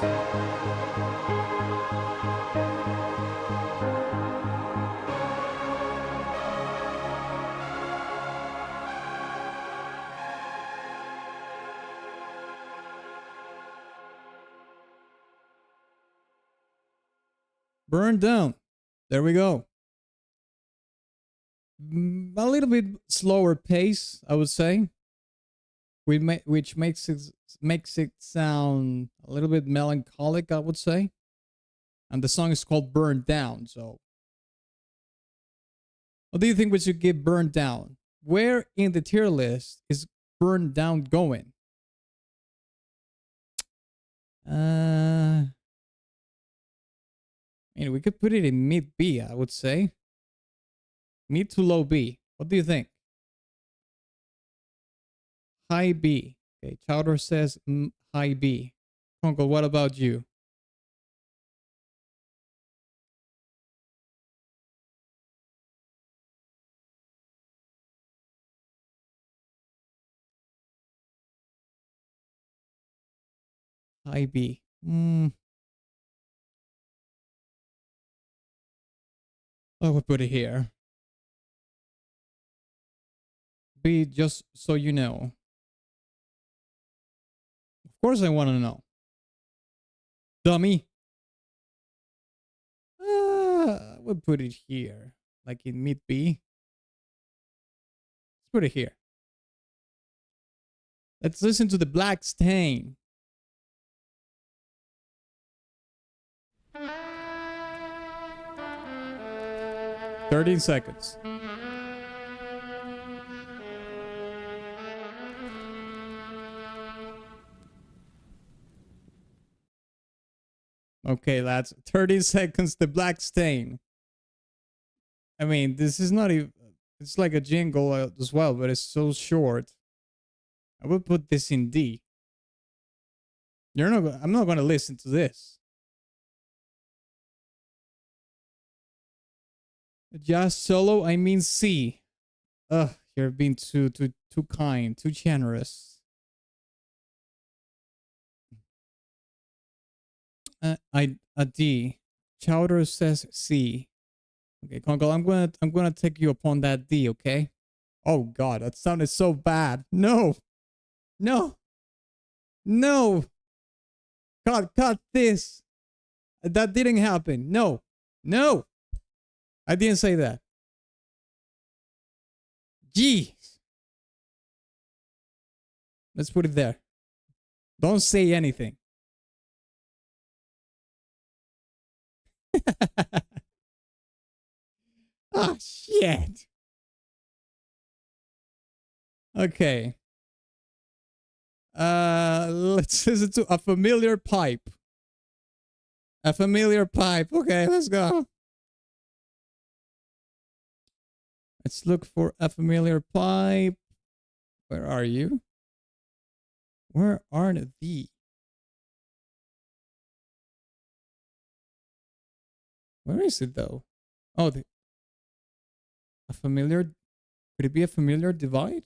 Burned Down, there we go. A little bit slower pace, I would say, which makes it sound a little bit melancholic, I would say. And the song is called Burned Down. So what do you think we should give Burned Down? Where in the tier list is Burned Down going? I mean, we could put it in mid B, I would say. Mid to low B. What do you think? High B. Okay, Chowder says high B. Conkel, what about you? High B. I would put it here. B, just so you know. Of course I want to know. Dummy. I would put it here. Like in mid B. Let's put it here. Let's listen to the Black Stain. "13 seconds. Okay, lads. 30 seconds, the Black Stain. I mean, this is not even... It's like a jingle as well, but it's so short. I would put this in D. I'm not going to listen to this. Just solo, I mean C. Ugh, you're being too kind, too generous. A D. Chowder says C. Okay, Conkel, I'm gonna take you upon that D, okay? Oh god, that sounded so bad. No! No! No! God, cut this! That didn't happen. No! No! I didn't say that. Jeez! Let's put it there. Don't say anything. Ah, shit. Okay. Let's listen to a familiar pipe. A familiar pipe. Okay, let's go. Let's look for a familiar pipe. Where are you? Where are thee? Where is it though? Oh, a familiar. Could it be a familiar divide?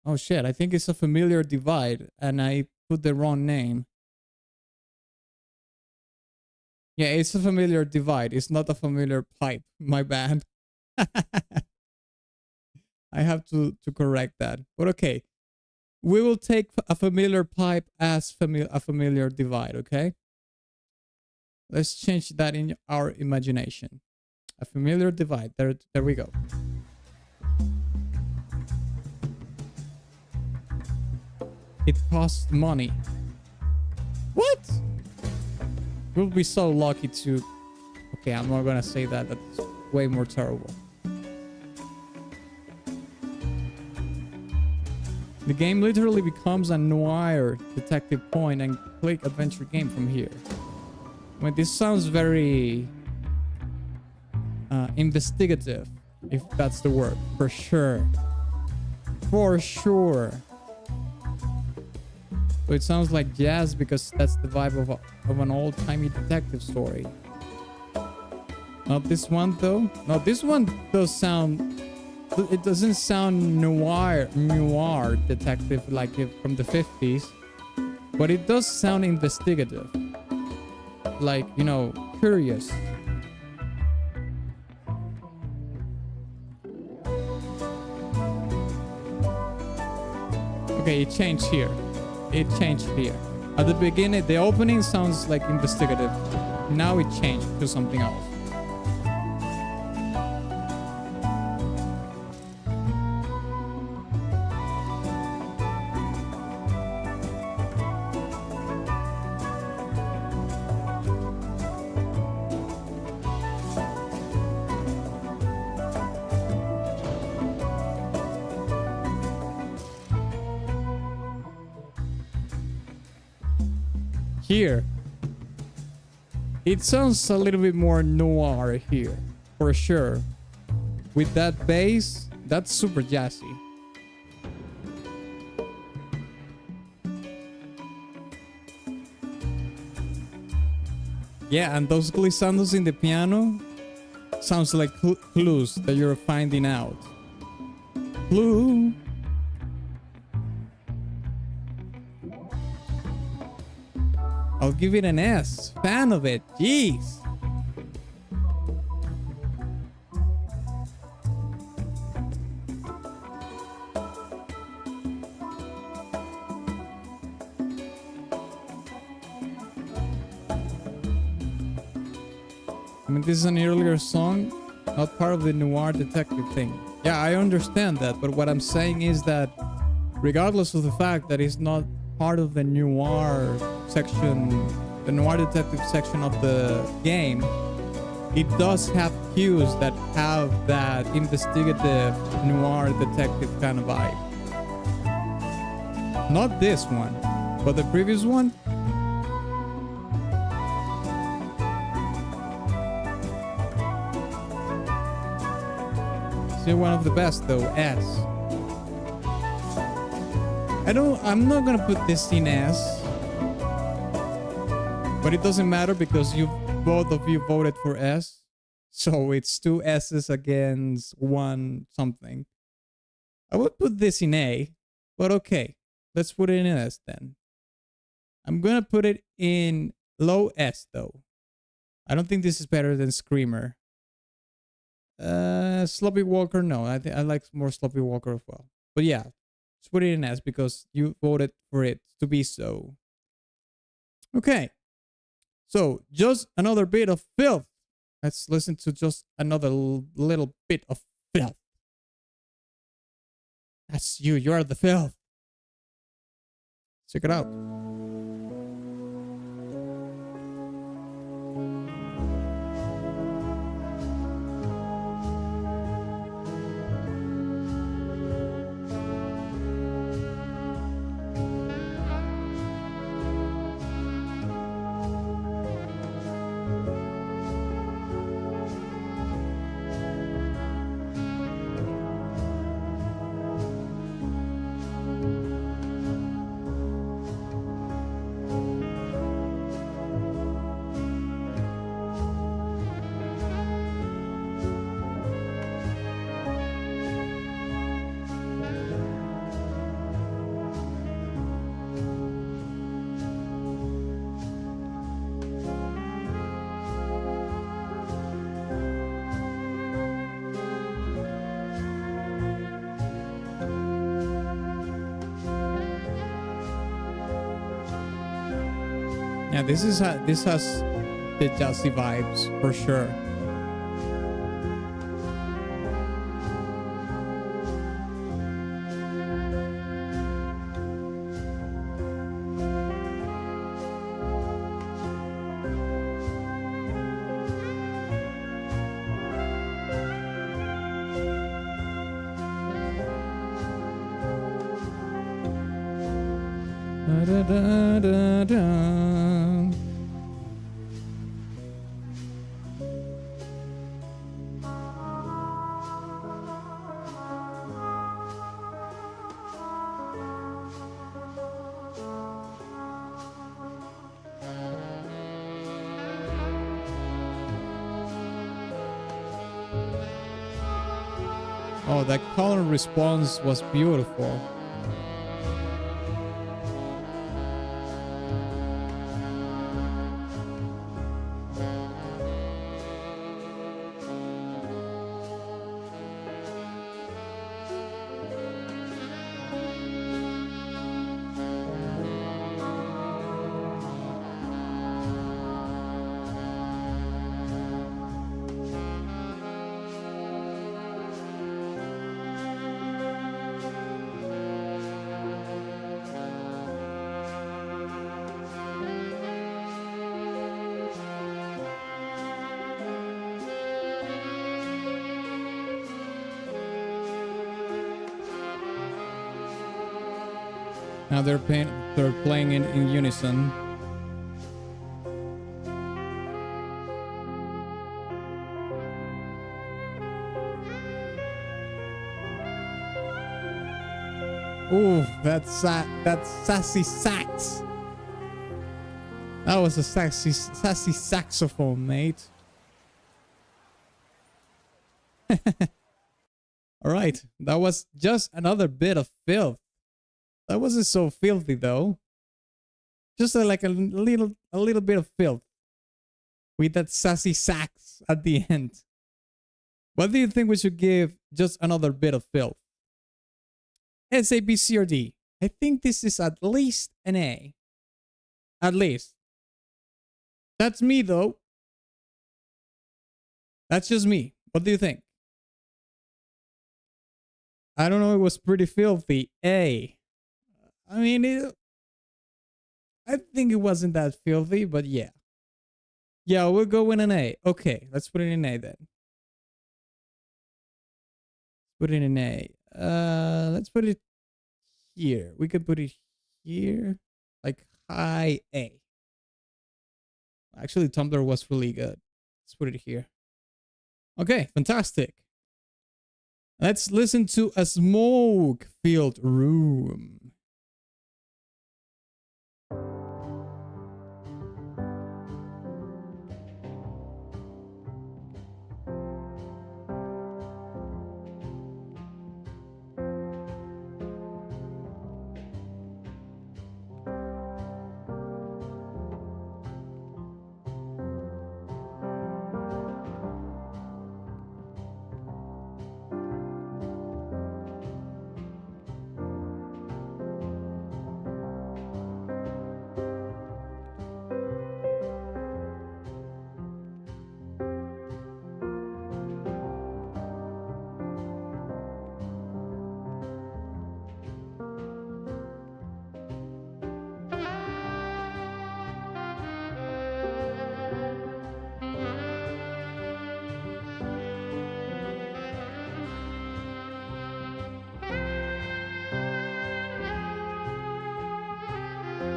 Oh shit, I think it's a familiar divide and I put the wrong name. Yeah, it's a familiar divide. It's not a familiar pipe. My bad. I have to correct that. But okay. We will take a familiar pipe as a familiar divide, okay? Let's change that in our imagination. A familiar divide. There we go. It costs money. What? We'll be so lucky to... Okay, I'm not gonna say that. That's way more terrible. The game literally becomes a noir detective point and click adventure game from here. I mean, this sounds very investigative, if that's the word. For sure. For sure. So it sounds like jazz because that's the vibe of an old-timey detective story. Not this one though. No, this one does sound... It doesn't sound noir detective like from the 50s. But it does sound investigative. Like, you know, curious. Okay, it changed here. It changed here. At the beginning, the opening sounds like investigative. Now it changed to something else. Here, it sounds a little bit more noir here, for sure. With that bass, that's super jazzy. Yeah, and those glissandos in the piano sounds like clues that you're finding out. Clue. I'll give it an S. Fan of it. Jeez. I mean, this is an earlier song, not part of the noir detective thing. Yeah, I understand that, but what I'm saying is that regardless of the fact that it's not part of the noir section, the noir detective section of the game, it does have cues that have that investigative noir detective kind of vibe. Not this one, but the previous one. Still one of the best though, S. I'm not gonna put this in S, but it doesn't matter because both of you voted for S. So it's 2 S's against 1 something. I would put this in A, but okay. Let's put it in S then. I'm gonna put it in low S though. I don't think this is better than Screamer. Sloppy Walker, no. I think I like more Sloppy Walker as well. But yeah, let's put it in S because you voted for it to be so. Okay. So, just another bit of filth. Let's listen to just another little bit of filth. That's you. You're the filth. Check it out. Yeah, this has the jazzy vibes for sure. Da, da, da, da. Oh, that color response was beautiful. Now they're playing in unison. Ooh, that sassy sax. That was a sassy saxophone, mate. All right, that was just another bit of filth. That wasn't so filthy though. Just like a little bit of filth with that sassy sax at the end. What do you think we should give just another bit of filth? S, A, B, C, or D? I think this is at least an A. At least. That's me though. That's just me. What do you think? I don't know. It was pretty filthy. A. I mean, I think it wasn't that filthy, but yeah. Yeah, we'll go with an A. Okay, let's put it in A then. Put it in A. Let's put it here. We could put it here. Like high A. Actually, Tumblr was really good. Let's put it here. Okay, fantastic. Let's listen to a smoke-filled room.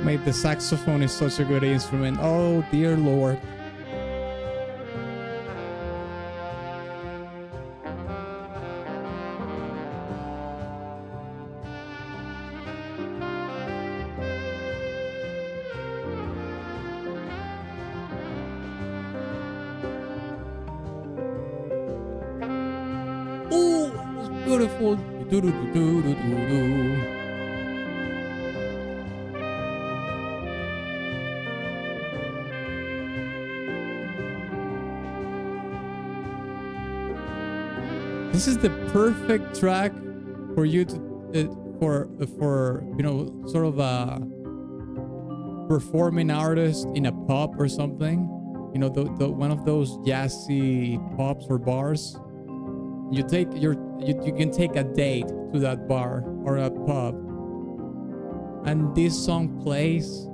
Mate, the saxophone is such a good instrument. Oh, dear Lord. Oh, it's beautiful. Do-do-do-do-do-do-do. This is the perfect track for you to for you know, sort of a performing artist in a pub or something. You know, the one of those jazzy pubs or bars. You can take a date to that bar or a pub, and this song plays,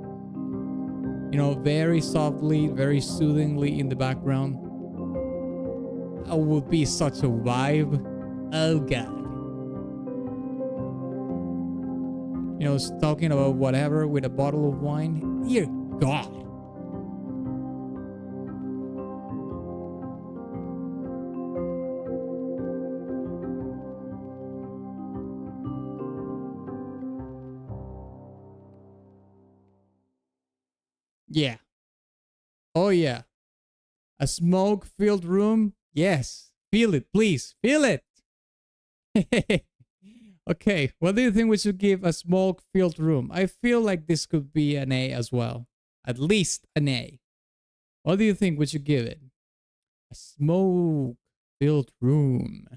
you know, very softly, very soothingly in the background. It would be such a vibe. Oh god. You know, talking about whatever with a bottle of wine. Dear God. Yeah. Oh yeah. A smoke-filled room. Yes. Feel it, please. Feel it. Okay. What do you think we should give a smoke-filled room? I feel like this could be an A as well. At least an A. What do you think we should give it? A smoke-filled room.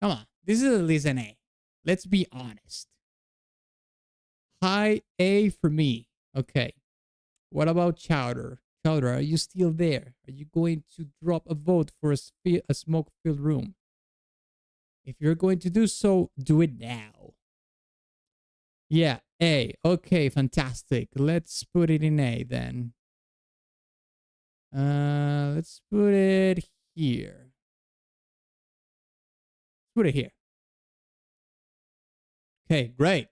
Come on. This is at least an A. Let's be honest. High A for me. Okay. What about Chowder? Chowder, are you still there? Are you going to drop a vote for a smoke-filled room? If you're going to do so, do it now. Yeah, A. Okay, fantastic. Let's put it in A then. Let's put it here. Put it here. Okay, great.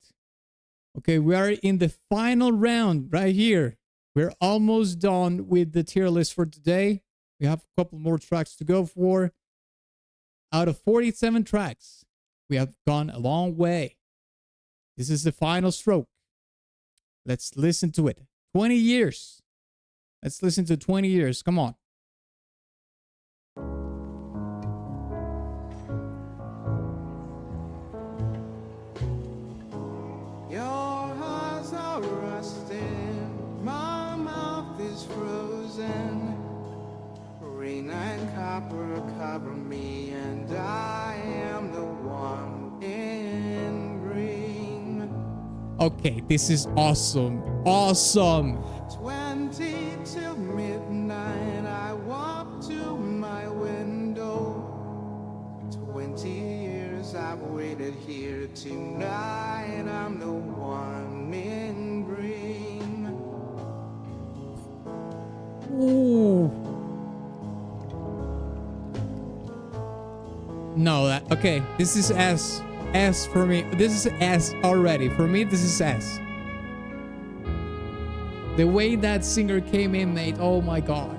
Okay, we are in the final round right here. We're almost done with the tier list for today. We have a couple more tracks to go for. Out of 47 tracks, we have gone a long way. This is the final stroke. Let's listen to it. 20 years. Let's listen to 20 years. Come on. Your eyes are rusting, my mouth is frozen. Rain and copper cover me, and I am the one in green. Okay, this is awesome. Awesome. 20 till midnight, I walk to my window. 20 years I've waited here tonight. I'm the one in green. Ooh. No, okay. This is S. S for me. This is S already. For me, this is S. The way that singer came in, mate. Oh my god.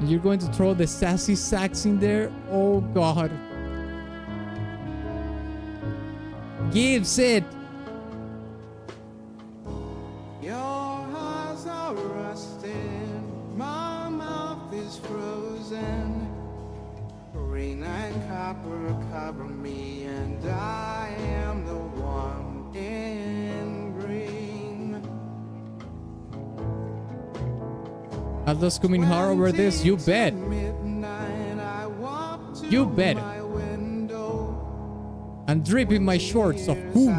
You're going to throw the sassy sax in there? Oh god. Gives it. Your eyes are rusting, my mouth is frozen. Rain and copper cover me, and I am the one in green. Aldo's coming hard over this. You bet. You bet. And dripping my shorts of whom?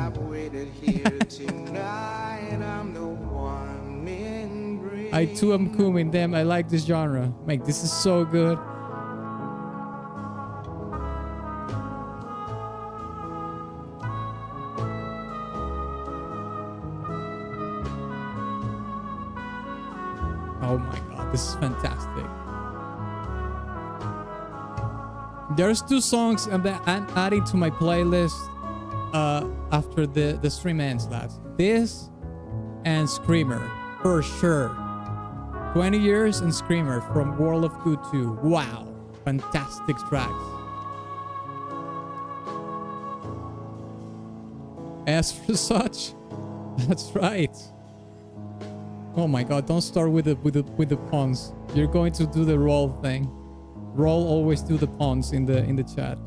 I too am cooming them. I like this genre. Mate, this is so good. Oh my god, this is fantastic. There's 2 songs I'm adding to my playlist after the stream ends, lads. This and Screamer, for sure. 20 Years and Screamer from World of Goo 2. Wow, fantastic tracks. As for such, that's right. Oh my god, don't start with the puns. You're going to do the roll thing. Roll always do the puns in the chat.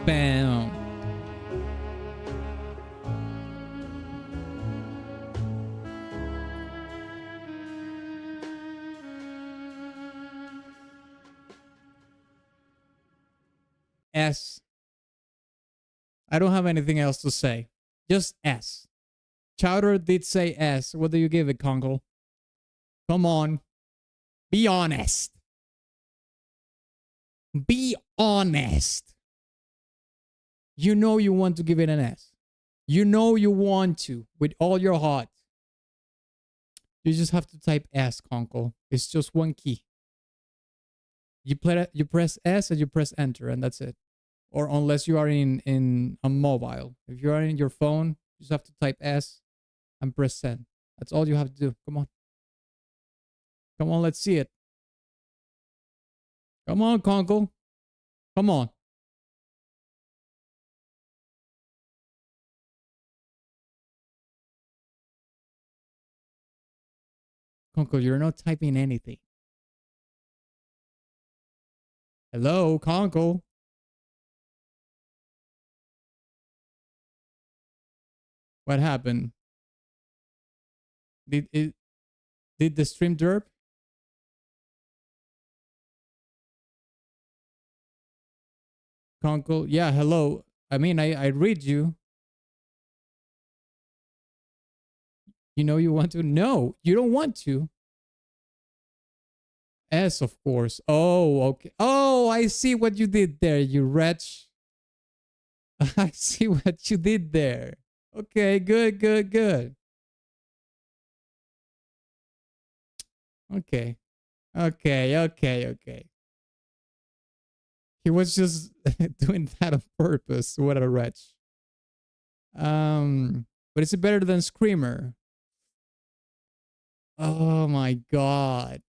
Bam. S. I don't have anything else to say. Just S. Chowder did say S. What do you give it, Conkel? Come on. Be honest. Be honest. You know you want to give it an S. You know you want to with all your heart. You just have to type S, Conkel. It's just one key. You press S and you press enter and that's it. Or unless you are in a mobile. If you are in your phone, you just have to type S and press send. That's all you have to do. Come on. Come on, let's see it. Come on, Conkel. Come on. Conkel, you're not typing anything. Hello, Conkel. What happened? Did the stream derp? Conkel, yeah, hello. I mean, I read you. You know you want to? No, you don't want to. S, of course. Oh, okay. Oh, I see what you did there, you wretch. I see what you did there. Okay, good, good, good. Okay. Okay, okay, okay. He was just doing that on purpose. What a wretch. But is it better than Screamer? Oh my god.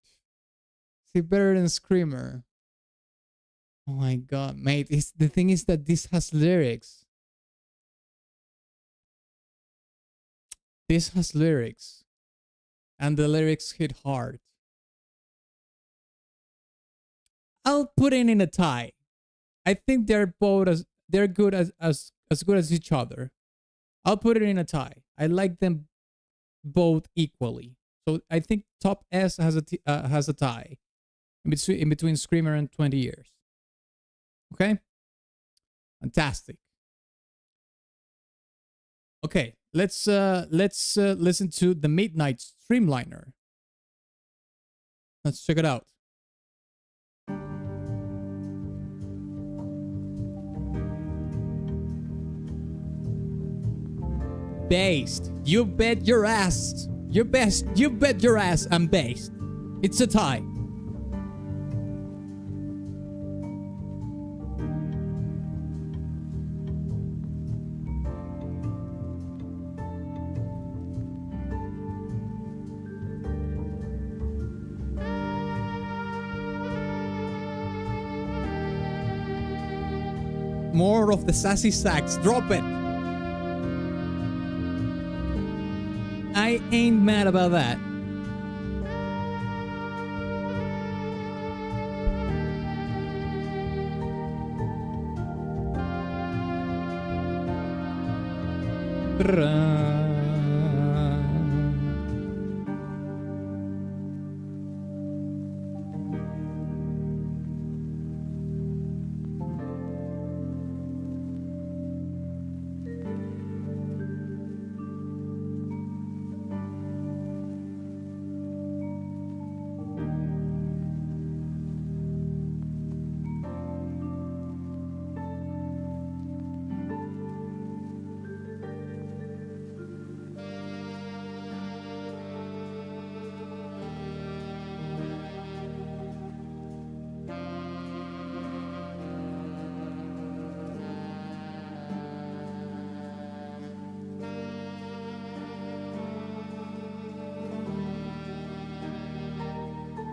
Is it better than Screamer? Oh my god, mate. The thing is that this has lyrics. This has lyrics. And the lyrics hit hard. I'll put it in a tie. I think they're both they're good as good as each other. I'll put it in a tie. I like them both equally. So I think top S has a tie in between Screamer and 20 Years. Okay? Fantastic. Okay, let's listen to the Midnight Streamliner. Let's check it out. Based. You bet your ass. You bet your ass I'm based. It's a tie. More of the sassy sax. Drop it. I ain't mad about that.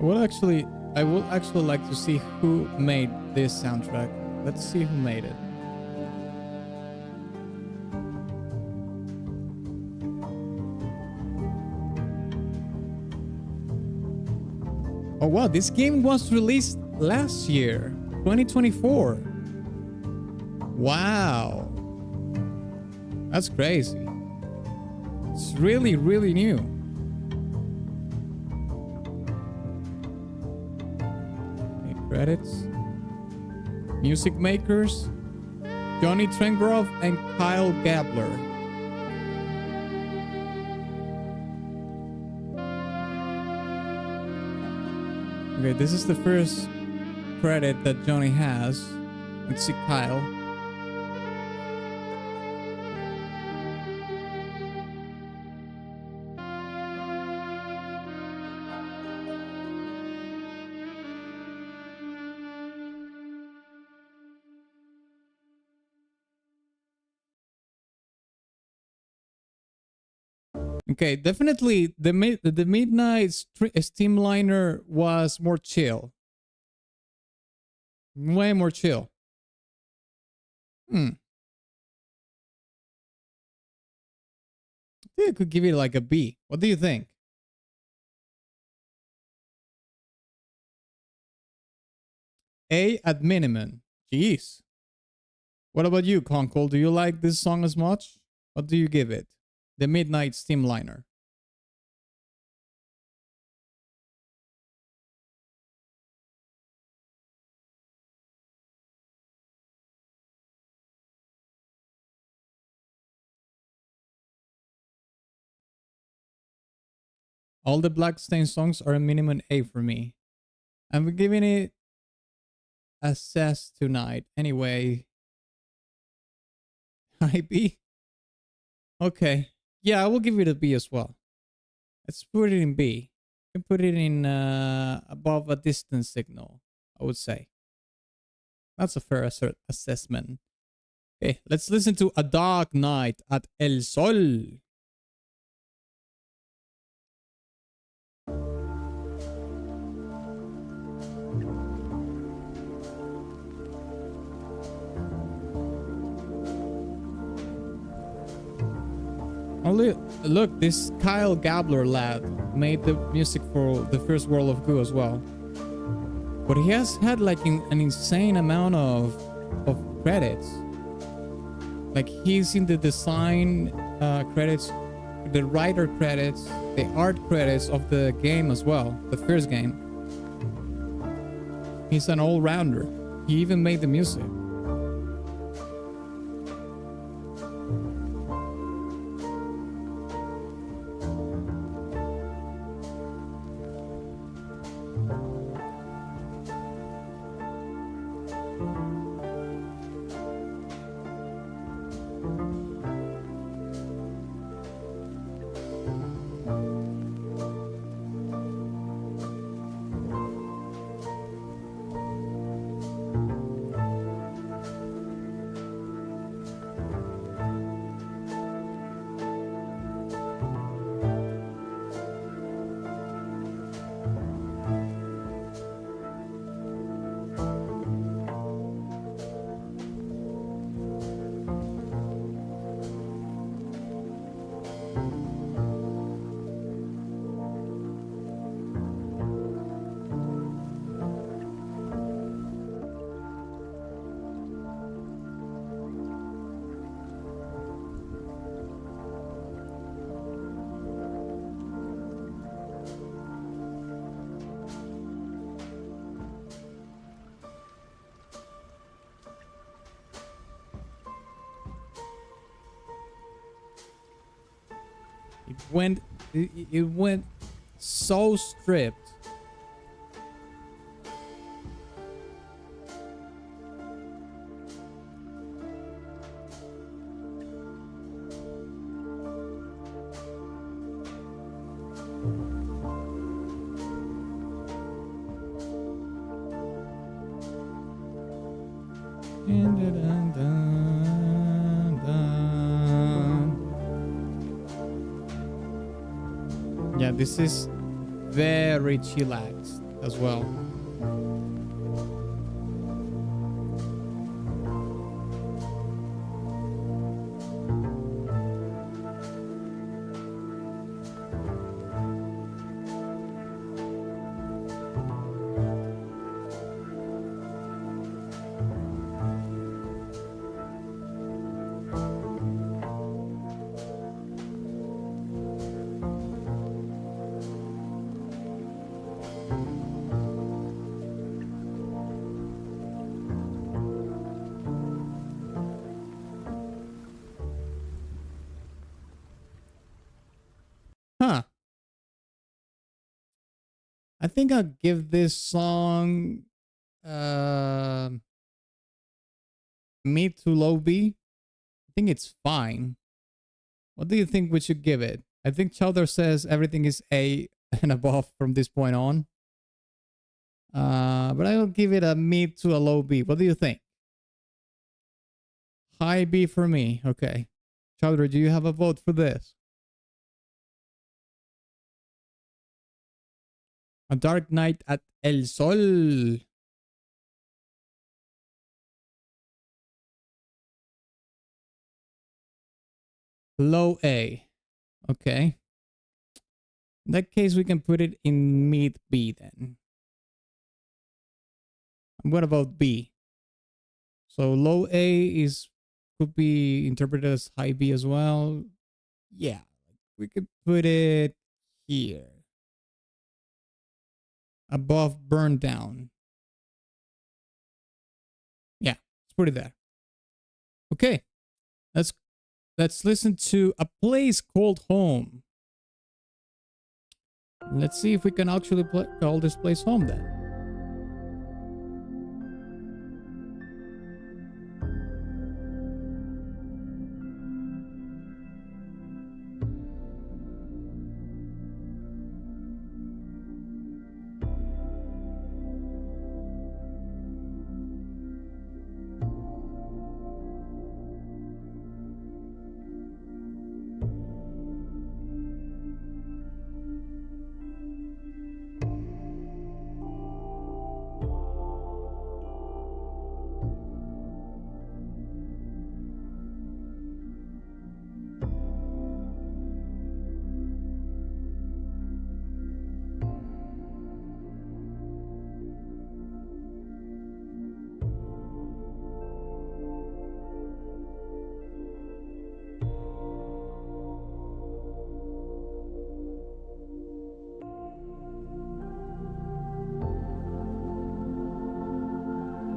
I would actually like to see who made this soundtrack. Let's see who made it. Oh wow, this game was released last year, 2024. Wow. That's crazy. It's really, really new. Okay, credits. Music makers, Johnny Trengrove and Kyle Gabler. Okay, this is the first credit that Johnny has. Let's see Kyle. Okay, definitely the Midnight Steamliner was more chill. Way more chill. I think I could give it like a B. What do you think? A at minimum. Jeez. What about you, Conkel? Do you like this song as much? What do you give it? The Midnight Steamliner. All the Blackstain songs are a minimum A for me. I'm giving it a C tonight. Anyway. High B? Okay. Yeah, I will give it a B as well. Let's put it in B. You can put it in above a distance signal, I would say. That's a fair assessment. Okay, let's listen to A Dark Night at El Sol. Oh, look, this Kyle Gabler lad made the music for the first World of Goo as well. But he has had like an insane amount of credits. Like he's in the design credits, the writer credits, the art credits of the game as well, the first game. He's an all-rounder. He even made the music. It went so stripped. Yeah, this is very chillaxed. as well. Huh. I think I'll give this song mid to low B. I think it's fine. What do you think we should give it? I think Chowder says everything is A and above from this point on. But I will give it a mid to a low B. What do you think? High B for me. Okay. Chowder, do you have a vote for this? A Dark Night at El Sol. Low A. Okay. In that case, we can put it in mid B then. And what about B? So low A is could be interpreted as high B as well. Yeah, we could put it here. Above Burn Down. Yeah, let's put it there. Okay. Let's listen to A Place Called Home. Let's see if we can actually call this place home then.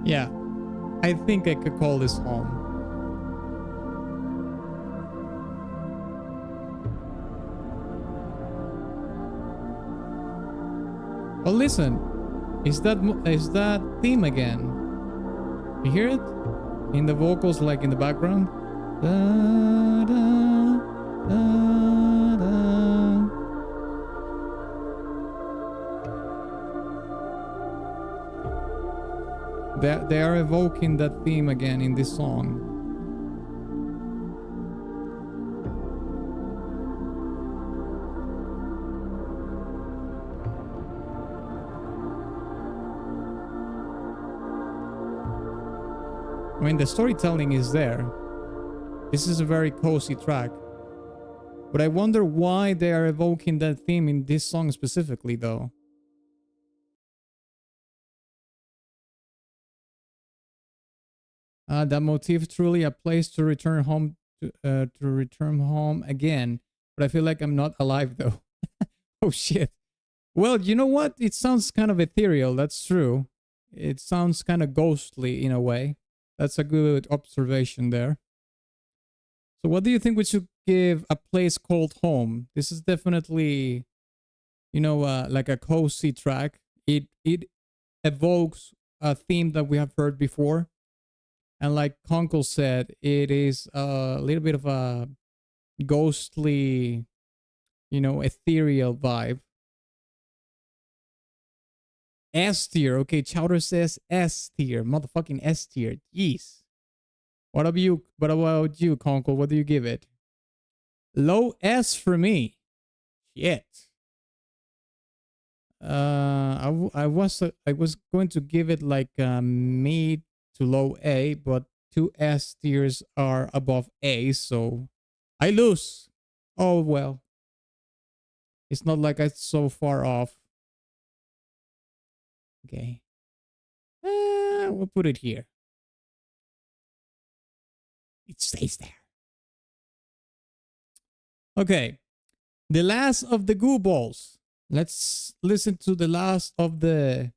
Yeah, I think I could call this home. Oh, listen, is that theme again? You hear it in the vocals, like in the background? Da, da, da, da. They are evoking that theme again in this song. I mean, the storytelling is there. This is a very cozy track. But I wonder why they are evoking that theme in this song specifically, though. That motif, truly a place to return home to return home again. But I feel like I'm not alive though. Oh shit. Well, you know what? It sounds kind of ethereal. That's true. It sounds kind of ghostly in a way. That's a good observation there. So what do you think we should give A Place Called Home? This is definitely, you know, like a cozy track. It evokes a theme that we have heard before. And like Conkel said, it is a little bit of a ghostly, you know, ethereal vibe. S tier. Okay, Chowder says S tier. Motherfucking S tier. Jeez. What about you, Conkel? What do you give it? Low S for me. Shit. I was going to give it like mid to low A, but two S tiers are above A, so I lose. Oh well, it's not like it's so far off. Okay, we'll put it here. It stays there. Okay, the last of the goo balls. Let's listen to the last of the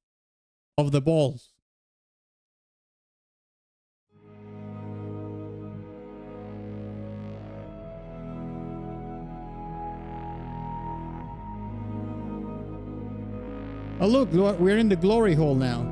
balls. Oh look, we're in the glory hole now.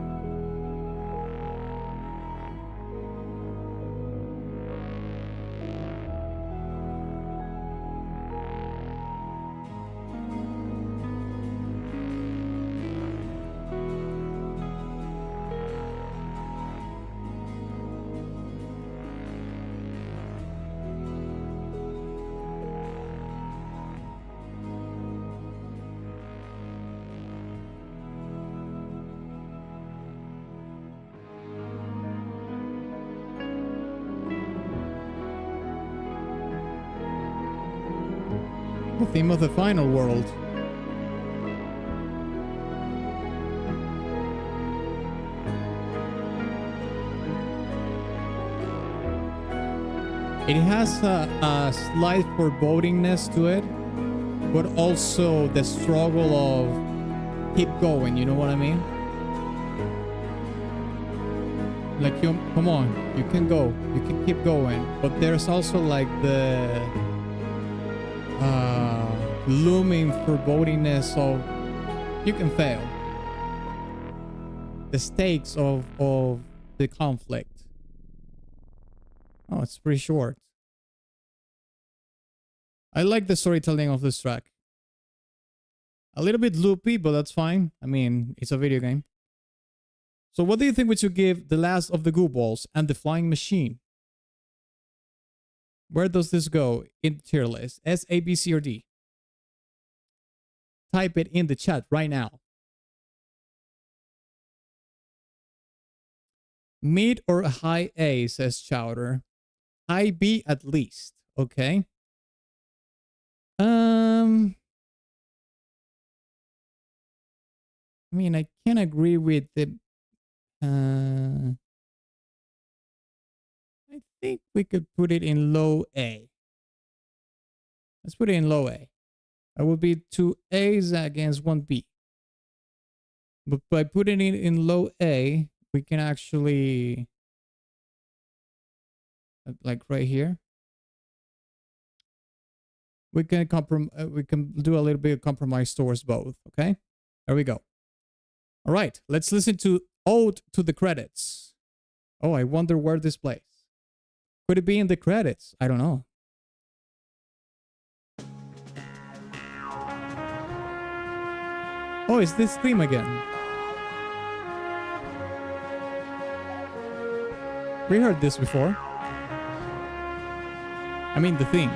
The theme of the final world. It has a slight forebodingness to it, but also the struggle of keep going, you know what I mean? Like, you, come on, you can go, you can keep going, but there's also like the looming forebodingness of you can fail. The stakes of the conflict. Oh, it's pretty short. I like the storytelling of this track. A little bit loopy, but that's fine. I mean, it's a video game. So what do you think we should give The Last of the Goo Balls and The Flying Machine? Where does this go in the tier list? S, A, B, C, or D? Type it in the chat right now. Mid or high A, says Chowder. High B at least. Okay. I mean, I can agree with the. I think we could put it in low A. Let's put it in low A. That would be 2 A's against 1 B. But by putting it in low A, we can actually, like right here, we can do a little bit of compromise towards both. Okay, there we go. All right, let's listen to Ode to the Credits. Oh, I wonder where this plays. Could it be in the credits? I don't know. Oh, it's this theme again. We heard this before. I mean, the theme.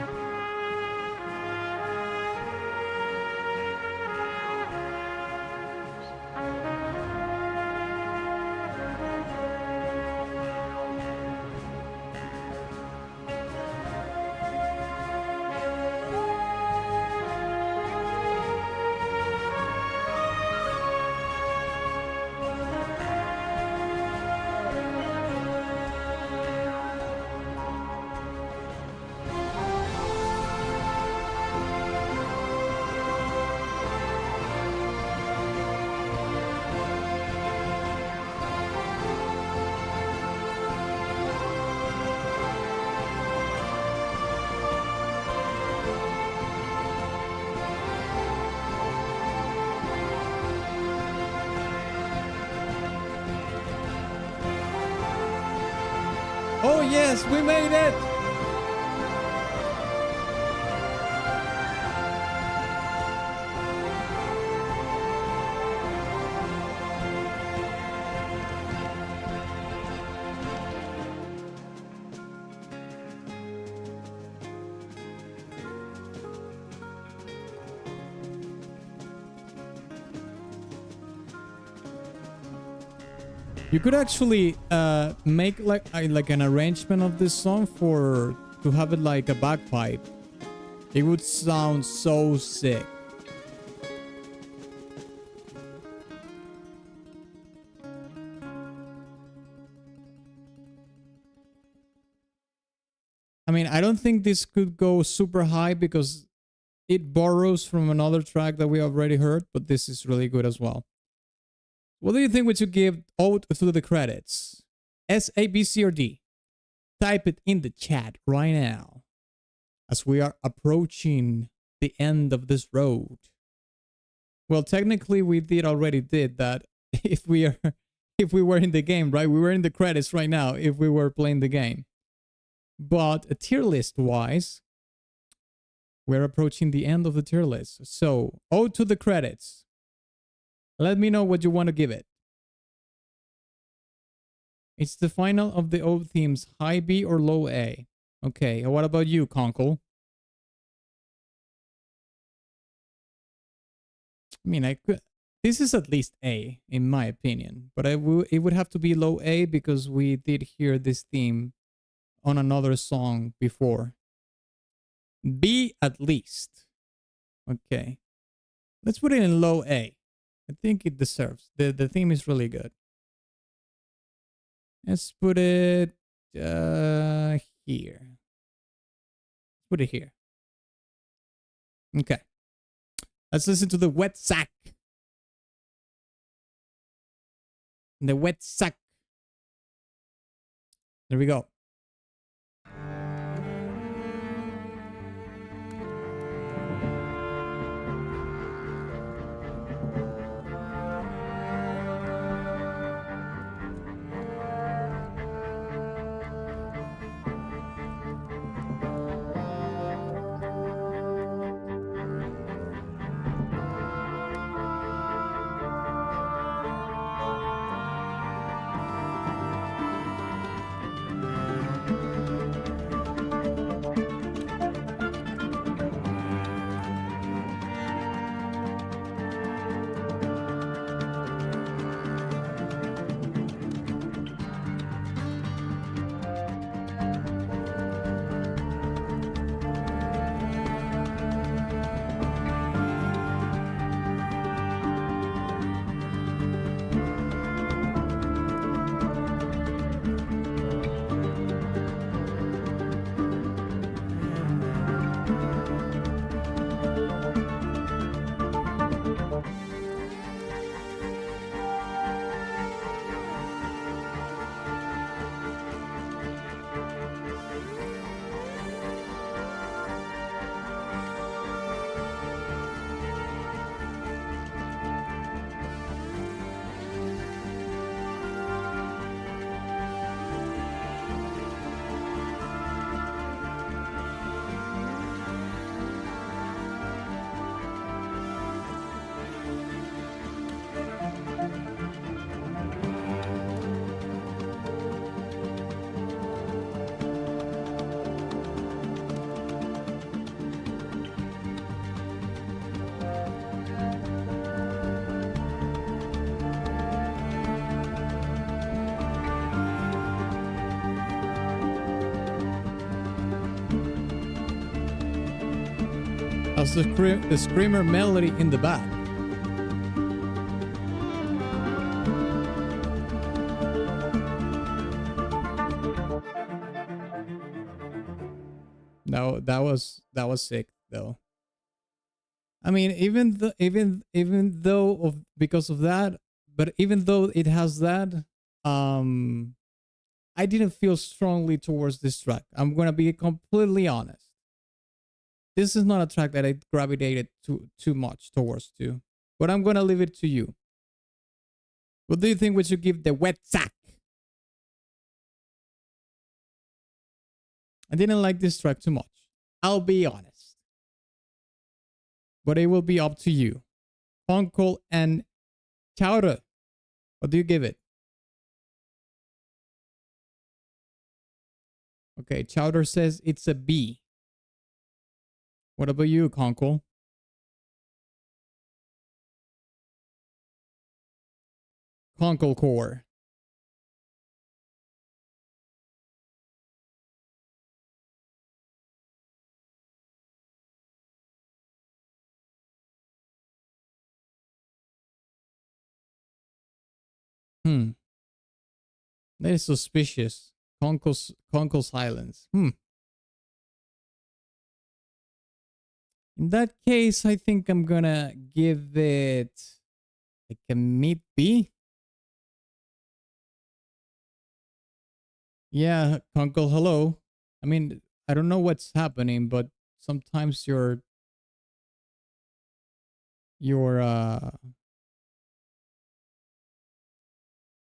Oh yes, we made it! You could actually make like an arrangement of this song to have it like a bagpipe. It would sound so sick. I mean, I don't think this could go super high because it borrows from another track that we already heard, but this is really good as well. What do you think we should give out through the credits? S, A, B, C, or D? Type it in the chat right now as we are approaching the end of this road. Well, technically we already did that if we were in the game, right? We were in the credits right now if we were playing the game. But tier list wise, we're approaching the end of the tier list. So, ode to the credits. Let me know what you want to give it. It's the final of the ode themes, high B or low A. Okay, what about you, Conkel? I mean, I could. This is at least A, in my opinion. But it would have to be low A because we did hear this theme on another song before. B at least. Okay. Let's put it in low A. I think it deserves. The theme is really good. Let's put it here. Put it here. Okay. Let's listen to the wet sack. The wet sack. There we go. That's the screamer melody in the back. No, that was sick though. I mean, even though because of that, but even though it has that, I didn't feel strongly towards this track. I'm gonna be completely honest. This is not a track that I gravitated too much towards too. But I'm gonna leave it to you. What do you think we should give the wet sack? I didn't like this track too much. I'll be honest. But it will be up to you. Conkel and Chowder. What do you give it? Okay, Chowder says it's a B. What about you, Conkel? Conkel Core. That is suspicious. Conkel silence. In that case, I think I'm gonna give it like a mid B. Yeah, Conkel, hello. I mean, I don't know what's happening, but sometimes your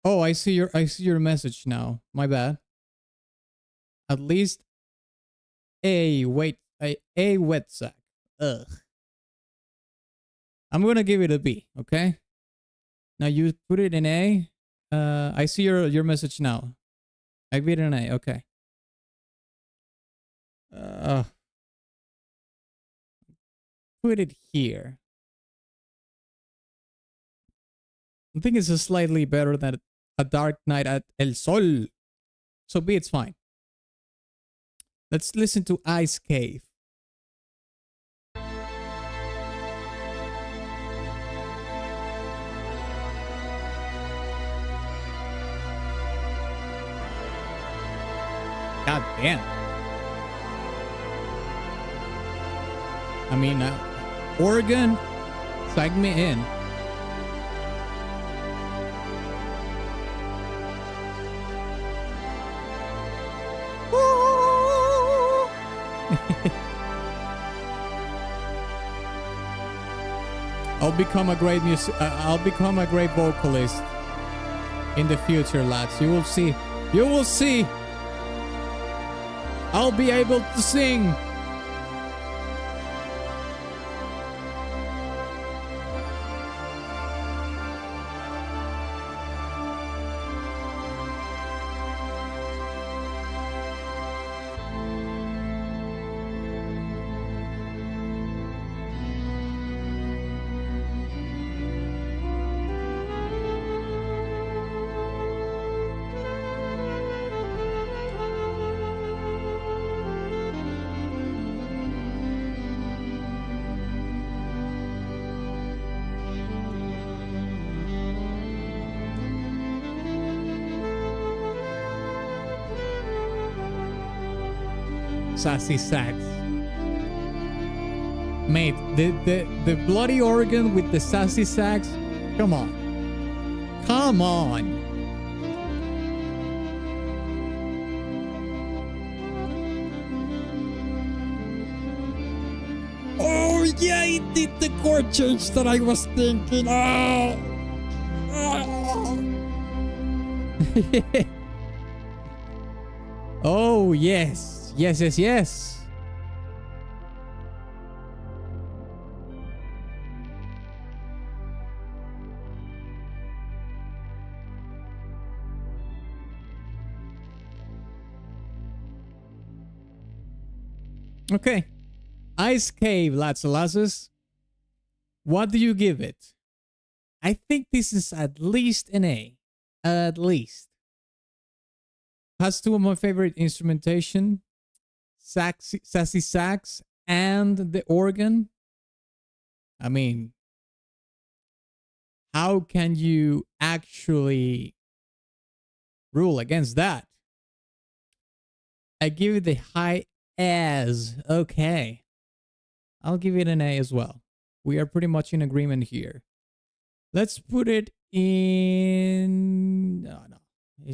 Oh, I see your message now. My bad. At least a wet sack. Ugh. I'm gonna give it a B, okay? Now you put it in A. I see your message now. I give it an A, okay. Put it here. I think it's slightly better than A Dark Night at El Sol. So B, it's fine. Let's listen to Ice Cave. God damn. I mean, Oregon, psych me in. I'll become a great I'll become a great vocalist in the future, lads. You will see. You will see. I'll be able to sing. Sassy sax. Mate, the bloody organ with the sassy sax. Come on. Come on. Oh yeah, it did the chord change that I was thinking. Oh. Oh yes. Yes, yes, yes. Okay. Ice Cave, lads and lasses. What do you give it? I think this is at least an A. At least. Has two of my favorite instrumentation. Sassy sax and the organ. I mean, how can you actually rule against that? I give it the high as. Okay. I'll give it an A as well. We are pretty much in agreement here. Let's put it in... No.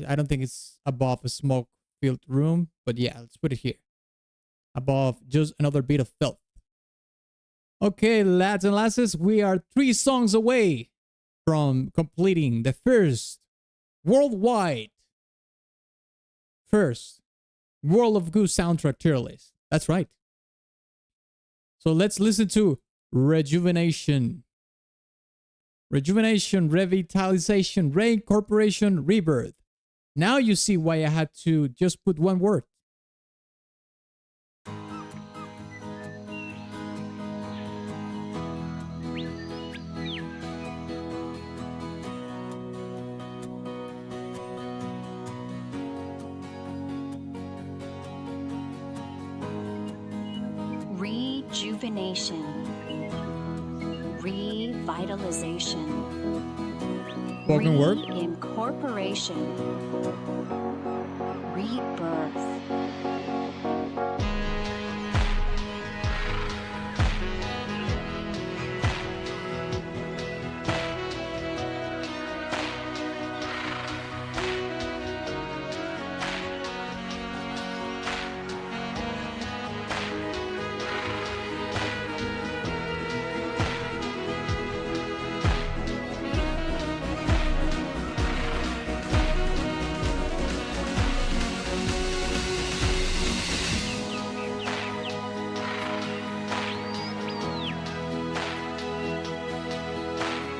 I don't think it's above a smoke-filled room. But yeah, let's put it here. Above just another bit of filth. Okay, lads and lasses, we are 3 songs away from completing the first World of Goo soundtrack tier list. That's right. So let's listen to Rejuvenation. Rejuvenation, Revitalization, Reincorporation, Rebirth. Now you see why I had to just put one word. Rejuvenation, revitalization, Spoken word. Incorporation. Rebirth.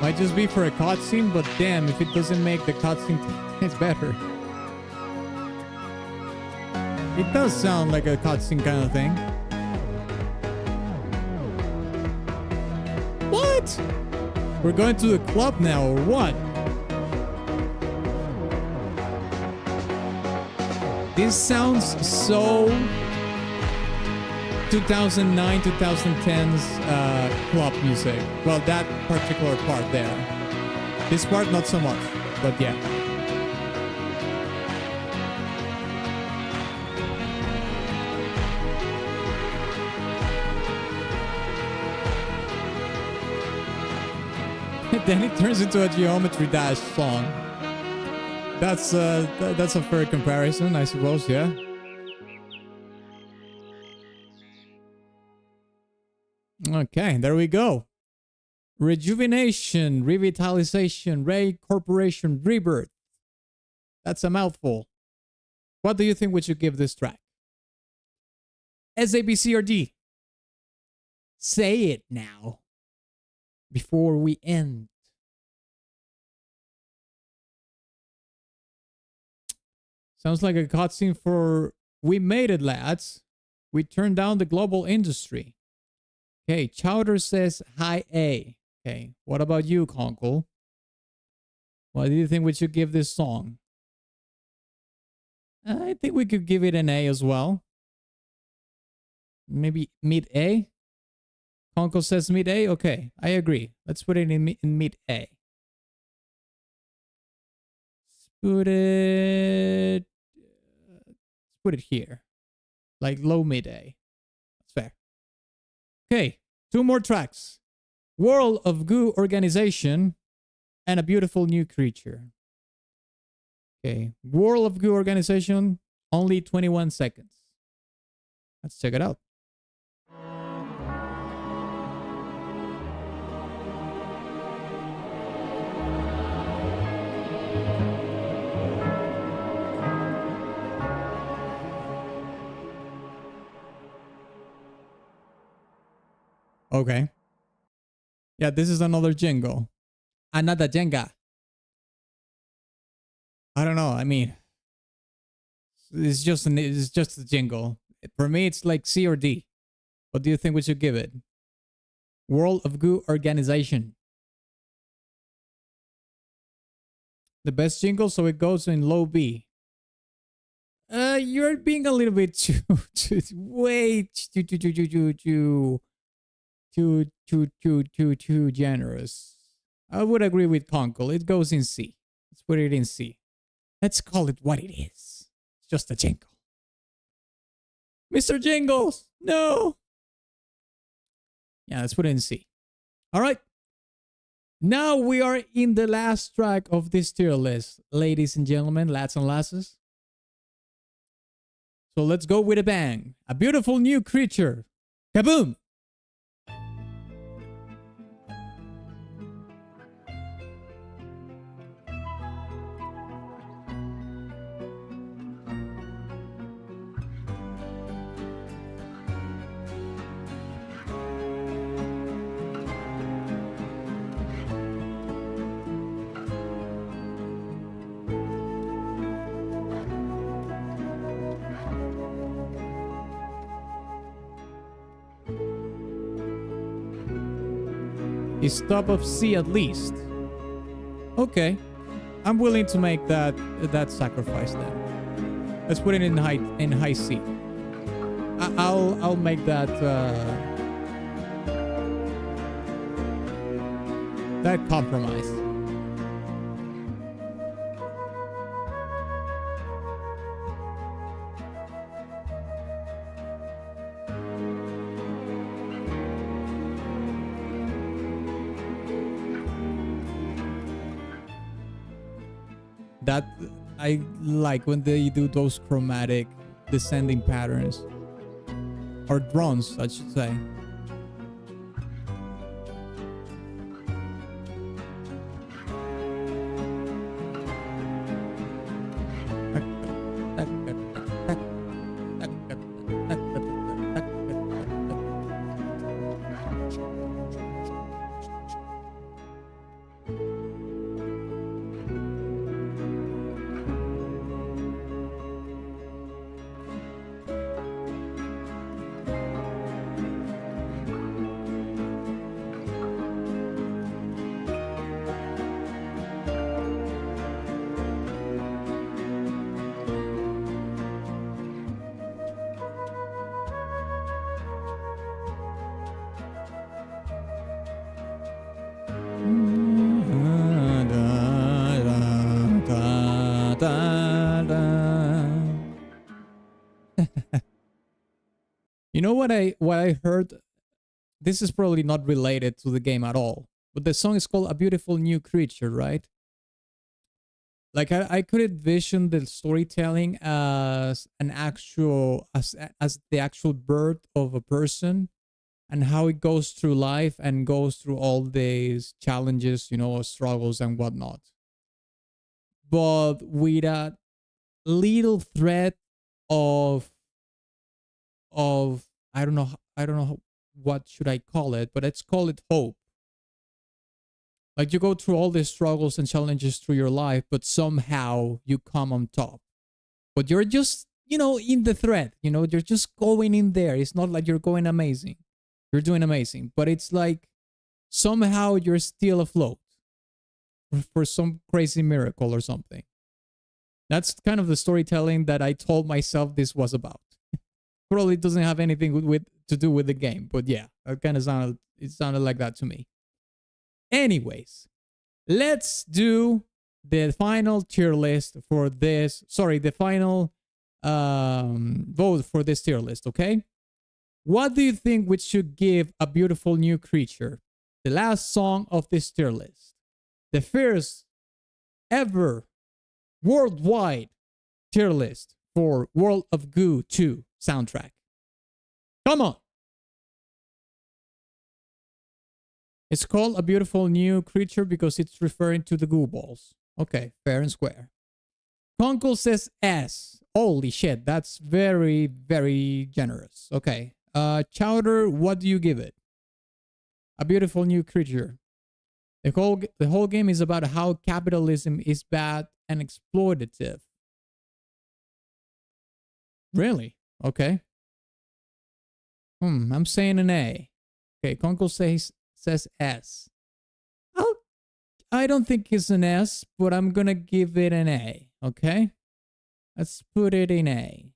Might just be for a cutscene, but damn, if it doesn't make the cutscene it's better. It does sound like a cutscene kind of thing. What? We're going to the club now, or what? This sounds so 2009, 2010s club music. Well, that particular part there. This part, not so much, but yeah. Then it turns into a Geometry Dash song. That's a fair comparison, I suppose, yeah. Okay, there we go. Rejuvenation, revitalization, reincorporation, rebirth. That's a mouthful. What do you think we should give this track? S, A, B, C, or D? Say it now. Before we end. Sounds like a cutscene for We Made It, lads. We turned down the global industry. Okay, Chowder says high A. Okay, what about you, Conkel? What do you think we should give this song? I think we could give it an A as well. Maybe mid A? Conkel says mid A? Okay, I agree. Let's put it in mid A. Let's put it here. Like low mid A. That's fair. Okay, two more tracks. World of Goo Organization and A Beautiful New Creature. Okay, World of Goo Organization, only 21 seconds. Let's check it out. Okay. Yeah, this is another jingle. Another Jenga. I don't know. I mean, it's just a jingle. For me, it's like C or D. What do you think we should give it? World of Goo Organization. The best jingle, so it goes in low B. You're being a little bit too generous. I would agree with Conkel. It goes in C. Let's put it in C. Let's call it what it is. It's just a jingle. Mr. Jingles, no. Yeah, let's put it in C. All right. Now we are in the last track of this tier list, ladies and gentlemen, lads and lasses. So let's go with a bang. A Beautiful New Creature. Kaboom! Is top of C at least. Okay, I'm willing to make that sacrifice then. Let's put it in high C. I'll make that that compromise. That I like when they do those chromatic descending patterns. Or drones, I should say. You know what I heard? This is probably not related to the game at all, but the song is called "A Beautiful New Creature," right? Like I could envision the storytelling as an actual as the actual birth of a person and how it goes through life and goes through all these challenges, you know, struggles and whatnot. But with a little thread of I don't know what should I call it, but let's call it hope. Like you go through all these struggles and challenges through your life, but somehow you come on top. But you're just, you know, in the thread, you know, you're just going in there. It's not like you're going amazing. You're doing amazing, but it's like somehow you're still afloat for some crazy miracle or something. That's kind of the storytelling that I told myself this was about. Probably doesn't have anything with to do with the game, but yeah, it sounded like that to me. Anyways, let's do the final tier list for this. Sorry, the final vote for this tier list, okay? What do you think we should give A Beautiful New Creature? The last song of this tier list. The first ever worldwide tier list for World of Goo 2 soundtrack. Come on. It's called A Beautiful New Creature because it's referring to the goo balls. Okay, fair and square. Conkel says S. Holy shit, that's very, very generous. Okay. Chowder, what do you give it? A Beautiful New Creature. The whole game is about how capitalism is bad and exploitative. Really? Okay. I'm saying an A. Okay, Conkel says S. I don't think it's an S, but I'm gonna give it an A. Okay? Let's put it in A.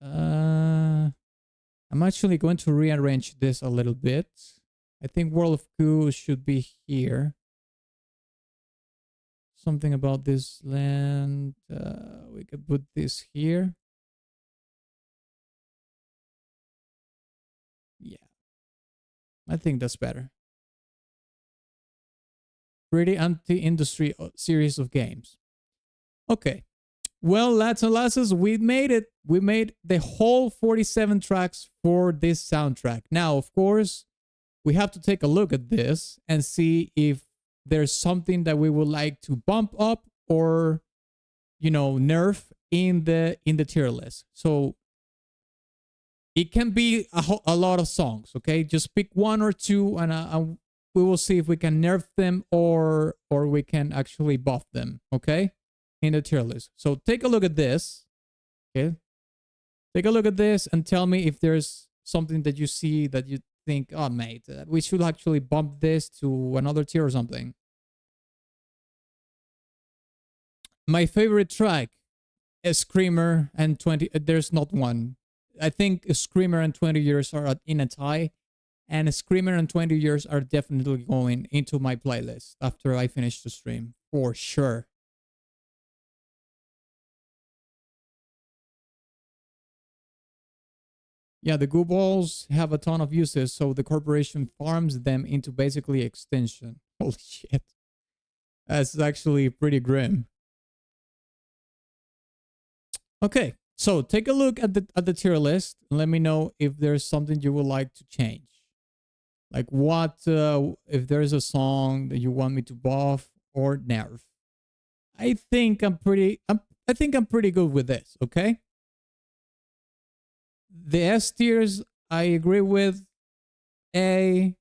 I'm actually going to rearrange this a little bit. I think World of Goo should be here. Something about this land. We could put this here. Yeah. I think that's better. Pretty anti-industry series of games. Okay. Well, lads and lasses, we made it. We made the whole 47 tracks for this soundtrack. Now, of course, we have to take a look at this and see if there's something that we would like to bump up or, you know, nerf in the tier list. So it can be a lot of songs, okay? Just pick one or two and we will see if we can nerf them or we can actually buff them, okay? In the tier list. So take a look at this, okay? Take a look at this and tell me if there's something that you see that you think, oh, mate, we should actually bump this to another tier or something. My favorite track is Screamer and 20. There's not one. I think Screamer and 20 years are in a tie. And Screamer and 20 years are definitely going into my playlist after I finish the stream. For sure. Yeah, the goo balls have a ton of uses, so the corporation farms them into basically extinction. Holy shit. That's actually pretty grim. Okay, so take a look at the tier list and let me know if there's something you would like to change. Like what if there's a song that you want me to buff or nerf. I think I'm pretty good with this, okay? The S tiers I agree with. I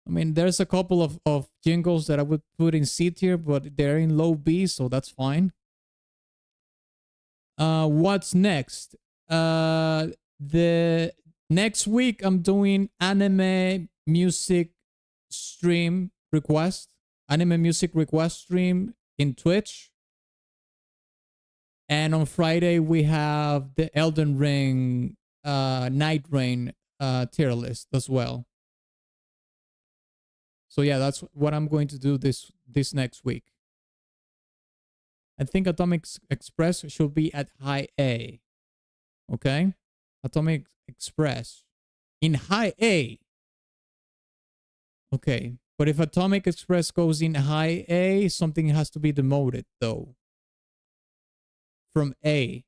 mean, there's a couple of jingles that I would put in C tier, but they're in low B, so that's fine. What's next? The next week I'm doing anime music stream request. Anime music request stream in Twitch. And on Friday we have the Elden Ring Night Rain tier list as well. So yeah, that's what I'm going to do this next week. I think Atomic Express should be at high A. Okay? Atomic Express in high A. Okay. But if Atomic Express goes in high A, something has to be demoted though. From A.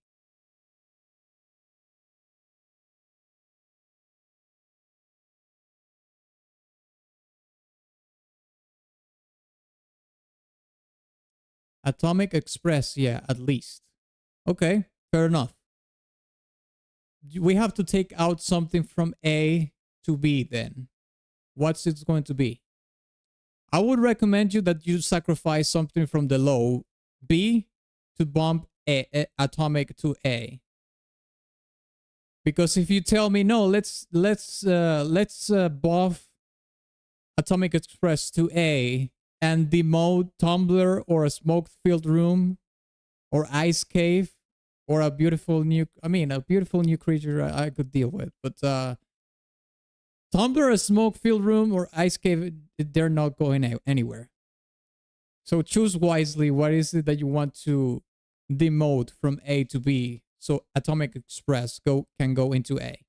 Atomic Express, yeah, at least. Okay, fair enough. We have to take out something from A to B then. What's it going to be? I would recommend you that you sacrifice something from the low B to bump Atomic to A. Because if you tell me no, let's buff Atomic Express to A and demote Tumblr or a smoke-filled room or ice cave or a beautiful new creature I could deal with, but Tumblr, a smoke-filled room, or ice cave, they're not going anywhere. So choose wisely. What is it that you want to demote from A to B so Atomic Express can go into A?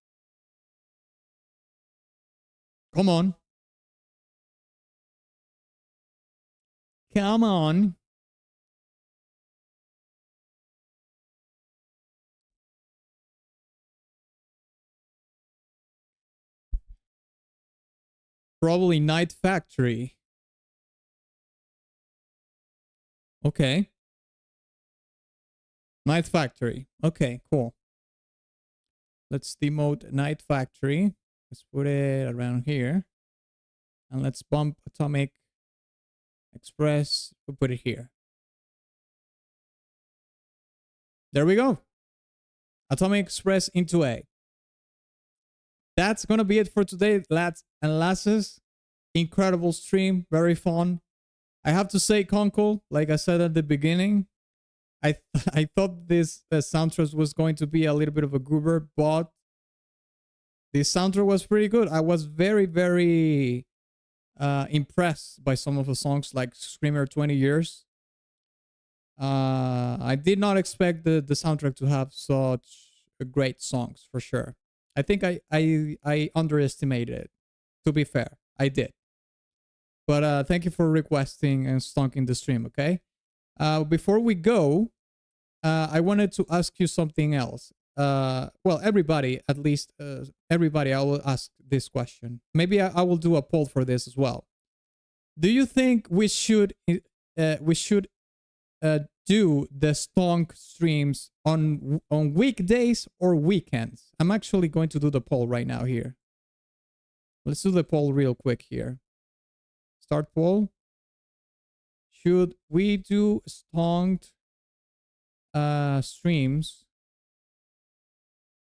Come on. Come on. Probably Night Factory. Okay. Night Factory. Okay, cool. Let's demote Night Factory. Let's put it around here. And let's bump Atomic Express. We'll put it here. There we go. Atomic Express into A. That's going to be it for today, lads and lasses. Incredible stream. Very fun. I have to say, Conkel, like I said at the beginning, I thought this soundtrack was going to be a little bit of a goober, but the soundtrack was pretty good. I was very, very impressed by some of the songs like Screamer 20 Years. I did not expect the soundtrack to have such great songs, for sure. I think I underestimated it, to be fair. I did. But thank you for requesting and stonking the stream, okay? Before we go, I wanted to ask you something else. Well, everybody, at least everybody, I will ask this question. Maybe I will do a poll for this as well. Do you think we should do the stonk streams on weekdays or weekends? I'm actually going to do the poll right now here. Let's do the poll real quick here. Start poll. Should we do stonked streams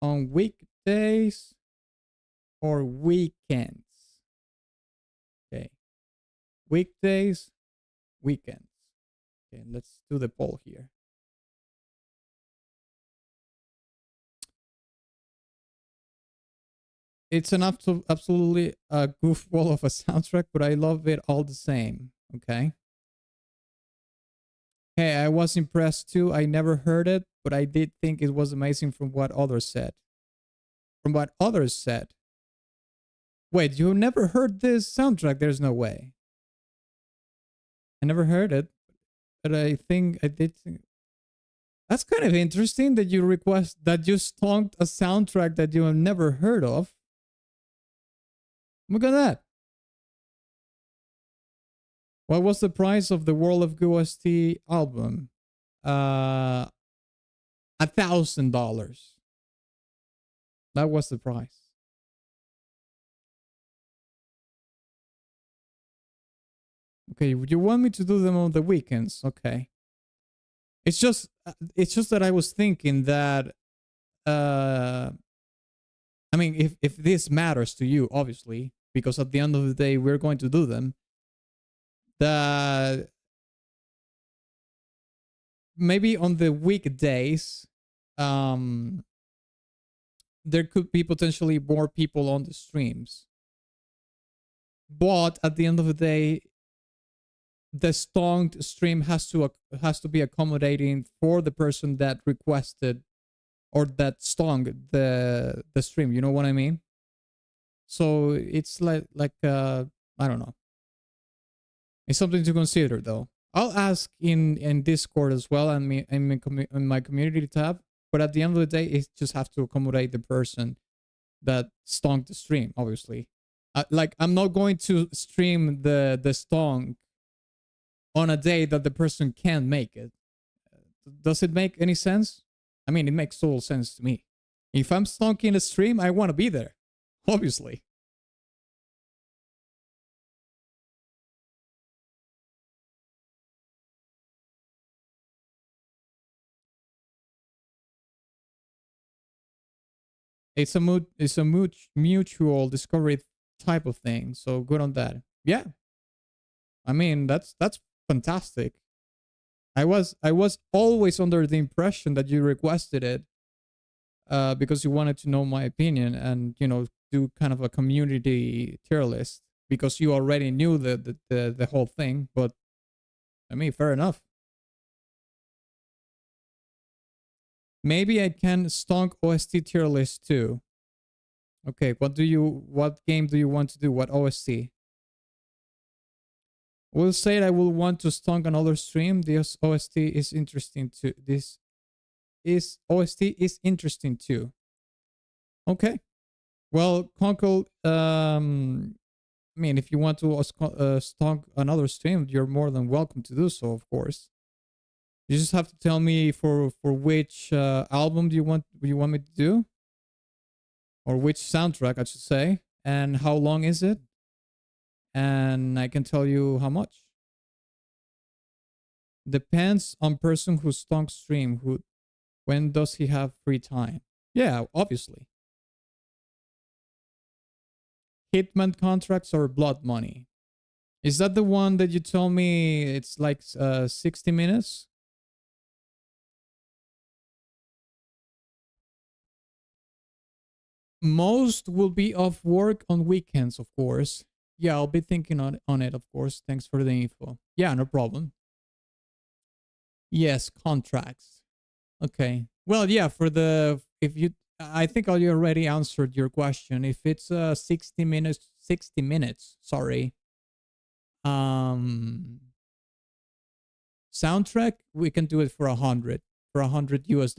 on weekdays or weekends? Okay. Weekdays, weekends. Okay, let's do the poll here. It's an absolutely goofball of a soundtrack, but I love it all the same. Okay. Hey, I was impressed too. I never heard it, but I did think it was amazing from what others said. From what others said. Wait, you never heard this soundtrack? There's no way. I never heard it, but I think I did. That's kind of interesting that you request that you stonked a soundtrack that you have never heard of. Look at that. What was the price of the World of Goo OST album? $1,000. That was the price. Okay, you want me to do them on the weekends? Okay. It's just that I was thinking that I mean, if this matters to you, obviously, because at the end of the day we're going to do them, that maybe on the weekdays there could be potentially more people on the streams. But at the end of the day, the stonked stream has to be accommodating for the person that requested or that stonk the stream. You know what I mean? So it's like I don't know. It's something to consider though. I'll ask in Discord as well and in my community tab. But at the end of the day, it just have to accommodate the person that stonked the stream. Obviously, like I'm not going to stream the stonk on a day that the person can't make it. Does it make any sense? I mean, it makes total sense to me. If I'm stonking a stream, I want to be there. Obviously. It's a mutual discovery type of thing. So good on that. Yeah. I mean, that's fantastic. I was always under the impression that you requested it because you wanted to know my opinion and, you know, do kind of a community tier list because you already knew the whole thing. But I mean, fair enough. Maybe I can stonk OST tier list too. Okay, what game do you want to do? What OST? We'll say I will want to stonk another stream. This OST is interesting too. OST is interesting too. Okay. Well, Conkel, I mean, if you want to stonk another stream, you're more than welcome to do so, of course. You just have to tell me for which album do you want me to do, or which soundtrack I should say, and how long is it, and I can tell you how much. Depends on person who stonks stream. When does he have free time? Yeah, obviously. Hitman contracts or blood money? Is that the one that you told me it's like 60 minutes? Most will be off work on weekends, of course. Yeah, I'll be thinking on it, of course. Thanks for the info. Yeah, no problem. Yes, contracts. Okay. Well, yeah, I think I already answered your question. If it's 60 minutes, sorry. Soundtrack, we can do it for $100 US.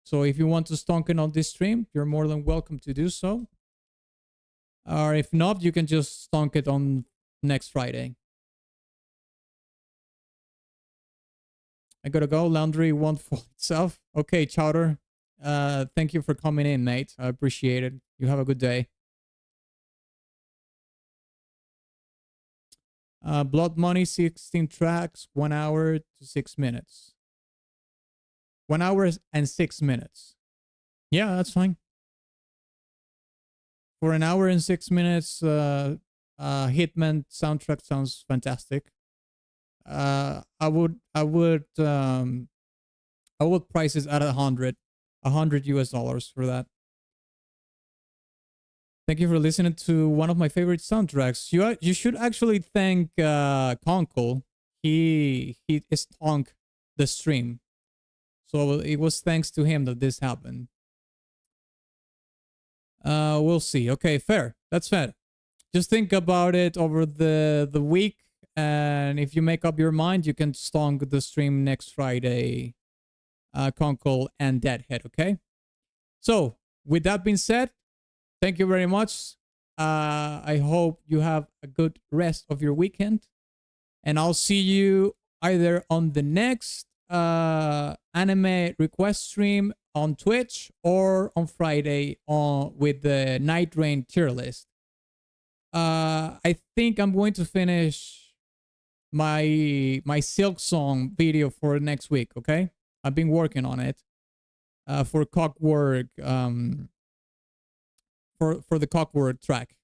So if you want to stonk it on this stream, you're more than welcome to do so. Or if not, you can just stonk it on next Friday. I gotta go. Laundry won't fold itself. Okay, Chowder. Thank you for coming in, mate. I appreciate it. You have a good day. Blood Money, 16 tracks, 1 hour to 6 minutes. 1 hour and 6 minutes. Yeah, that's fine. For an hour and 6 minutes, Hitman soundtrack sounds fantastic. I would price it at $100 US for that. Thank you for listening to one of my favorite soundtracks. You should actually thank Conkel. He stonked the stream. So it was thanks to him that this happened. We'll see. Okay, fair. That's fair. just think about it over the week, and if you make up your mind, you can stonk the stream next Friday. Conkel and Deadhead. Okay. So with that being said, thank you very much. I hope you have a good rest of your weekend, and I'll see you either on the next anime request stream on Twitch or on Friday with the Night Rain tier list. I think I'm going to finish my Silk Song video for next week. Okay, I've been working on it for Cockwork for the Cockwork track.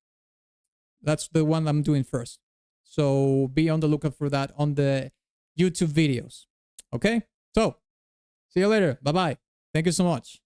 That's the one I'm doing first. So be on the lookout for that on the YouTube videos. Okay? So, see you later. Bye-bye. Thank you so much.